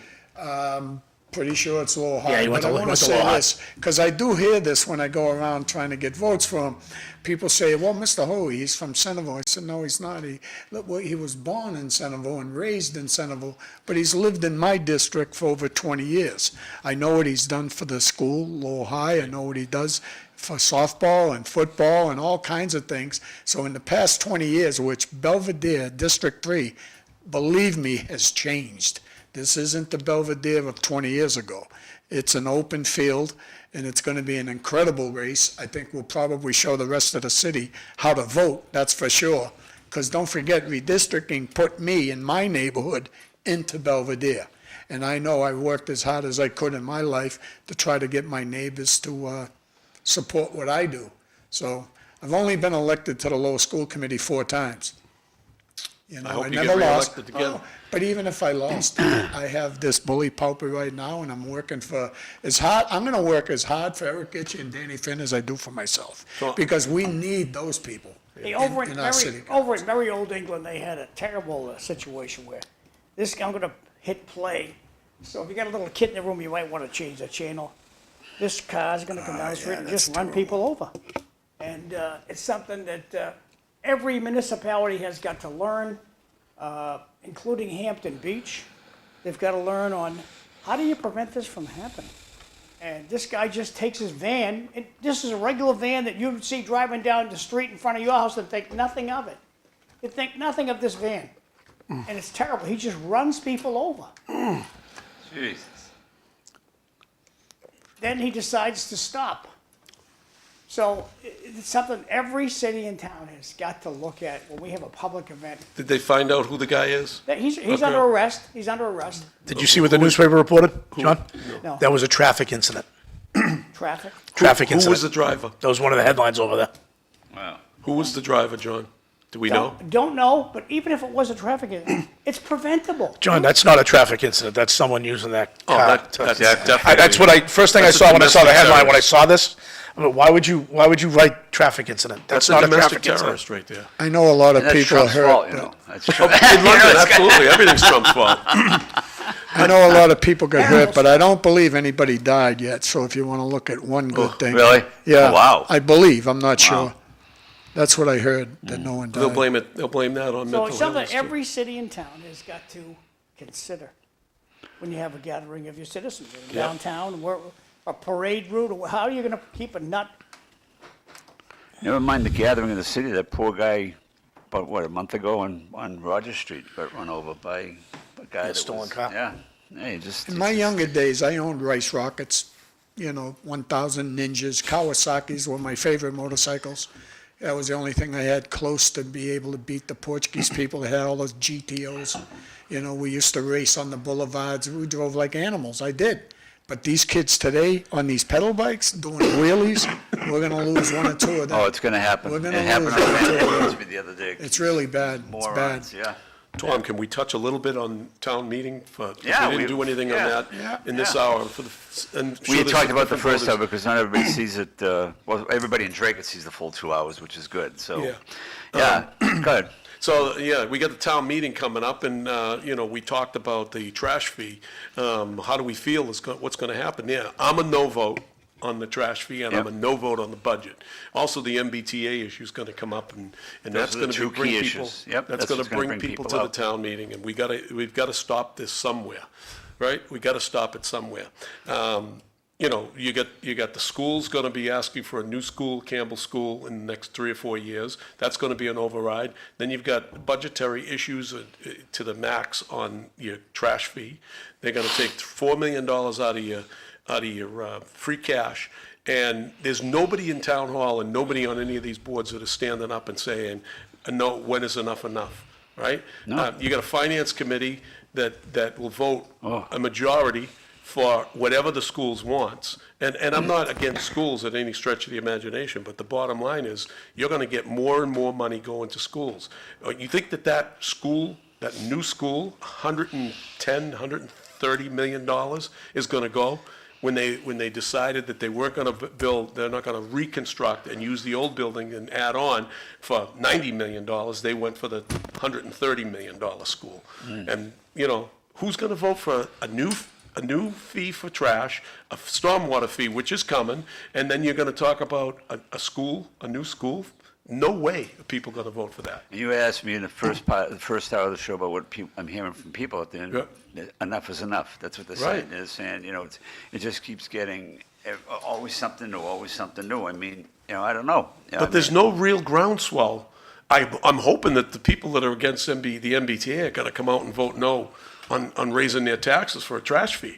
Pretty sure it's Lowell High. Yeah, he went But I to- want to went to say Lowell High. this, because I do hear this when I go around trying to get votes for him. People say, well, Mr. Hoey, he's from Centerville. I said, no, he's not. He was born in Centerville and raised in Centerville, but he's lived in my district for over 20 years. I know what he's done for the school, Lowell High. I know what he does for softball and football and all kinds of things. So in the past 20 years, which Belvedere, District 3, believe me, has changed. This isn't the Belvedere of 20 years ago. It's an open field, and it's going to be an incredible race. I think we'll probably show the rest of the city how to vote, that's for sure. Because don't forget, redistricting put me in my neighborhood into Belvedere. And I know I worked as hard as I could in my life to try to get my neighbors to support what I do. So I've only been elected to the Lowell School Committee 4 times. You know, I hope you never get lost. reelected again. Oh, but even if I lost, I have this bully pulpit right now, and I'm working for as hard. I'm going to work as hard for Eric Gitschier and Danny Finn as I do for myself, So- because we need those people Hey, over in in our city. very old England, they had a terrible situation where this, I'm gonna hit play. So if you got a little kid in the room, you might wanna change the channel. This car's gonna come down the street and that's just run people over. And, it's something that, every municipality has got to learn, including Hampton Beach. They've gotta learn on, how do you prevent this from happening? And this guy just takes his van, and this is a regular van that you'd see driving down the street in front of your house and think nothing of it. You'd think nothing of this van. And it's terrible. He just runs people over. Jesus. Then he decides to stop. So it's something every city and town has got to look at when we have a public event. Did they find out who the guy is? That He's Okay. under arrest. He's under arrest. Did you see what the newspaper reported, John? No. That was a traffic incident. Traffic. Traffic Who was incident. the driver? That was one of the headlines over there. Wow. Who was the driver, John? Do we know? Don't know, but even if it was a traffic incident, it's preventable. John, that's not a traffic incident. That's someone using that Oh, car. that's That's what first thing I That's a saw when I saw the domestic headline, when I terrorist. saw this, I mean, why would you write traffic incident? That's not a a domestic traffic terrorist incident. right there. I know a lot of And that's people are Trump's fault, hurt. you know. but- That's Trump. In London, absolutely, everything's Trump's fault. I know a lot of people got hurt, but I don't believe anybody died yet. So if you want to look at one good thing. Really? Yeah. Oh, wow. I believe, I'm not sure. That's what I heard, that no one They'll died. blame that on So mental it's something illness. too. every city and town has got to consider when you have a gathering of your citizens in Yeah. downtown, or a parade route, or how are you gonna keep a nut? Never mind the gathering in the city, that poor guy, about what, a month ago on Rogers Street, got run over by a guy that stolen was. car. Yeah. Hey, just. In my younger days, I owned Rice Rockets, 1,000 Ninjas. Kawasaki's were my favorite motorcycles. That was the only thing I had close to be able to beat the Portuguese people that had all those GTOs. We used to race on the boulevards. We drove like animals. I did. But these kids today on these pedal bikes doing wheelies, we're going to lose one or two of them. Oh, it's gonna happen. We're It gonna happened lose on it. Manchester the other day. It's really bad. It's bad. Morons, yeah. Tom, can we touch a little bit on town meeting? 'Cause Yeah, we didn't do anything on yeah, that in this hour. And We had sure talked there's about the different first hour voters. because not everybody sees it, well, everybody in Drake sees the full 2 hours, which is good, so. Yeah. Yeah, good. So, yeah, we got the town meeting coming up, and, we talked about the trash fee. How do we feel what's going to happen there? I'm a no vote on the trash fee, and I'm a Yep. no vote on the budget. Also, the MBTA issue is going to come up, and that's are going the to two bring key people. issues. Yep, That's that's going what's to gonna bring bring people people to out. the town meeting, and we've got to stop this somewhere, right? We got to stop it somewhere. You got the schools going to be asking for a new school, Campbell School, in the next 3 or 4 years. That's going to be an override. Then you've got budgetary issues to the max on your trash fee. They're going to take $4 million out of your free cash. And there's nobody in town hall and nobody on any of these boards that are standing up and saying, no, when is enough, right? No. You got a finance committee that will vote Oh. a majority for whatever the schools wants. And I'm not against schools at any stretch of the imagination, but the bottom line is, you're gonna get more and more money going to schools. You think that school, that new school, $130 million is gonna go? When they decided that they weren't gonna build, they're not gonna reconstruct and use the old building and add on for $90 million, they went for the $130 million school. And, who's gonna vote for a new fee for trash, a stormwater fee, which is coming, and then you're gonna talk about a new school? No way are people gonna vote for that. You asked me in the first hour of the show about what I'm hearing from people out there. Yeah. Enough is enough. That's what they're Right. saying. They're saying, it just keeps getting always something new, always something new. I mean, I don't know. But there's no real groundswell. I'm hoping that the people that are against the MBTA are gonna come out and vote no on raising their taxes for a trash fee.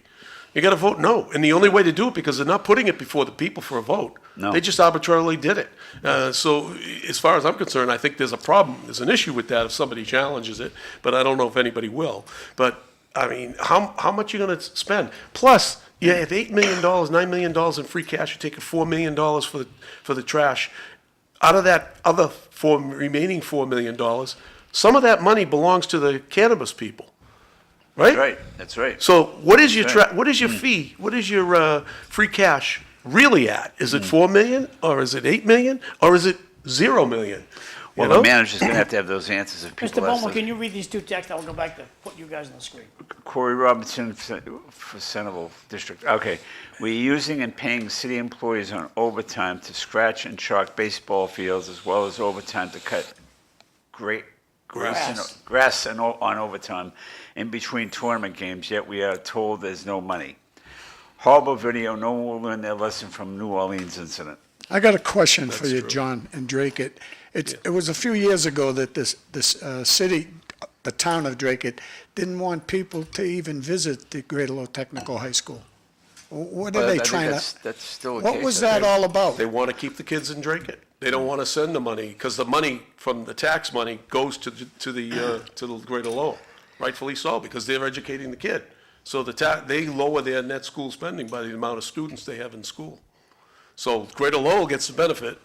You gotta vote no, and the only way to do it, because they're not putting it before the people for a vote. No. They just arbitrarily did it. So as far as I'm concerned, I think there's a problem, there's an issue with that if somebody challenges it, but I don't know if anybody will. But, I mean, how much you gonna spend? Plus, you have $8 million, $9 million in free cash, you're taking $4 million for the trash. Out of that other remaining $4 million, some of that money belongs to the cannabis people, right? Right, that's right. So what is your Right. what is your fee? What is your free cash really at? Is it 4 million, or is it 8 million, or is it 0 million? Well, the manager's going to have those answers if Mr. people ask Bowman, those. can you read these two texts? I'll go back to put you guys on the screen. Corey Robinson for Centerville District. Okay. We're using and paying city employees on overtime to scratch and chalk baseball fields, as well as overtime to cut grass on overtime in between tournament games, yet we are told there's no money. Horrible video. No one will learn their lesson from New Orleans incident. I got a question for That's you, true. John and Drake. It was a few years ago that this city, the town of Drake, didn't want people to even visit the Greater Low Technical High School. What are But I they think trying that's to? still the What case, was I that think. all about? They want to keep the kids in Drake it. They don't want to send the money, because the money from the tax money goes to the Greater Lowell, rightfully so, because they're educating the kid. So they lower their net school spending by the amount of students they have in school. So Greater Lowell gets the benefit,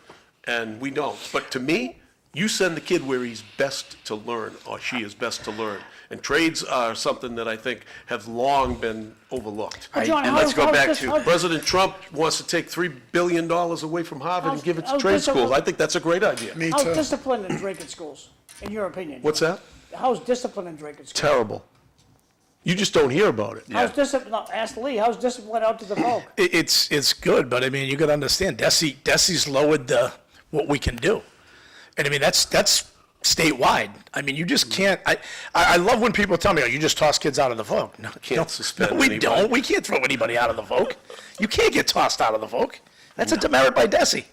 and we don't. But to me, you send the kid where he's best to learn, or she is best to learn. And trades are something that I think have long been overlooked. Well, John, And let's go back to- President Trump wants to take $3 billion away from Harvard and give it to How's trade this a- schools. I think that's a great idea. Me How's too. discipline in Drake at schools, in your opinion? What's that? How's discipline in Drake at schools? Terrible. You just don't hear about it. How's discipline, no, ask Lee, how's discipline out to the vote? It's good, but I mean, you got to understand, Desi's lowered what we can do. And I mean, that's statewide. I mean, you just can't, I love when people tell me, oh, you just toss kids out of the vote. No, Can't suspend No, we anybody. don't. We can't throw anybody out of the vote. You can't get tossed out of the vote. That's a demerit by Desi.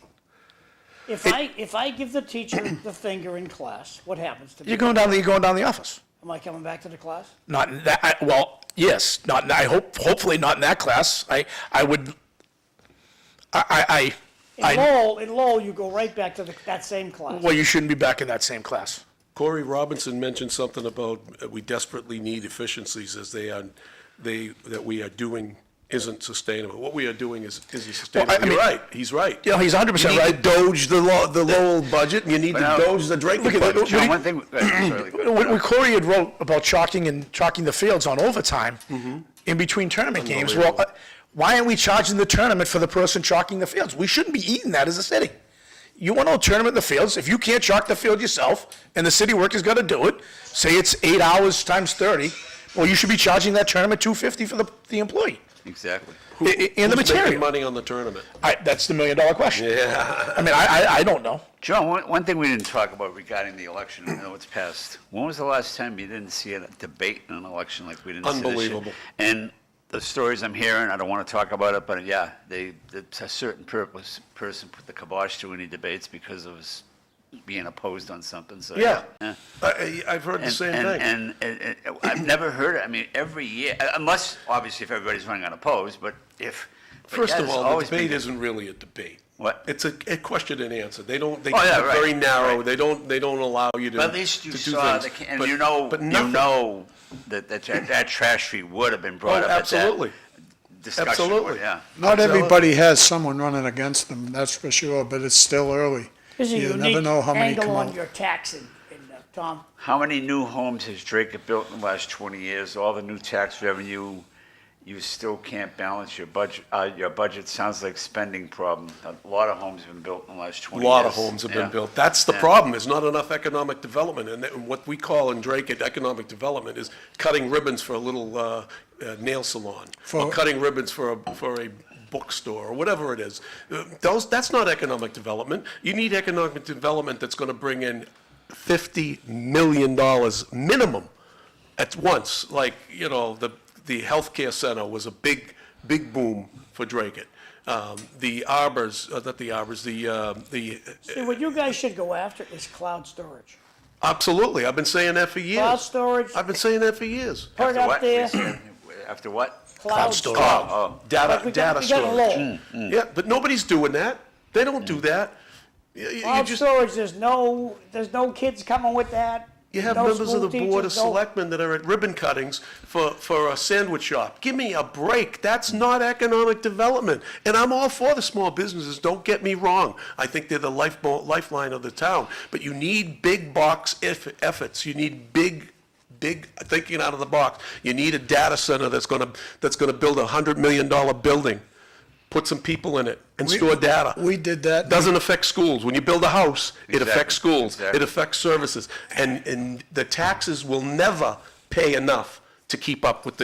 If I give the teacher the finger in class, what happens to me? You're going down the office. Am I coming back to the class? Not in that, well, yes, not, hopefully not in that class. I would, In Lowell, you go right back to that same class. well, you shouldn't be back in that same class. Corey Robinson mentioned something about we desperately need efficiencies that we are doing isn't sustainable. What we are doing isn't sustainable. I mean- You're right, he's right. You know, he's 100% You need right. to doge the Lowell budget, and you need to But now- doge the Drake budget. John, one thing, sorry, When Corey had wrote about chalking the fields on overtime in between tournament games, well, why aren't we charging the tournament for the person chalking the fields? We shouldn't be eating that as a city. You want to tournament in the fields, if you can't chalk the field yourself, and the city worker's got to do it, say it's 8 hours times 30, well, you should be charging that tournament $250 for the employee. exactly. And the Who's making material. money on the tournament? That's the $1 million question. Yeah. I mean, I don't know. John, one thing we didn't talk about regarding the election, I know it's passed. When was the last time you didn't see a debate in an election like we didn't see this year? Unbelievable. And the stories I'm hearing, I don't want to talk about it, but yeah, a certain person put the kibosh to any debates because of us being opposed on something, so. Yeah. I've heard the And, same thing. and I've never heard it, I mean, every year, unless, obviously, if everybody's running unopposed, but if. but First yeah, of there's all, the always been- debate isn't really a debate. What? It's a question and answer. They Oh, keep yeah, it right, very narrow. right. They don't allow you to But at least to you do saw things. and But- you but nothing. know that trash fee would have been brought Oh, up at absolutely. that discussion. Absolutely. Yeah. Not everybody has someone running against them, that's for sure, but it's still early. There's a You never unique know how many angle come on out. your taxing, Tom. How many new homes has Drake built in the last 20 years? All the new tax revenue, you still can't balance your budget. Your budget sounds like spending problem. A lot of homes have been built in the last 20 A years. lot of homes have been Yeah. built. That's the Yeah. problem. There's not enough economic development. And what we call in Drake economic development is cutting ribbons for a little nail salon, or For- cutting ribbons for a bookstore, or whatever it is. That's not economic development. You need economic development that's going to bring in $50 million minimum at once. Like, you know, the healthcare center was a big boom for Drake. The arbors, not the arbors, the See, what you guys should go after is cloud storage. absolutely. I've been saying that for years. Cloud storage, I've been saying that for years. put it After up what? there, After what? cloud storage. storage. Oh, Data Like we got storage. Lowell. Yeah, but nobody's doing that. They don't do that. You Cloud just, storage, there's no kids coming with that. you have no members of the school Board of teachers, no- Selectmen that are at ribbon cuttings for a sandwich shop. Give me a break. That's not economic development. And I'm all for the small businesses, don't get me wrong. I think they're the lifeline of the town. But you need big box efforts. You need big thinking out of the box. You need a data center that's gonna build a $100 million building, put some people in it, and store data. We did that. Doesn't affect schools. When you build a house, it Exactly, affects schools. exactly. It affects services. And the taxes will never pay enough to keep up with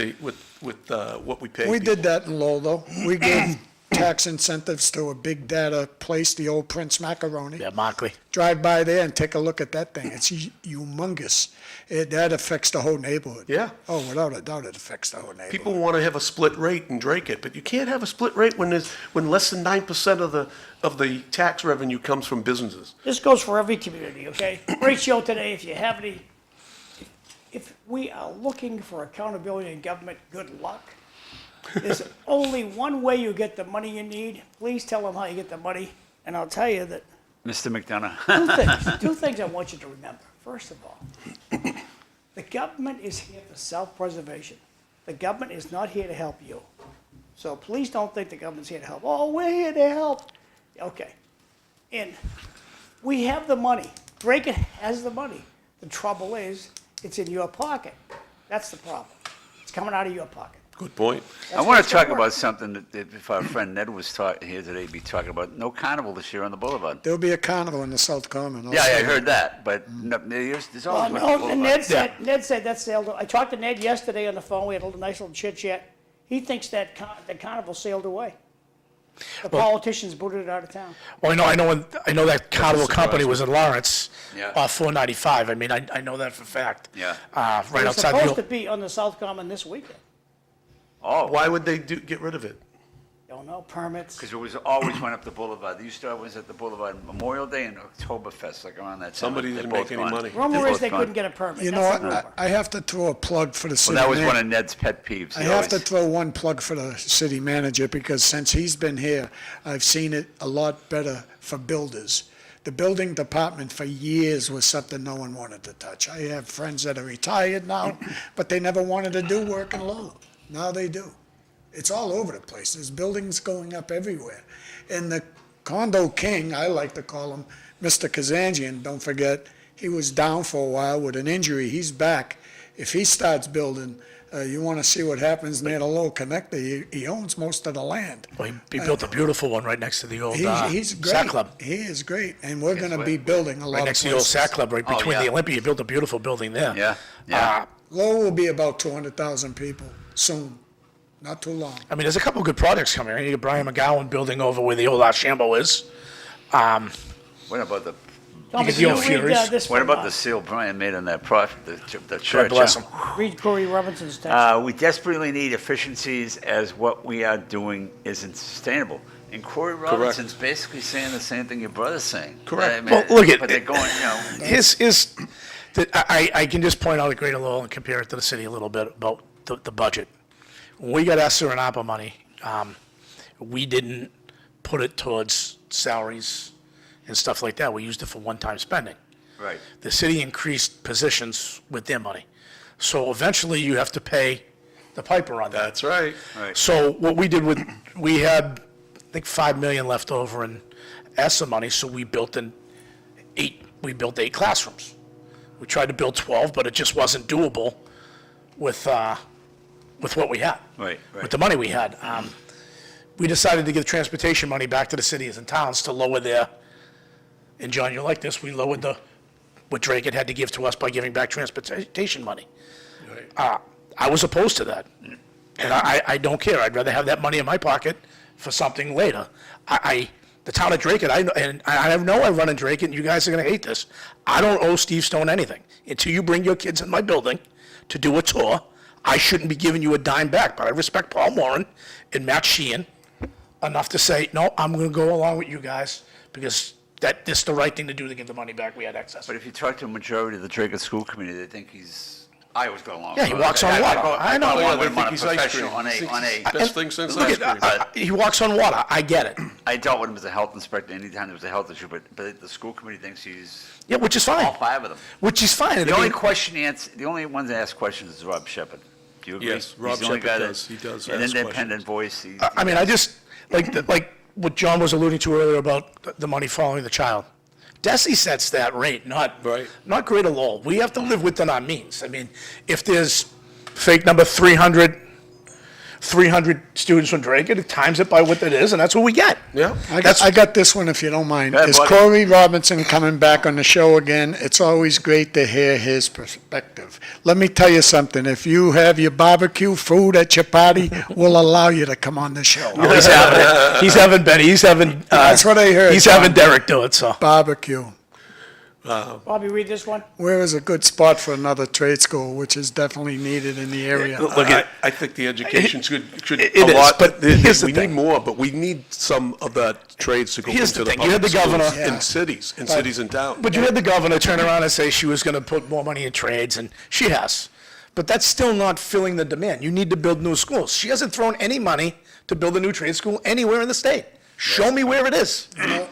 what we pay. We people. did that in Lowell, though. We gave tax incentives to a big data place, the old Prince Macaroni. Yeah, Markley. Drive by there and take a look at that thing. It's humongous. That affects the whole neighborhood. Yeah. Oh, without a doubt, it affects the whole neighborhood. People want to have a split rate and Drake it, but you can't have a split rate when less than 9% of the tax revenue comes from businesses. This goes for every community, okay? Great show today. If you have any, if we are looking for accountability in government, good luck. There's only one way you get the money you need. Please tell them how you get the money, and I'll tell you that Mr. McDonough. two things I want you to remember. First of all, the government is here for self-preservation. The government is not here to help you. So please don't think the government's here to help. Oh, we're here to help. Okay. And we have the money. Drake has the money. The trouble is, it's in your pocket. That's the problem. It's coming out of your pocket. Good point. I That's want what's to talk gonna about work. something that if our friend Ned was here today, be talking about. No carnival this year on the boulevard. There'll be a carnival in the South Common. Yeah, also. I heard that, but no, there's always one on the No, and boulevard. Ned said that sailed. I talked to Ned yesterday on the phone. We had a nice little chit chat. He thinks that the carnival sailed away. The politicians booted it out of town. Well, I know that Carnival Company was in Lawrence, Yeah. off 495. I mean, I know that for a fact. Yeah. Right It was outside supposed to the, be on the South Common this weekend. Oh, Why would they get rid of it? Don't know, permits. because it was always went up the boulevard. They used to always at the boulevard Memorial Day and Oktoberfest, like around that time. Somebody They're didn't both make any gone. money. Rumor They're is both they gone. couldn't get a permit. You know That's what? the rumor. I have to throw a plug for the Well, city that was manager. one of Ned's pet peeves. I He have to always- throw one plug for the city manager because since he's been here, I've seen it a lot better for builders. The building department for years was something no one wanted to touch. I have friends that are retired now, but they never wanted to do work in Lowell. Now they do. It's all over the place. There's buildings going up everywhere. And the condo king, I like to call him, Mr. Kazanjian, don't forget, he was down for a while with an injury. He's back. If he starts building, you want to see what happens near the Lowell connector. He owns most of the land. Well, he built a beautiful one right next to the old He's great. Sack Club. He is great. And we're going to be building a lot Right of next to the old places. Sack Club, right Oh, between yeah. the Olympia. He built a beautiful building there. Yeah, yeah. Lowell will be about 200,000 people soon. Not too long. I mean, there's a couple of good projects coming. You got Brian McGowan building over where the old Archambault is. What about the, Tommy, Because can the you old read Furies. this what from, about the seal Brian made on that the church? God bless him. Read Corey Robinson's text. We desperately need efficiencies as what we are doing isn't sustainable. And Corey Robinson's basically saying the same thing your brother's saying. Correct. I mean, Well, look at- but they're going, I can just point out at Greater Lowell and compare it to the city a little bit about the budget. When we got ESSER and ARPA money, we didn't put it towards salaries and stuff like that. We used it for one-time spending. right. The city increased positions with their money. So eventually you have to pay the piper on that. That's right. Right. So what we did we had, I think, 5 million left over in ESSA money, so we built 8 classrooms. We tried to build 12, but it just wasn't doable with what we had. Right, right. With the money we had. We decided to give transportation money back to the cities and towns to lower their, and John, you're like this, we lowered what Drake had to give to us by giving back transportation money. I was opposed to that. And I don't care. I'd rather have that money in my pocket for something later. The town of Drake, and I know I run in Drake, and you guys are gonna hate this. I don't owe Steve Stone anything. Until you bring your kids in my building to do a tour, I shouldn't be giving you a dime back. But I respect Paul Moran and Matt Sheehan enough to say, no, I'm gonna go along with you guys, because this is the right thing to do to give the money back. We had excess. But if you talk to a majority of the Drake School Committee, they think I always go along. Yeah, he walks on water. I know. go Yeah, along they with him on think a he's ice cream. professional, on a, Best thing since Look ice at, cream. he walks on water. I get it. I dealt with him as a health inspector anytime there was a health issue, but the school committee thinks he's Yeah, which is all fine. 5 of them. Which is fine. The I only mean, the only ones that ask questions is Rob Shepherd. Do you agree? Yes, Rob He's the only Shepherd guy that- does. He does An ask independent voice. I mean, I just, like what John was alluding to earlier about the money following the child. DESI sets that rate, not Greater Lowell. We have to live within our means. I mean, if there's fake number 300 students from Drake, it times it by what it is, and that's what we get. Yeah. I got this one, if you don't mind. Go ahead, Is buddy. Corey Robinson coming back on the show again? It's always great to hear his perspective. Let me tell you something. If you have your barbecue food at your party, we'll allow you to come on the show. He's having it. He's having Benny. He's having. That's what I heard, He's John. having Derek do it. So Barbecue. Bobby, read this one. Where is a good spot for another trade school, which is definitely needed in the area? look at. I think the education should It a is, lot, but here's the we thing. need more, but we need some of that trades to go Here's into the the thing. You had public the governor- schools in cities and towns. But you had the governor turn around and say she was going to put more money in trades, and she has. But that's still not filling the demand. You need to build new schools. She hasn't thrown any money to build a new trade school anywhere in the state. Show me where it is. You know,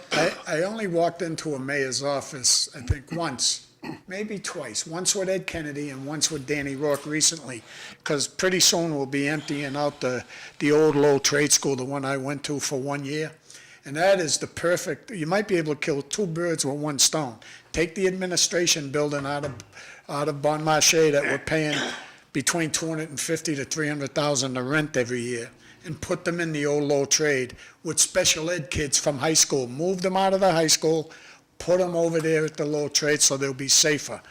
I only walked into a mayor's office, I think once, maybe twice. Once with Ed Kennedy and once with Danny Rourke recently, because pretty soon we'll be emptying out the old Lowell Trade School, the one I went to for 1 year. And that is the perfect, you might be able to kill 2 birds with 1 stone. Take the administration building out of Bon Marché that we're paying between $250,000 to $300,000 to rent every year, and put them in the old Lowell trade with special ed kids from high school. Move them out of the high school, put them over there at the Lowell trade so they'll be safer.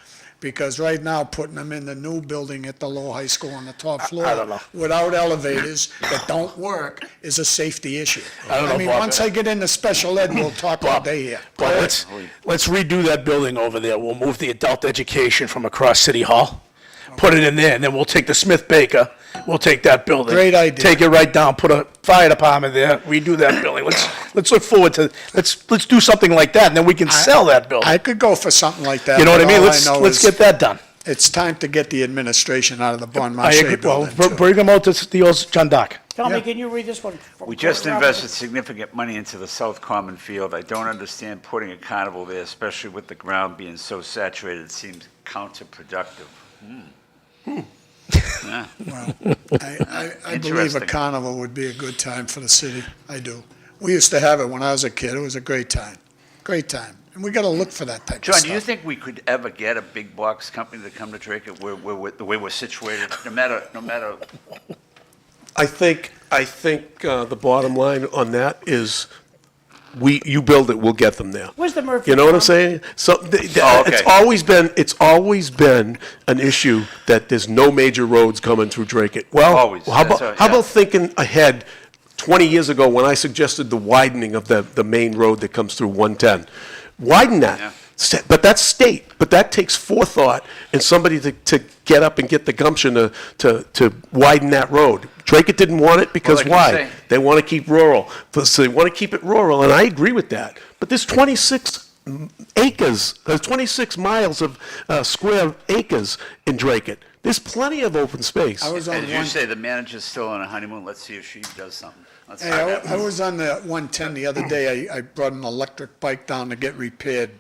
Because right now, putting them in the new building at the Lowell High School on the top floor I don't know. without elevators that don't work is a safety issue. I don't know, mean, Bob. once I get into special ed, we'll talk all day here. But let's redo that building over there. We'll move the adult education from across City Hall, put it in there, and then we'll take the Smith Baker, we'll take that building. Great idea. Take it right down, put a fire department there, redo that building. Let's look forward to, let's do something like that, and then we can sell that building. I could go for something like that. You know what I but mean? all Let's is get that done. It's time to get the administration out of the Bon I agree. Marché Well, building, too. bring them out to the old John Dock. Tommy, Yeah. can you read this one? from We just Corey invested Robinson? significant money into the South Common Field. I don't understand putting a carnival there, especially with the ground being so saturated. It seems counterproductive. Well, I believe a Interesting. carnival would be a good time for the city. I do. We used to have it when I was a kid. It was a great time. Great time. And we got to look for that type of John, stuff. do you think we could ever get a big box company to come to Drake the way we're situated, no matter, I think the bottom line on that is, you build it, we'll get them there. Where's the Murphy You know what I'm Farm? saying? So Oh, okay. it's always been an issue that there's no major roads coming through Drake. Well, Always. how That's about right, yeah. thinking ahead 20 years ago when I suggested the widening of the main road that comes through 110? Widen that. Yeah. But that's state. But that takes forethought and somebody to get up and get the gumption to widen that road. Drake didn't want it because Well, like you why? say- They want to keep rural. So they want to keep it rural, and I agree with that. But there's 26 acres, there's 26 miles of square acres in Drake. There's plenty of open space. I was on as you one, say, the manager's still on a honeymoon, let's see if she does something. Let's hey, find out. I was on the 110 the other day. I brought an electric bike down to get repaired,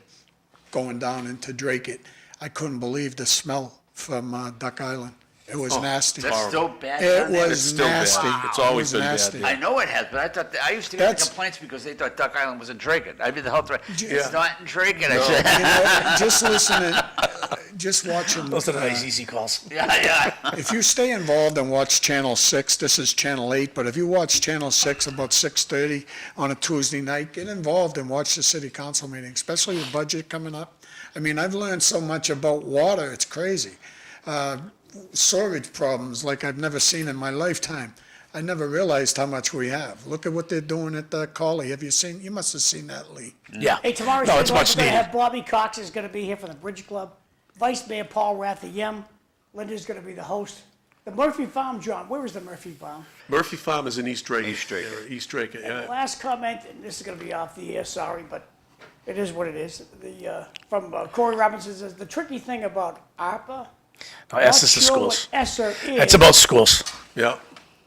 going down into Drake. I couldn't believe the smell from Duck Island. It was nasty. That's still bad It down there? was still bad. nasty. It's It always was been bad nasty. there. I know it has, but I thought, I used to get the That's- complaints because they thought Duck Island was in Drake. I did the health, it's Yeah. not in Drake, I said, You know, just listening, just watching. Those are the nice, easy calls. yeah. If you stay involved and watch Channel 6, this is Channel 8, but if you watch Channel 6 about 6:30 on a Tuesday night, get involved and watch the city council meeting, especially with budget coming up. I mean, I've learned so much about water, it's crazy. Storage problems like I've never seen in my lifetime. I never realized how much we have. Look at what they're doing at the Collie. Have you seen, you must have seen that, Lee. Yeah. Hey, tomorrow, No, it's much we're going to needed. have Bobby Cox is going to be here from the Bridge Club. Vice Mayor Paul Rathayem. Linda's going to be the host. The Murphy Farm, John, where is the Murphy Farm? Murphy Farm is in East Drake. East Drake. East Drake, yeah. Last comment, and this is going to be off the air, sorry, but it is what it is. From Corey Robinson says, the tricky thing about ARPA, No, S is not the sure schools. what ESSER It's about schools. Yeah.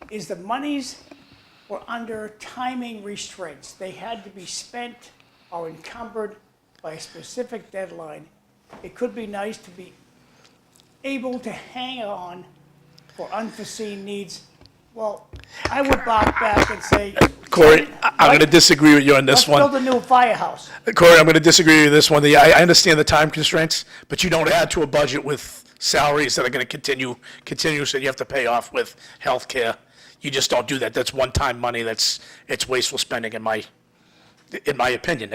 is the monies were under timing restraints. They had to be spent or encumbered by a specific deadline. It could be nice to be able to hang on for unforeseen needs. Well, I would bark back and say, Corey, I'm going to disagree with you on this let's build one. a new firehouse. Corey, I'm going to disagree with this one. I understand the time constraints, but you don't add to a budget with salaries that are going to continue, so you have to pay off with health care. You just don't do that. That's one-time money. It's wasteful spending in my opinion.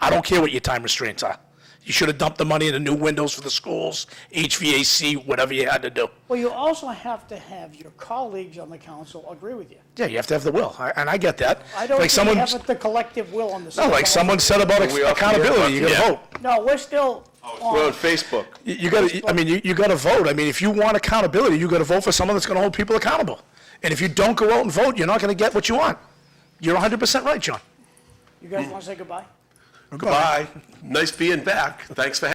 I don't care what your time restraints are. You should have dumped the money into new windows for the schools, HVAC, whatever you had to do. Well, you also have to have your colleagues on the council agree with you. Yeah, you have to have the will, and I get that. I don't Like think we someone, have the collective will on the no, city like council. someone said about we off the air? accountability, you got to Yeah. vote. No, we're still We're on on. Facebook. You got to, I mean, you got to vote. I mean, if you want accountability, you got to vote for someone that's going to hold people accountable. And if you don't go out and vote, you're not going to get what you want. You're 100% right, John. You guys want to say goodbye? Goodbye. Nice being back. Thanks for having me.